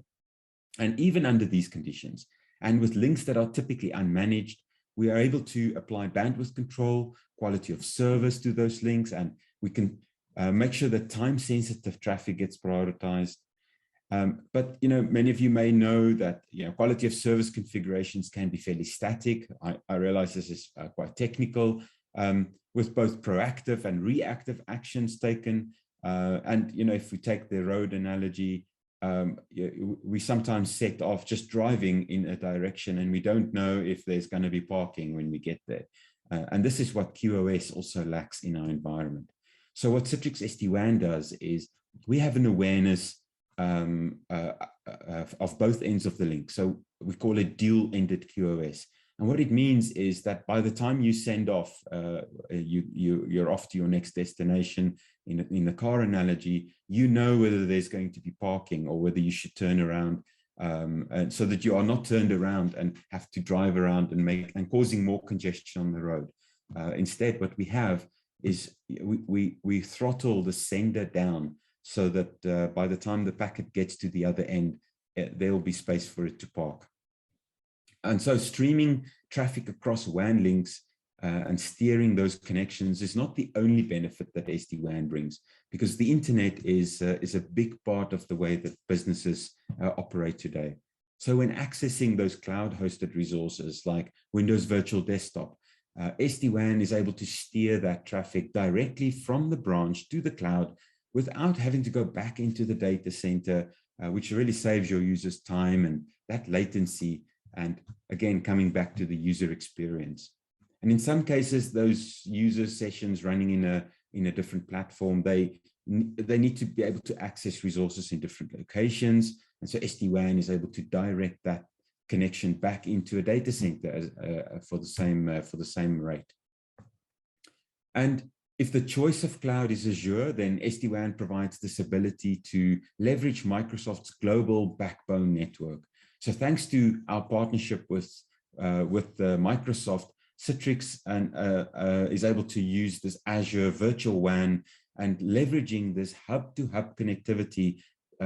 And even under these conditions, and with links that are typically unmanaged, we are able to apply bandwidth control, quality of service to those links, and we can make sure that time-sensitive traffic gets prioritized. But many of you may know that quality of service configurations can be fairly static. I realize this is quite technical, with both proactive and reactive actions taken. And if we take the road analogy, we sometimes set off just driving in a direction, and we don't know if there's going to be parking when we get there. And this is what QoS also lacks in our environment. So what Citrix SD-WAN does is we have an awareness of both ends of the link. So we call it dual-ended QoS. And what it means is that by the time you send off, you're off to your next destination. In the car analogy, you know whether there's going to be parking or whether you should turn around, and so that you are not turned around and have to drive around and causing more congestion on the road. Instead, what we have is we throttle the sender down so that by the time the packet gets to the other end, there will be space for it to park. And so streaming traffic across WAN links and steering those connections is not the only benefit that SD-WAN brings, because the internet is a big part of the way that businesses operate today. So when accessing those cloud-hosted resources like Windows Virtual Desktop, SD-WAN is able to steer that traffic directly from the branch to the cloud without having to go back into the data center, which really saves your users time and that latency. And again, coming back to the user experience. And in some cases, those user sessions running in a different platform, they need to be able to access resources in different locations. And so SD-WAN is able to direct that connection back into a data center for the same rate. And if the choice of cloud is Azure, then SD-WAN provides this ability to leverage Microsoft's global backbone network. So thanks to our partnership with Microsoft, Citrix is able to use this Azure virtual WAN and leveraging this hub-to-hub connectivity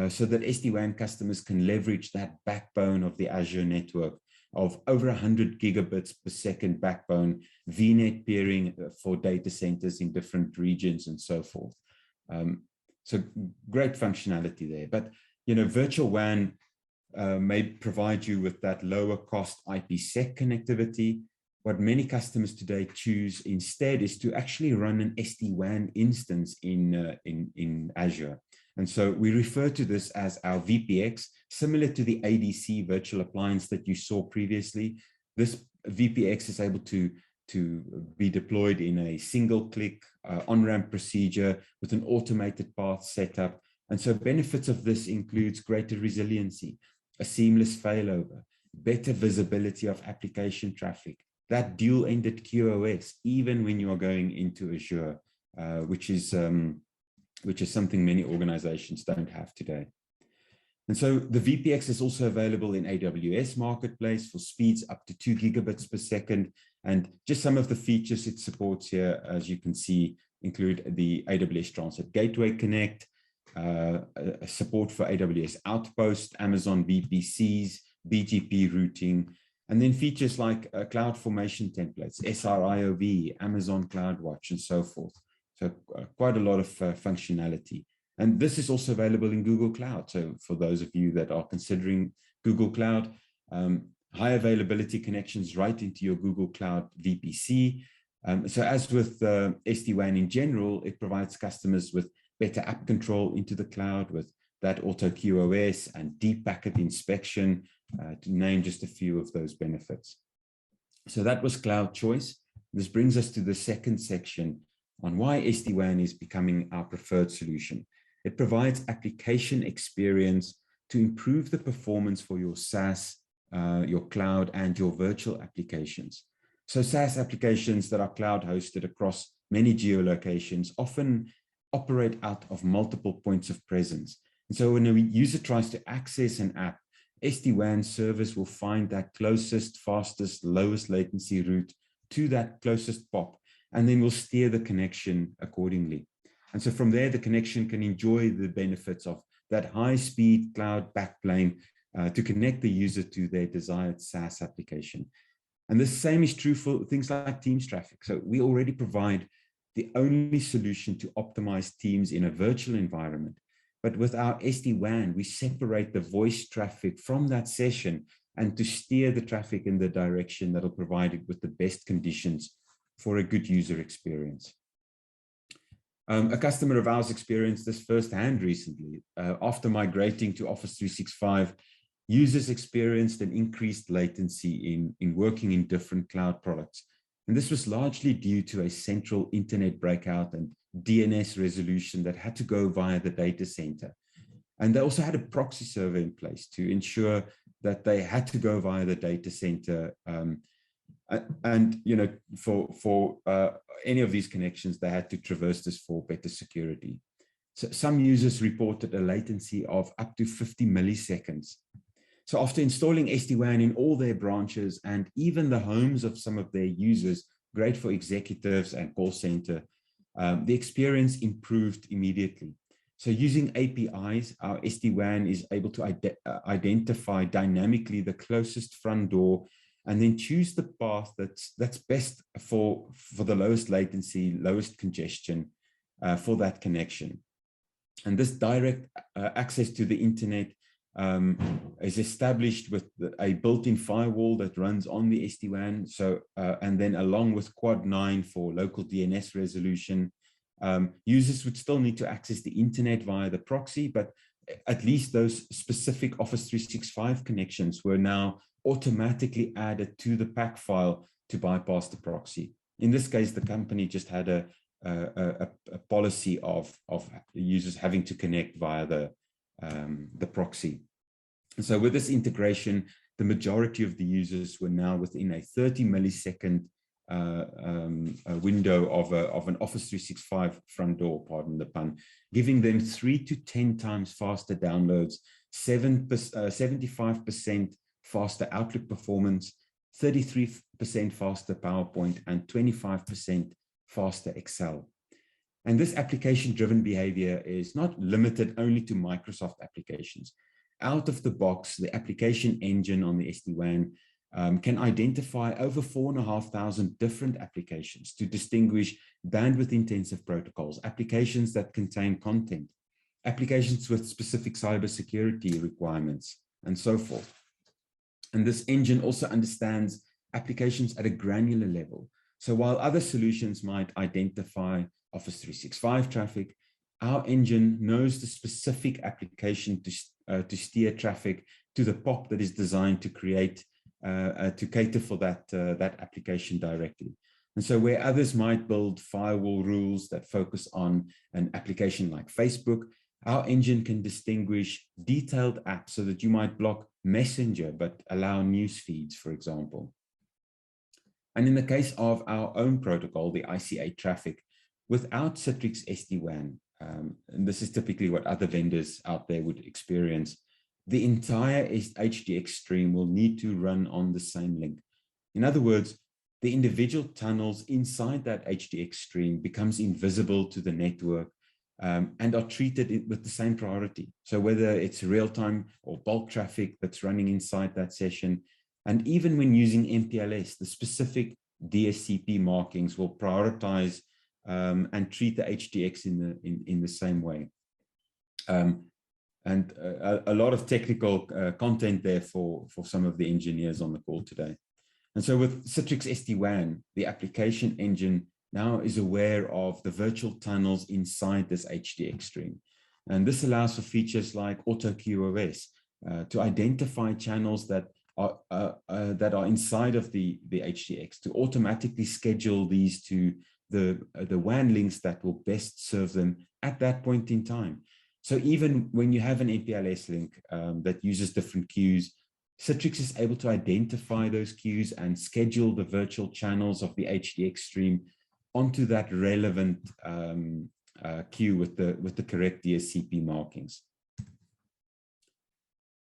so that SD-WAN customers can leverage that backbone of the Azure network of over 100 gigabits per second backbone, VNet peering for data centers in different regions and so forth. So great functionality there. But virtual WAN may provide you with that lower cost IPsec connectivity. What many customers today choose instead is to actually run an SD-WAN instance in Azure. And so we refer to this as our VPX, similar to the ADC virtual appliance that you saw previously. This VPX is able to be deployed in a single-click on-ramp procedure with an automated path setup. And so benefits of this includes greater resiliency, a seamless failover, better visibility of application traffic, that dual-ended QoS, even when you are going into Azure, which is something many organizations don't have today. And so the VPX is also available in AWS Marketplace for speeds up to 2 gigabits per second. And just some of the features it supports here, as you can see, include the AWS Transit Gateway Connect, support for AWS Outpost, Amazon VPCs, BGP routing, and then features like cloud formation templates, SRIOV, Amazon CloudWatch, and so forth. So quite a lot of functionality. And this is also available in Google Cloud. So for those of you that are considering Google Cloud, high availability connections right into your Google Cloud VPC. So as with SD-WAN in general, it provides customers with better app control into the cloud with that auto QoS and deep packet inspection, to name just a few of those benefits. So that was cloud choice. This brings us to the second section on why SD-WAN is becoming our preferred solution. It provides application experience to improve the performance for your SaaS, your cloud, and your virtual applications. So SaaS applications that are cloud hosted across many geolocations often operate out of multiple points of presence. And so when a user tries to access an app, SD-WAN service will find that closest, fastest, lowest latency route to that closest POP, and then we'll steer the connection accordingly. And so from there, the connection can enjoy the benefits of that high-speed cloud backplane to connect the user to their desired SaaS application. And the same is true for things like Teams traffic. So we already provide the only solution to optimize Teams in a virtual environment. But with our Sd-Wan, we separate the voice traffic from that session and to steer the traffic in the direction that will provide it with the best conditions for a good user experience. A customer of ours experienced this firsthand recently. After migrating to Office 365, users experienced an increased latency in working in different cloud products. And this was largely due to a central internet breakout and DNS resolution that had to go via the data center. And they also had a proxy server in place to ensure that they had to go via the data center. And you know, for any of these connections, they had to traverse this for better security. So some users reported a latency of up to 50 milliseconds. So after installing Sd-Wan in all their branches and even the homes of some of their users, great for executives and call center, the experience improved immediately. So using APIs, our Sd-Wan is able to identify dynamically the closest front door and then choose the path that's best for the lowest latency, lowest congestion for that connection. And this direct access to the internet is established with a built-in firewall that runs on the Sd-Wan. So, and then along with Quad 9 for local DNS resolution, users would still need to access the internet via the proxy, but at least those specific Office 365 connections were now automatically added to the pack file to bypass the proxy. In this case, the company just had a policy of users having to connect via the proxy. And so with this integration, the majority of the users were now within a 30 millisecond window of an Office 365 front door, pardon the pun, giving them 3 to 10 times faster downloads, 75% faster Outlook performance, 33% faster PowerPoint, and 25% faster Excel. And this application-driven behavior is not limited only to Microsoft applications. Out of the box, the application engine on the Sd-Wan can identify over 4,500 different applications to distinguish bandwidth-intensive protocols, applications that contain content, applications with specific cybersecurity requirements, and so forth. And this engine also understands applications at a granular level. So while other solutions might identify Office 365 traffic, our engine knows the specific application to steer traffic to the POP that is designed to create, to cater for that application directly. And so where others might build firewall rules that focus on an application like Facebook, our engine can distinguish detailed apps so that you might block Messenger, but allow news feeds, for example. And in the case of our own protocol, the IC8 traffic, without Citrix Sd-Wan, and this is typically what other vendors out there would experience, the entire HDX stream will need to run on the same link. In other words, the individual tunnels inside that HDX stream becomes invisible to the network and are treated with the same priority. So whether it's real-time or bulk traffic that's running inside that session, and even when using MPLS, the specific DSCP markings will prioritize and treat the HDX in the same way. And a lot of technical content there for some of the engineers on the call today. And so with Citrix Sd-Wan, the application engine now is aware of the virtual tunnels inside this HDX stream. And this allows for features like Auto QoS to identify channels that are inside of the HDX, to automatically schedule these to the WAN links that will best serve them at that point in time. So even when you have an MPLS link that uses different queues, Citrix is able to identify those queues and schedule the virtual channels of the HDX stream onto that relevant queue with the correct DSCP markings.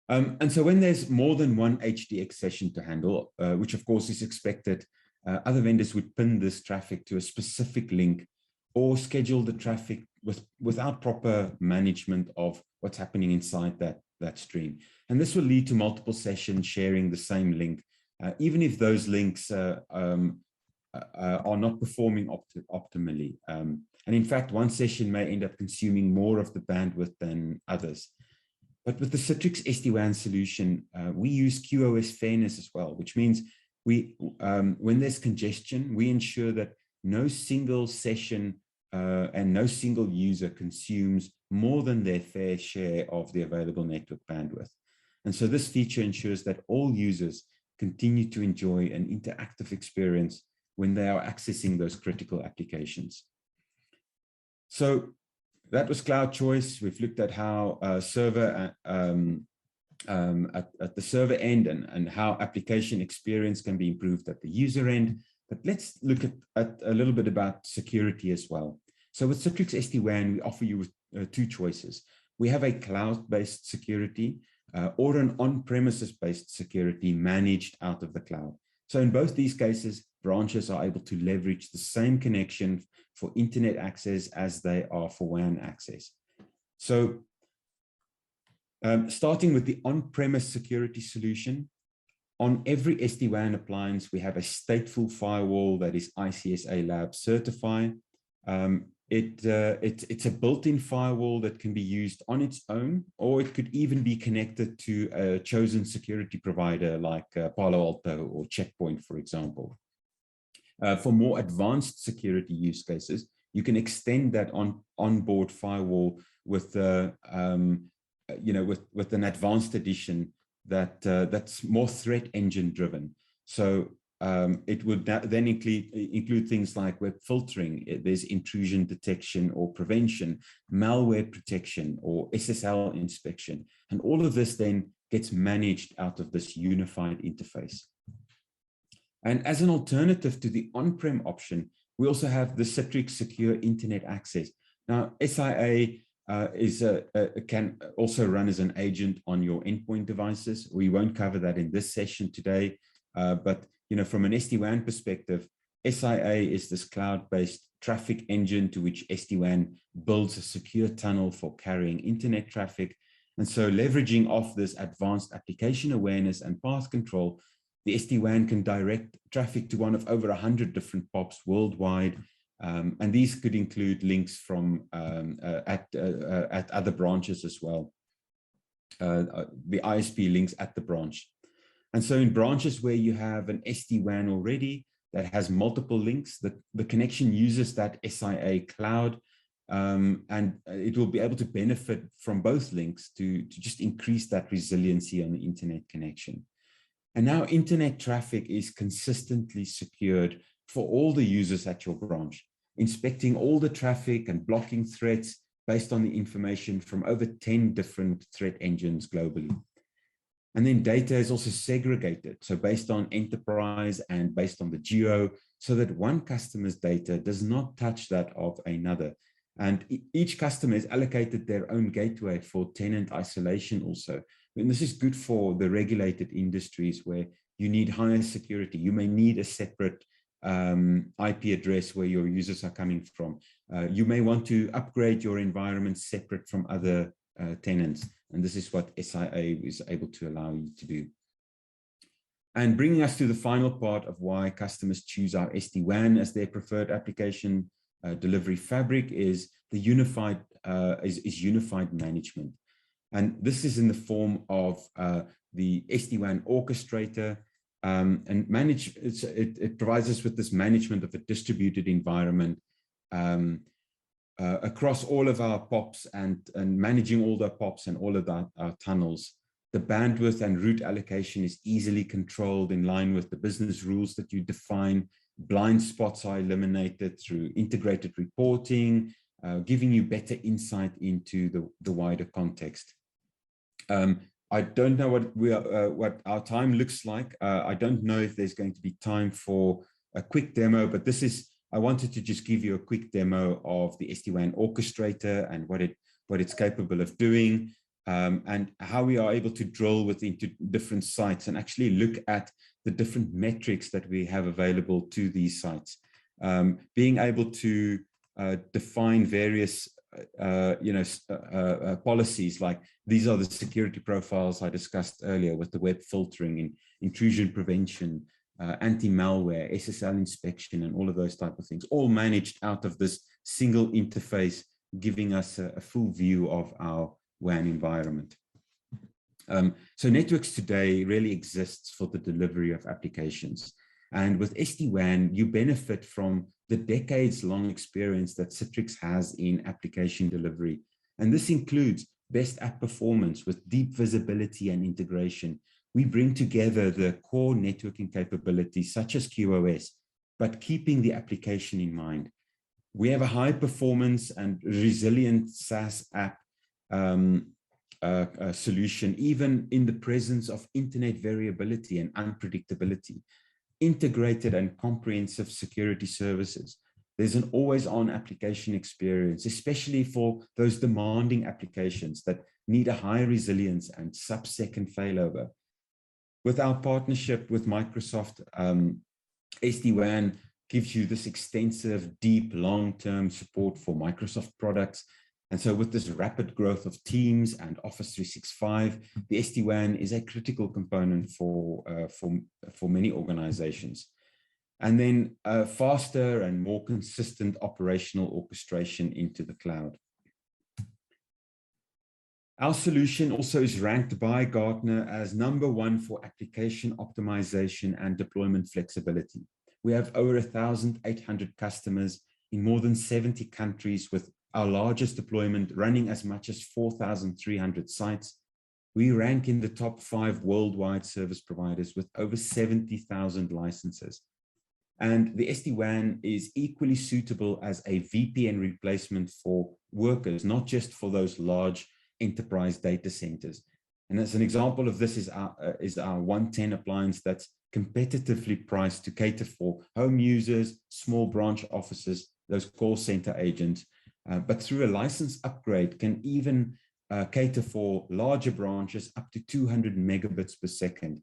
And so when there's more than one HDX session to handle, which of course is expected, other vendors would pin this traffic to a specific link or schedule the traffic without proper management of what's happening inside that stream. And this will lead to multiple sessions sharing the same link even if those links are not performing optimally. And in fact, one session may end up consuming more of the bandwidth than others. But with the Citrix SD-WAN solution, we use QoS fairness as well, which means when there's congestion, we ensure that no single session and no single user consumes more than their fair share of the available network bandwidth. And so this feature ensures that all users continue to enjoy an interactive experience when they are accessing those critical applications. So that was cloud choice. We've looked at how server at the server end and how application experience can be improved at the user end. But let's look at a little bit about security as well. So with Citrix SD-WAN, we offer you with two choices. We have a cloud-based security or an on-premises-based security managed out of the cloud. So in both these cases, branches are able to leverage the same connection for internet access as they are for WAN access. So starting with the on-premise security solution, on every SD-WAN appliance, we have a stateful firewall that is ICSA Lab certified. It's a built-in firewall that can be used on its own, or it could even be connected to a chosen security provider like Palo Alto or Checkpoint, for example. For more advanced security use cases, you can extend that onboard firewall with with an advanced edition that's more threat engine driven. So it would then include things like web filtering, there's intrusion detection or prevention, malware protection, or SSL inspection. And all of this then gets managed out of this unified interface. And as an alternative to the on-prem option, we also have the Citrix Secure Internet Access. Now, SIA can also run as an agent on your endpoint devices. We won't cover that in this session today, but from an SD-WAN perspective, SIA is this cloud-based traffic engine to which SD-WAN builds a secure tunnel for carrying internet traffic. And so leveraging off this advanced application awareness and path control, the SD-WAN can direct traffic to one of over 100 different POPs worldwide. And these could include links from at other branches as well, the ISP links at the branch. And so in branches where you have an SD-WAN already that has multiple links, the connection uses that SIA cloud, and it will be able to benefit from both links to just increase that resiliency on the internet connection. And now internet traffic is consistently secured for all the users at your branch, inspecting all the traffic and blocking threats based on the information from over 10 different threat engines globally. And then data is also segregated, so based on enterprise and based on the geo, so that one customer's data does not touch that of another. And each customer is allocated their own gateway for tenant isolation also. And this is good for the regulated industries where you need higher security. You may need a separate IP address where your users are coming from. You may want to upgrade your environment separate from other tenants. And this is what SIA is able to allow you to do. And bringing us to the final part of why customers choose our SD-WAN as their preferred application delivery fabric is the unified management. And this is in the form of the SD-WAN orchestrator, and it provides us with this management of a distributed environment across all of our POPs and managing all the POPs and all of our tunnels. The bandwidth and route allocation is easily controlled in line with the business rules that you define. Blind spots are eliminated through integrated reporting, giving you better insight into the wider context. I don't know what our time looks like. I don't know if there's going to be time for a quick demo, but I wanted to just give you a quick demo of the SD-WAN orchestrator and what it's capable of doing, and how we are able to drill into different sites and actually look at the different metrics that we have available to these sites. Being able to define various policies like these are the security profiles I discussed earlier with the web filtering and intrusion prevention, anti-malware, SSL inspection, and all of those type of things, all managed out of this single interface, giving us a full view of our WAN environment. So networks today really exists for the delivery of applications. And with SD-WAN, you benefit from the decades-long experience that Citrix has in application delivery. And this includes best app performance with deep visibility and integration. We bring together the core networking capabilities such as QoS, but keeping the application in mind. We have a high performance and resilient SaaS app solution, even in the presence of internet variability and unpredictability. Integrated and comprehensive security services. There's an always-on application experience, especially for those demanding applications that need a high resilience and sub-second failover. With our partnership with Microsoft, SD-WAN gives you this extensive, deep, long-term support for Microsoft products. And so with this rapid growth of Teams and Office 365, the SD-WAN is a critical component for many organizations. And then faster and more consistent operational orchestration into the cloud. Our solution also is ranked by Gartner as #1 for application optimization and deployment flexibility. We have over 1,800 customers in more than 70 countries, with our largest deployment running as much as 4,300 sites. We rank in the top 5 worldwide service providers with over 70,000 licenses. And the SD-WAN is equally suitable as a VPN replacement for workers, not just for those large enterprise data centers. And as an example of this is our 110 appliance that's competitively priced to cater for home users, small branch offices, those call center agents, but through a license upgrade can even cater for larger branches up to 200 megabits per second.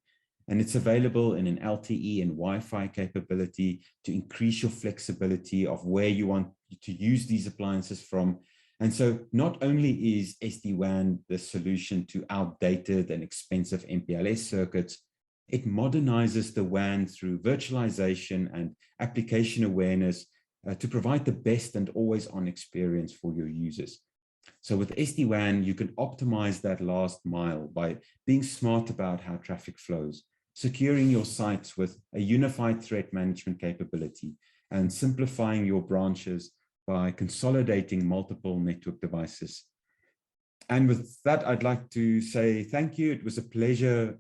And it's available in an LTE and Wi-Fi capability to increase your flexibility of where you want to use these appliances from. And so not only is SD-WAN the solution to outdated and expensive MPLS circuits, it modernizes the WAN through virtualization and application awareness to provide the best and always-on experience for your users. So with SD-WAN, you can optimize that last mile by being smart about how traffic flows, securing your sites with a unified threat management capability, and simplifying your branches by consolidating multiple network devices. And with that, I'd like to say thank you. It was a pleasure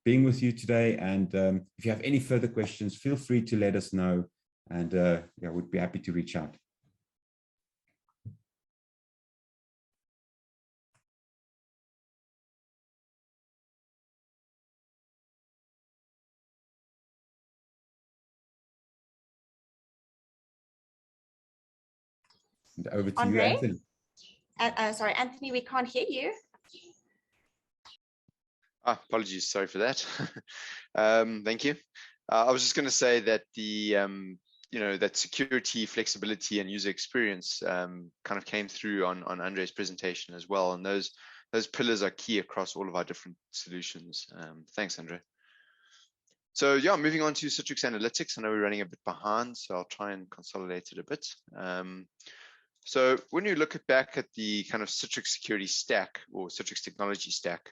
being with you today. And if you have any further questions, feel free to let us know. And yeah, we'd be happy to reach out. And over to you, Anthony. Sorry, Anthony, we can't hear you. Apologies, sorry for that. Thank you. I was just going to say that the that security, flexibility, and user experience kind of came through on Andre's presentation as well, and those pillars are key across all of our different solutions. Thanks, Andre. So yeah, moving on to Citrix Analytics. I know we're running a bit behind, so I'll try and consolidate it a bit. So when you look back at the kind of Citrix security stack or Citrix technology stack,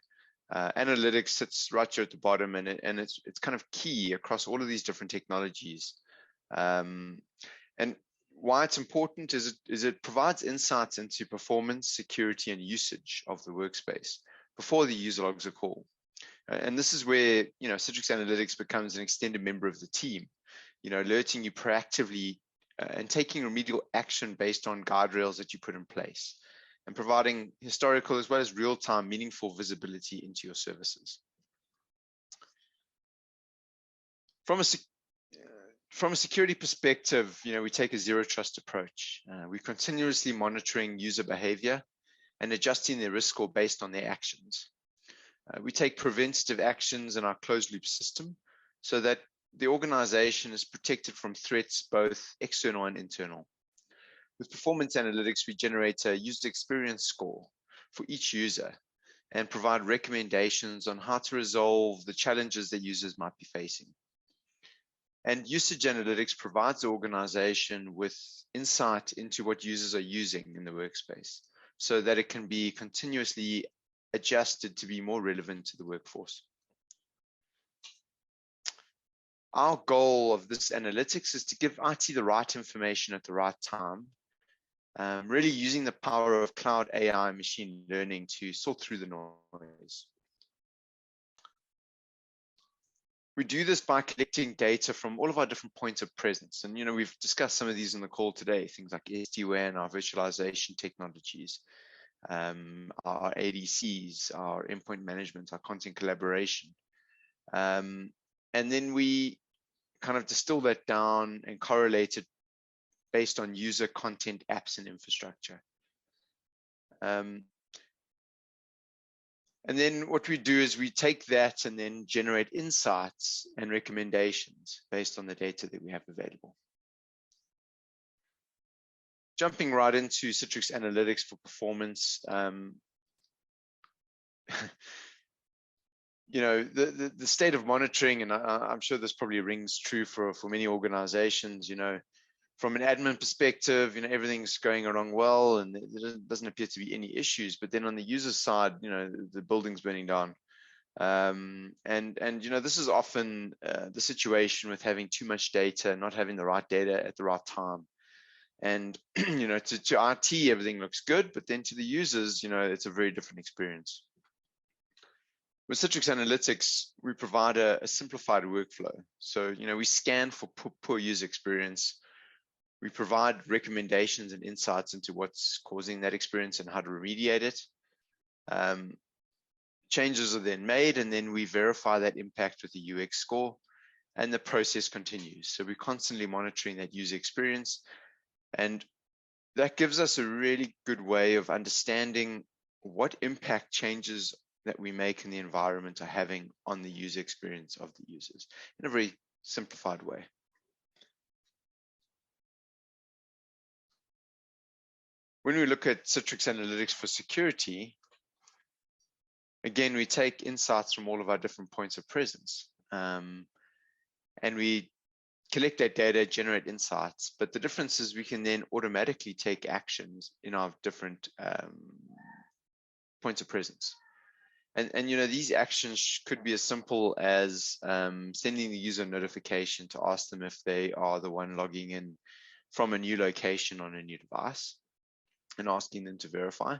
analytics sits right here at the bottom, and it's kind of key across all of these different technologies. And why it's important is it provides insights into performance, security, and usage of the workspace before the user logs a call. And this is where Citrix Analytics becomes an extended member of the team, alerting you proactively and taking remedial action based on guardrails that you put in place, and providing historical as well as real-time meaningful visibility into your services. From a security perspective, we take a zero trust approach. We're continuously monitoring user behavior and adjusting their risk score based on their actions. We take preventative actions in our closed loop system so that the organization is protected from threats, both external and internal. With performance analytics, we generate a user experience score for each user and provide recommendations on how to resolve the challenges that users might be facing. And usage analytics provides the organization with insight into what users are using in the workspace so that it can be continuously adjusted to be more relevant to the workforce. Our goal of this analytics is to give IT the right information at the right time, really using the power of cloud AI and machine learning to sort through the noise. We do this by collecting data from all of our different points of presence. And, we've discussed some of these in the call today, things like Sd-Wan, our virtualization technologies, our ADCs, our endpoint management, our content collaboration. And then we kind of distill that down and correlate it based on user content, apps, and infrastructure. And then what we do is we take that and then generate insights and recommendations based on the data that we have available. Jumping right into Citrix Analytics for performance, the state of monitoring, and I'm sure this probably rings true for many organizations, from an admin perspective, everything's going along well and there doesn't appear to be any issues. But then on the user side, the building's burning down. This is often the situation with having too much data, not having the right data at the right time. And, to IT, everything looks good, but then to the users, it's a very different experience. With Citrix Analytics, we provide a simplified workflow. So, we scan for poor user experience. We provide recommendations and insights into what's causing that experience and how to remediate it. Changes are then made, and then we verify that impact with the UX score, and the process continues. So we're constantly monitoring that user experience, and that gives us a really good way of understanding what impact changes that we make in the environment are having on the user experience of the users in a very simplified way. When we look at Citrix Analytics for security, again, we take insights from all of our different points of presence, and we collect that data, generate insights. But the difference is we can then automatically take actions in our different points of presence. And these actions could be as simple as sending the user a notification to ask them if they are the one logging in from a new location on a new device, and asking them to verify.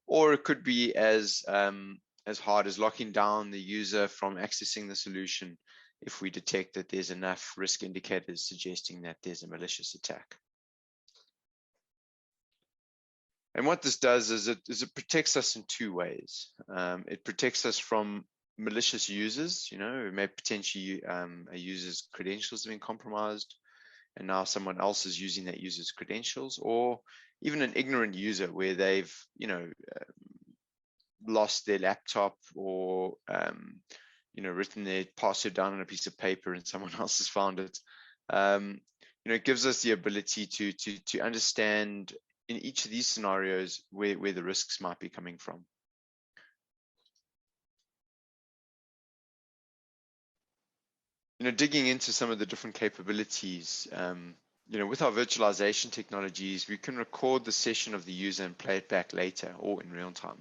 Or it could be as hard as locking down the user from accessing the solution if we detect that there's enough risk indicators suggesting that there's a malicious attack. And what this does is it protects us in two ways. It protects us from malicious users. It may potentially a user's credentials have been compromised, and now someone else is using that user's credentials, or even an ignorant user where they've lost their laptop or written their password down on a piece of paper and someone else has found it. It gives us the ability to understand in each of these scenarios where the risks might be coming from. Digging into some of the different capabilities, with our virtualization technologies, we can record the session of the user and play it back later or in real time.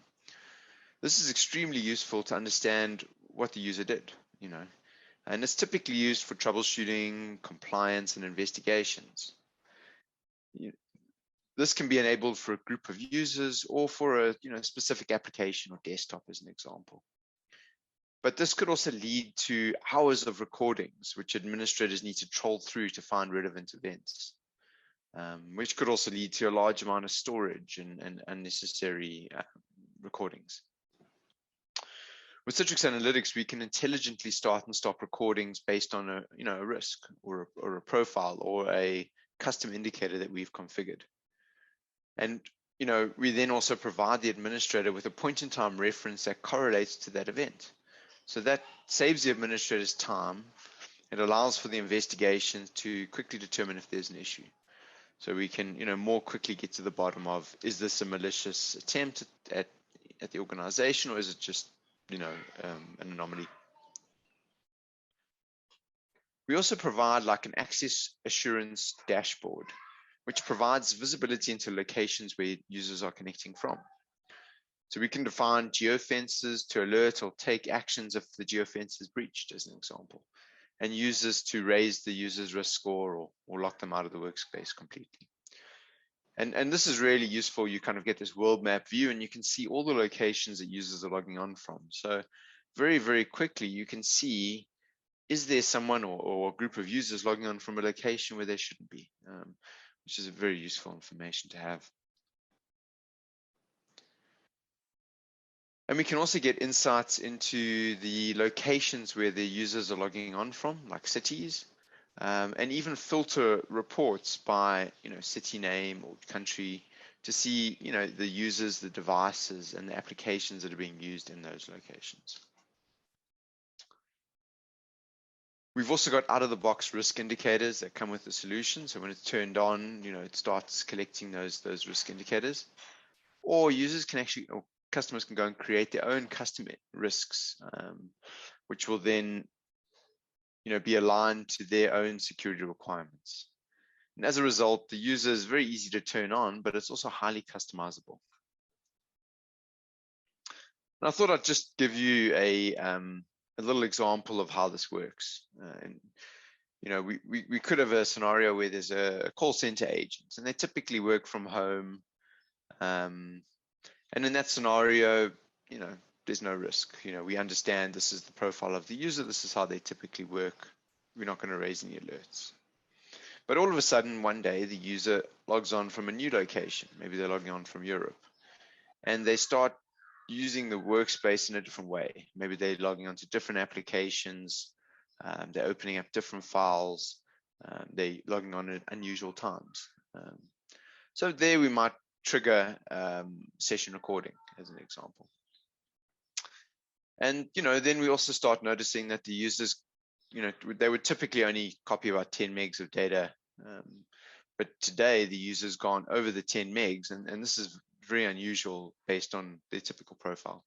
This is extremely useful to understand what the user did, and it's typically used for troubleshooting, compliance, and investigations. This can be enabled for a group of users or for a specific application or desktop as an example. But this could also lead to hours of recordings, which administrators need to troll through to find relevant events, which could also lead to a large amount of storage and unnecessary recordings. With Citrix Analytics, we can intelligently start and stop recordings based on a risk or a profile or a custom indicator that we've configured. And we then also provide the administrator with a point-in-time reference that correlates to that event. So that saves the administrator's time. It allows for the investigation to quickly determine if there's an issue. So we can, more quickly get to the bottom of, is this a malicious attempt at the organization, or is it just, an anomaly? We also provide like an access assurance dashboard, which provides visibility into locations where users are connecting from. So we can define geofences to alert or take actions if the geofence is breached, as an example, and use this to raise the user's risk score or lock them out of the workspace completely. And this is really useful. You kind of get this world map view, and you can see all the locations that users are logging on from. So very, very quickly, you can see, is there someone or a group of users logging on from a location where they shouldn't be, which is a very useful information to have. And we can also get insights into the locations where the users are logging on from, like cities, and even filter reports by, city name or country to see, the users, the devices, and the applications that are being used in those locations. We've also got out-of-the-box risk indicators that come with the solution. So when it's turned on, it starts collecting those risk indicators. Or users can actually, or customers can go and create their own custom risks, which will then, be aligned to their own security requirements. And as a result, the user is very easy to turn on, but it's also highly customizable. And I thought I'd just give you a little example of how this works. We could have a scenario where there's a call center agent, and they typically work from home. And in that scenario, there's no risk. We understand this is the profile of the user. This is how they typically work. We're not going to raise any alerts. But all of a sudden, one day, the user logs on from a new location. Maybe they're logging on from Europe, and they start using the workspace in a different way. Maybe they're logging onto different applications. They're opening up different files. They're logging on at unusual times. So there we might trigger session recording as an example. And, then we also start noticing that the users, they would typically only copy about 10 megs of data. But today the user's gone over the 10 megs, and this is very unusual based on their typical profile.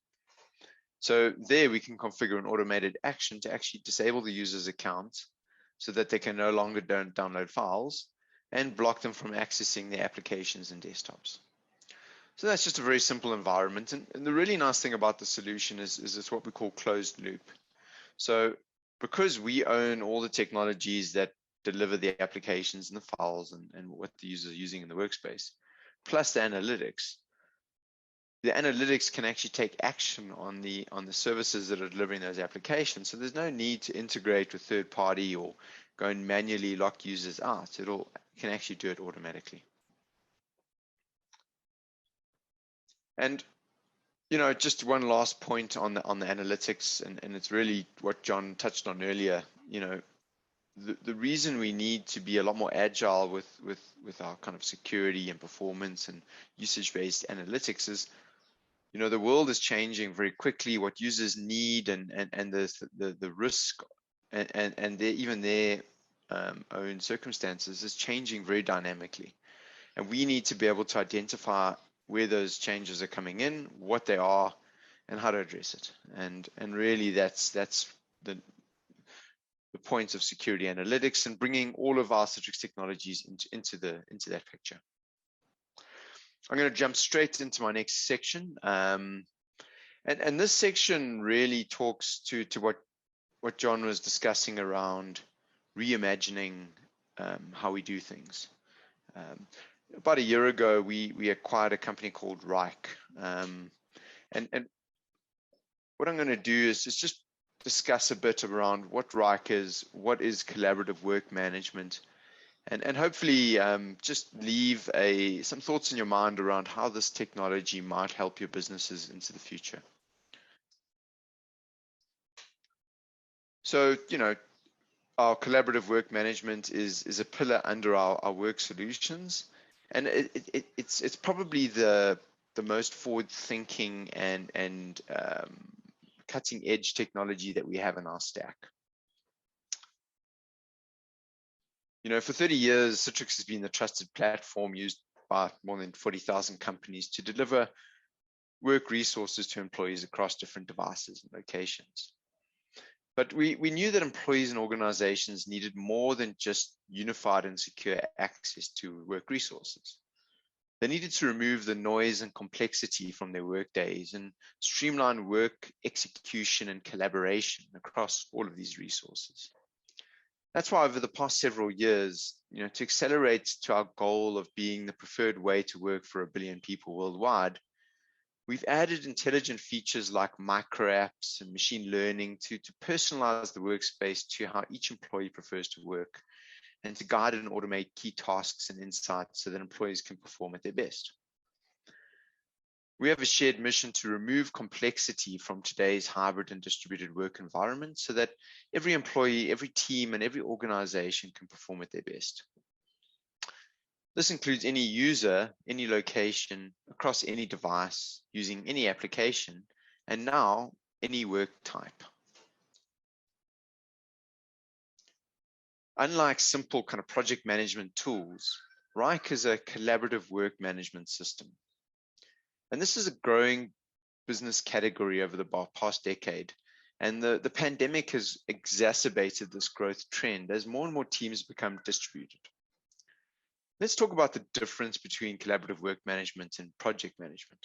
So there we can configure an automated action to actually disable the user's account so that they can no longer download files and block them from accessing their applications and desktops. So that's just a very simple environment. And the really nice thing about the solution is it's what we call closed loop. So because we own all the technologies that deliver the applications and the files and what the user is using in the workspace, plus the analytics can actually take action on the services that are delivering those applications. So there's no need to integrate with third party or go and manually lock users out. It can actually do it automatically. And just one last point on the analytics, and it's really what John touched on earlier. The reason we need to be a lot more agile with our kind of security and performance and usage-based analytics is, the world is changing very quickly. What users need and the risk and even their own circumstances is changing very dynamically, and we need to be able to identify where those changes are coming in, what they are, and how to address it. And really, that's the points of security analytics and bringing all of our Citrix technologies into that picture. I'm going to jump straight into my next section, and this section really talks to what John was discussing around reimagining how we do things. About a year ago, we acquired a company called Reich, and what I'm going to do is just discuss a bit around what Reich is, what is collaborative work management, and hopefully just leave some thoughts in your mind around how this technology might help your businesses into the future. So, our collaborative work management is a pillar under our work solutions, and it's probably the most forward-thinking and cutting-edge technology that we have in our stack. You know, for 30 years, Citrix has been the trusted platform used by more than 40,000 companies to deliver work resources to employees across different devices and locations. But we knew that employees and organizations needed more than just unified and secure access to work resources. They needed to remove the noise and complexity from their work days and streamline work execution and collaboration across all of these resources. That's why over the past several years, you know, to accelerate to our goal of being the preferred way to work for 1 billion people worldwide, we've added intelligent features like micro apps and machine learning to personalize the workspace to how each employee prefers to work, and to guide and automate key tasks and insights so that employees can perform at their best. We have a shared mission to remove complexity from today's hybrid and distributed work environment so that every employee, every team, and every organization can perform at their best. This includes any user, any location, across any device, using any application, and now any work type. Unlike simple kind of project management tools, Rike is a collaborative work management system. And this is a growing business category over the past decade. And the pandemic has exacerbated this growth trend as more and more teams become distributed. Let's talk about the difference between collaborative work management and project management.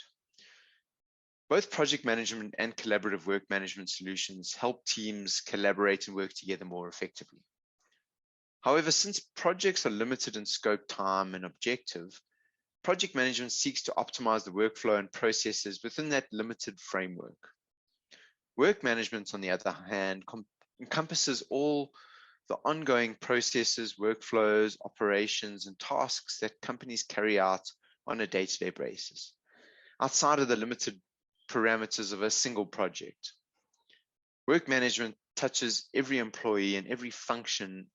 Both project management and collaborative work management solutions help teams collaborate and work together more effectively. However, since projects are limited in scope, time, and objective, project management seeks to optimize the workflow and processes within that limited framework. Work management, on the other hand, encompasses all the ongoing processes, workflows, operations, and tasks that companies carry out on a day-to-day basis, outside of the limited parameters of a single project. Work management touches every employee and every function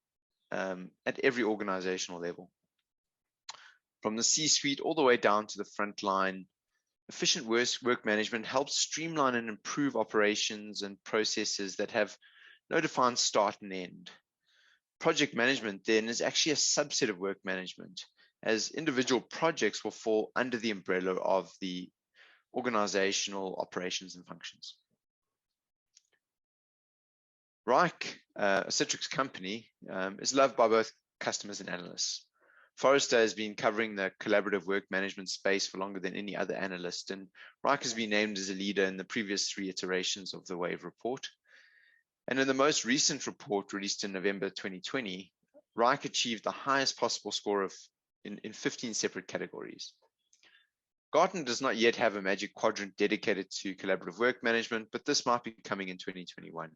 at every organizational level. From the C-suite all the way down to the front line, efficient work management helps streamline and improve operations and processes that have no defined start and end. Project management then is actually a subset of work management, as individual projects will fall under the umbrella of the organizational operations and functions. Rike, a Citrix company, is loved by both customers and analysts. Forrester has been covering the collaborative work management space for longer than any other analyst, and Rike has been named as a leader in the previous 3 iterations of the WAVE report. And in the most recent report released in November 2020, Rike achieved the highest possible score in 15 separate categories. Gartner does not yet have a magic quadrant dedicated to collaborative work management, but this might be coming in 2021.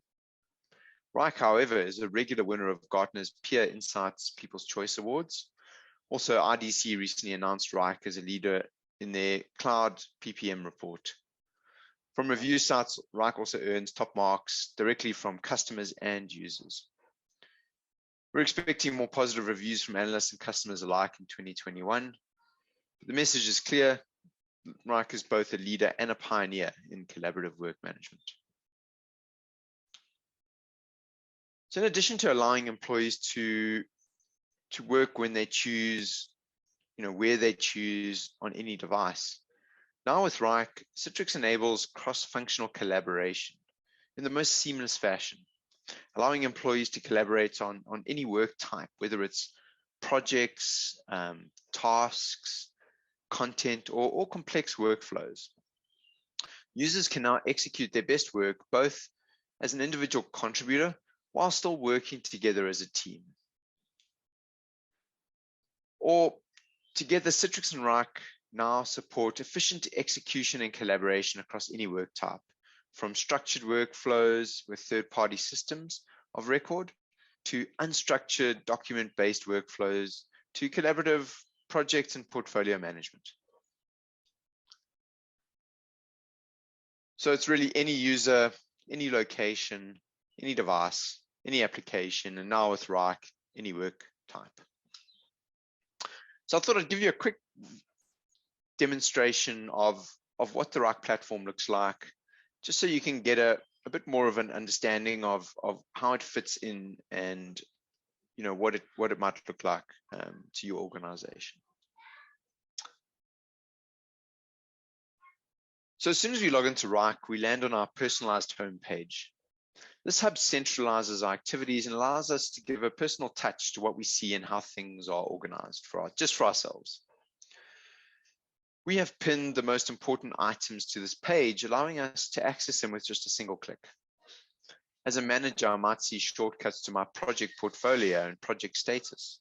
Rike, however, is a regular winner of Gartner's Peer Insights People's Choice Awards. Also, IDC recently announced Rike as a leader in their Cloud PPM report. From review sites, Rike also earns top marks directly from customers and users. We're expecting more positive reviews from analysts and customers alike in 2021. The message is clear. Rike is both a leader and a pioneer in collaborative work management. So in addition to allowing employees to work when they choose, where they choose on any device, now with Rike, Citrix enables cross-functional collaboration in the most seamless fashion, allowing employees to collaborate on any work type, whether it's projects, tasks, content, or complex workflows. Users can now execute their best work both as an individual contributor while still working together as a team. Or together, Citrix and Rike now support efficient execution and collaboration across any work type, from structured workflows with third-party systems of record to unstructured document-based workflows to collaborative project and portfolio management. So it's really any user, any location, any device, any application, and now with Rike, any work type. So I thought I'd give you a quick demonstration of what the Rike platform looks like, just so you can get a bit more of an understanding of how it fits in and what it might look like to your organization. So as soon as we log into Rike, we land on our personalized homepage. This hub centralizes our activities and allows us to give a personal touch to what we see and how things are organized just for ourselves. We have pinned the most important items to this page, allowing us to access them with just a single click. As a manager, I might see shortcuts to my project portfolio and project status.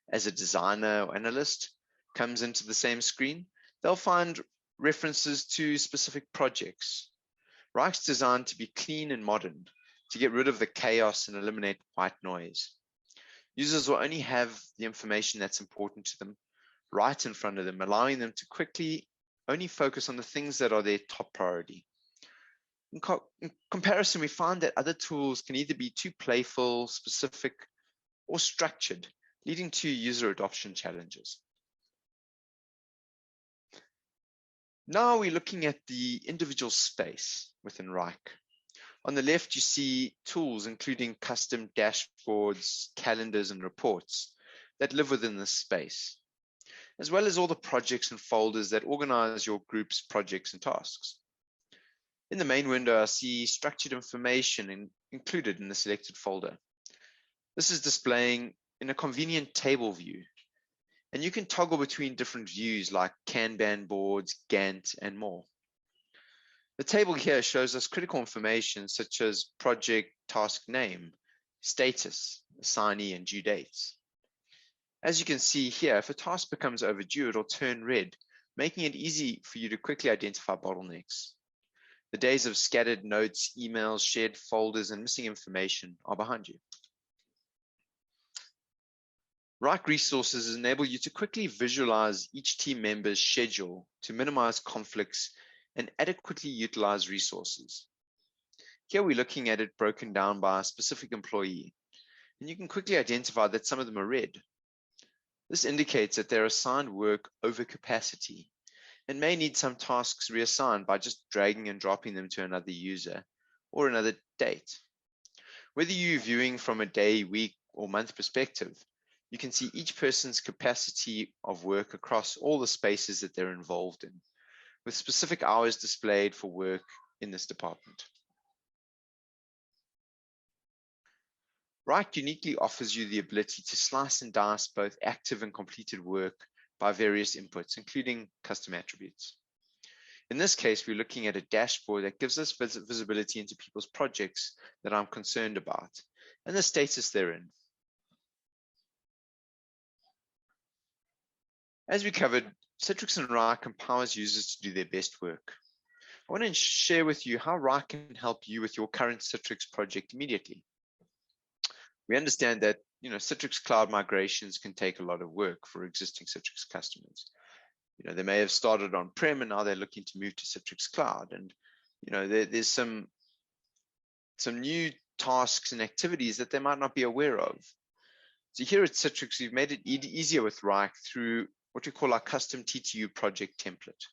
As a designer or analyst comes into the same screen, they'll find references to specific projects. Rike's designed to be clean and modern, to get rid of the chaos and eliminate white noise. Users will only have the information that's important to them right in front of them, allowing them to quickly only focus on the things that are their top priority. In comparison, we find that other tools can either be too playful, specific, or structured, leading to user adoption challenges. Now we're looking at the individual space within Rike. On the left, you see tools including custom dashboards, calendars, and reports that live within this space, as well as all the projects and folders that organize your group's projects and tasks. In the main window, I see structured information included in the selected folder. This is displaying in a convenient table view, and you can toggle between different views like Kanban boards, Gantt, and more. The table here shows us critical information such as project task name, status, assignee, and due dates. As you can see here, if a task becomes overdue, it'll turn red, making it easy for you to quickly identify bottlenecks. The days of scattered notes, emails, shared folders, and missing information are behind you. Rike resources enable you to quickly visualize each team member's schedule to minimize conflicts and adequately utilize resources. Here we're looking at it broken down by a specific employee, and you can quickly identify that some of them are red. This indicates that they're assigned work over capacity and may need some tasks reassigned by just dragging and dropping them to another user or another date. Whether you're viewing from a day, week, or month perspective, you can see each person's capacity of work across all the spaces that they're involved in, with specific hours displayed for work in this department. Rike uniquely offers you the ability to slice and dice both active and completed work by various inputs, including custom attributes. In this case, we're looking at a dashboard that gives us visibility into people's projects that I'm concerned about and the status they're in. As we covered, Citrix and Rike empowers users to do their best work. I want to share with you how Rike can help you with your current Citrix project immediately. We understand that Citrix cloud migrations can take a lot of work for existing Citrix customers. They may have started on-prem and now they're looking to move to Citrix cloud. And there's some new tasks and activities that they might not be aware of. So here at Citrix, we've made it easier with Rike through what we call our custom TTU project template.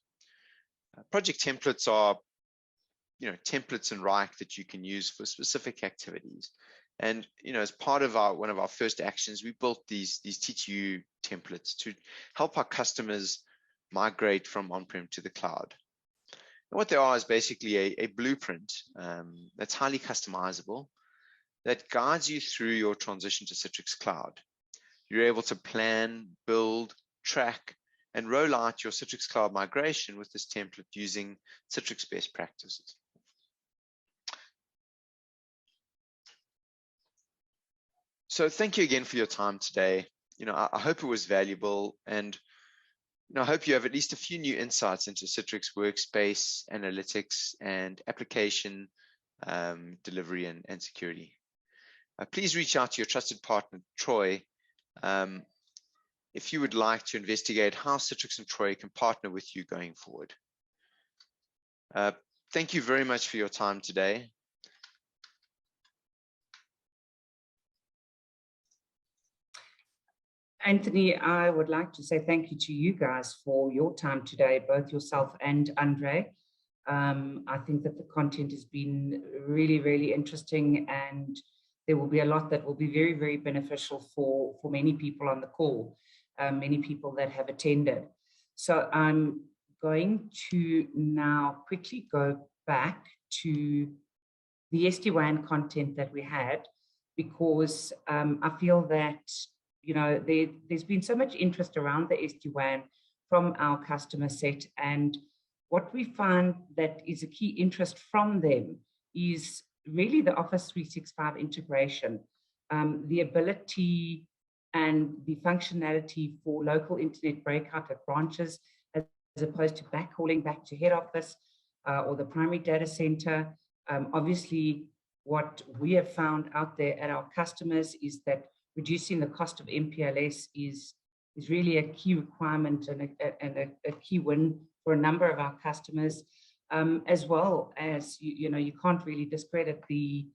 Project templates are templates in Rike that you can use for specific activities. And as part of one of our first actions, we built these TTU templates to help our customers migrate from on-prem to the cloud. And what they are is basically a blueprint that's highly customizable that guides you through your transition to Citrix Cloud. You're able to plan, build, track, and roll out your Citrix Cloud migration with this template using Citrix best practices. So thank you again for your time today. I hope it was valuable, and I hope you have at least a few new insights into Citrix Workspace, analytics, and application delivery and security. Please reach out to your trusted partner, Troye, if you would like to investigate how Citrix and Troye can partner with you going forward. Thank you very much for your time today. Anthony, I would like to say thank you to you guys for your time today, both yourself and Andre. I think that the content has been really, really interesting, and there will be a lot that will be very, very beneficial for many people on the call, many people that have attended. So I'm going to now quickly go back to the Sd-Wan content that we had, because I feel that, there's been so much interest around the Sd-Wan from our customer set, and what we find that is a key interest from them is really the Office 365 integration, the ability and the functionality for local internet breakout at branches, as opposed to backhauling back to head office or the primary data center. Obviously, what we have found out there at our customers is that reducing the cost of MPLS is really a key requirement and a key win for a number of our customers, as well as, you can't really discredit the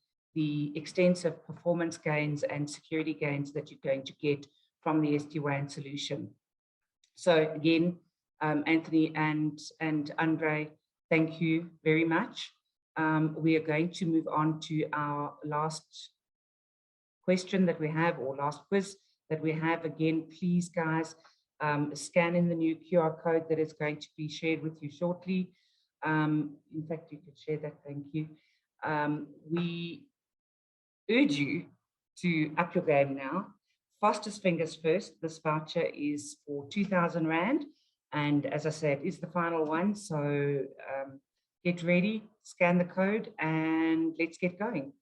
extensive performance gains and security gains that you're going to get from the Sd-Wan solution. So again, Anthony and Andre, thank you very much. We are going to move on to our last question that we have, or last quiz that we have. Again, please, guys, scan in the new QR code that is going to be shared with you shortly. In fact, you could share that, thank you. We urge you to up your game now. Fastest fingers first. This voucher is for 2,000 Rand. And as I said, it's the final one. So get ready, scan the code, and let's get going.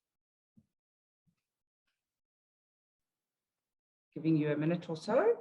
Giving you a minute or so.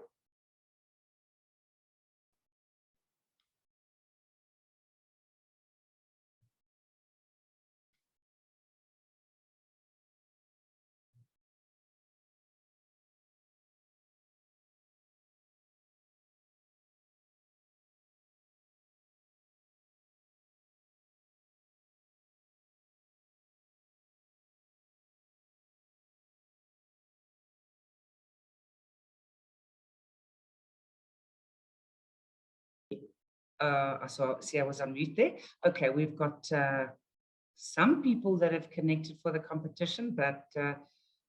I was on mute there. Okay, we've got some people that have connected for the competition, but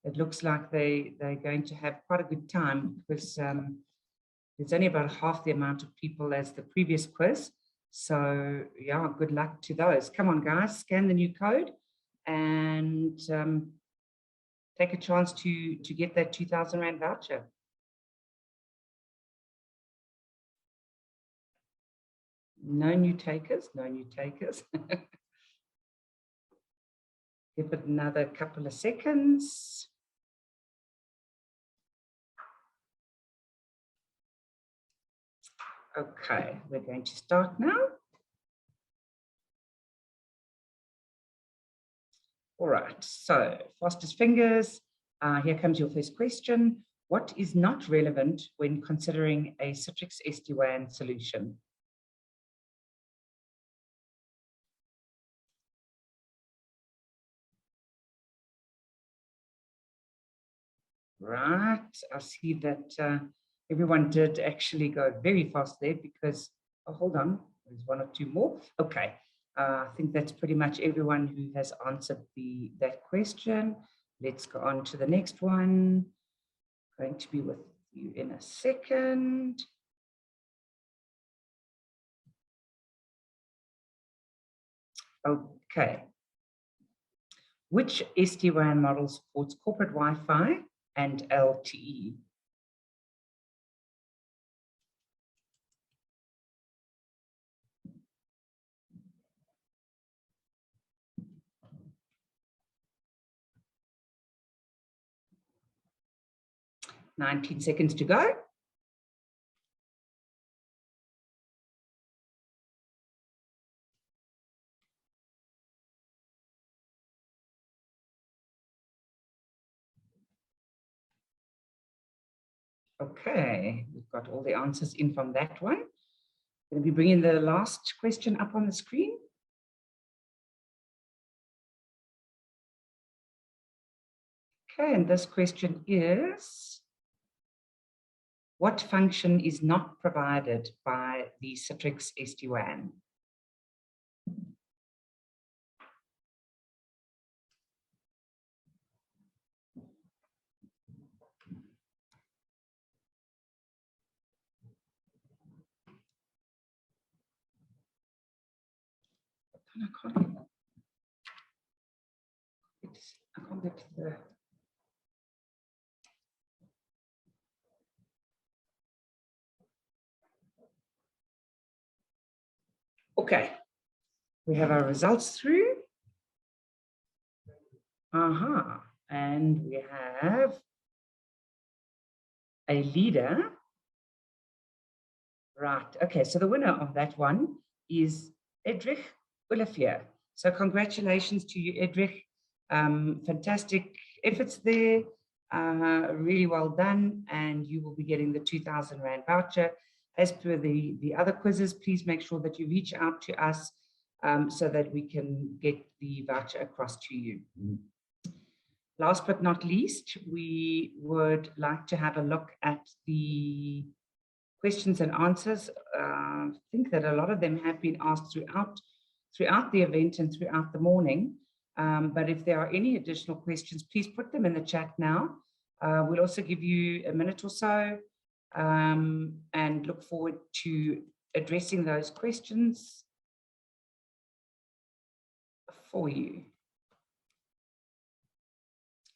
it looks like they're going to have quite a good time, because there's only about half the amount of people as the previous quiz. So yeah, good luck to those. Come on, guys, scan the new code and take a chance to get that 2,000 Rand voucher. No new takers, no new takers. Give it another couple of seconds. Okay, we're going to start now. All right, so fastest fingers. Here comes your first question. What is not relevant when considering a Citrix Sd-Wan solution? Right, I see that everyone did actually go very fast there, because, oh, hold on, there's one or two more. Okay, I think that's pretty much everyone who has answered that question. Let's go on to the next one. Going to be with you in a second. Okay. Which Sd-Wan model supports corporate Wi-Fi and LTE? $19 seconds to go. Okay, we've got all the answers in from that one. Going to be bringing the last question up on the screen. Okay, and this question is, what function is not provided by the Citrix Sd-Wan? I can't get to the. Okay, we have our results through. And we have a leader. Right, okay, so the winner of that one is Edrich Olivier. So congratulations to you, Edrich. Fantastic efforts there, really well done, and you will be getting the 2,000 Rand voucher. As per the other quizzes, please make sure that you reach out to us so that we can get the voucher across to you. Last but not least, we would like to have a look at the questions and answers. I think that a lot of them have been asked throughout the event and throughout the morning. But if there are any additional questions, please put them in the chat now. We'll also give you a minute or so and look forward to addressing those questions for you.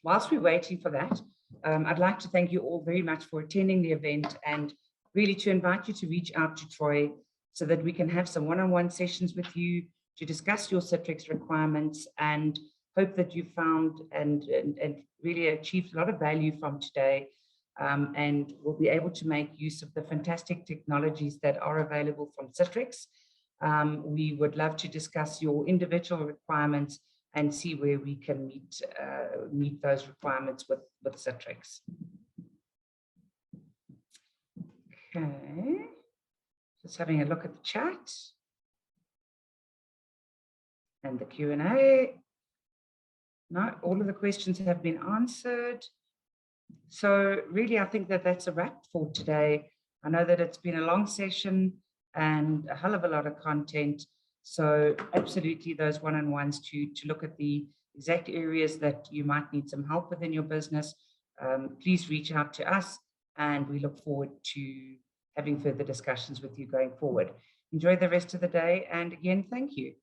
Whilst we're waiting for that, I'd like to thank you all very much for attending the event and really to invite you to reach out to Troye so that we can have some one-on-one sessions with you to discuss your Citrix requirements, and hope that you found and really achieved a lot of value from today, and will be able to make use of the fantastic technologies that are available from Citrix. We would love to discuss your individual requirements and see where we can meet those requirements with Citrix. Okay, just having a look at the chat and the Q&A. No, all of the questions have been answered. So really, I think that that's a wrap for today. I know that it's been a long session and a hell of a lot of content. So absolutely those one-on-ones to look at the exact areas that you might need some help with in your business. Please reach out to us, and we look forward to having further discussions with you going forward. Enjoy the rest of the day, and again, thank you.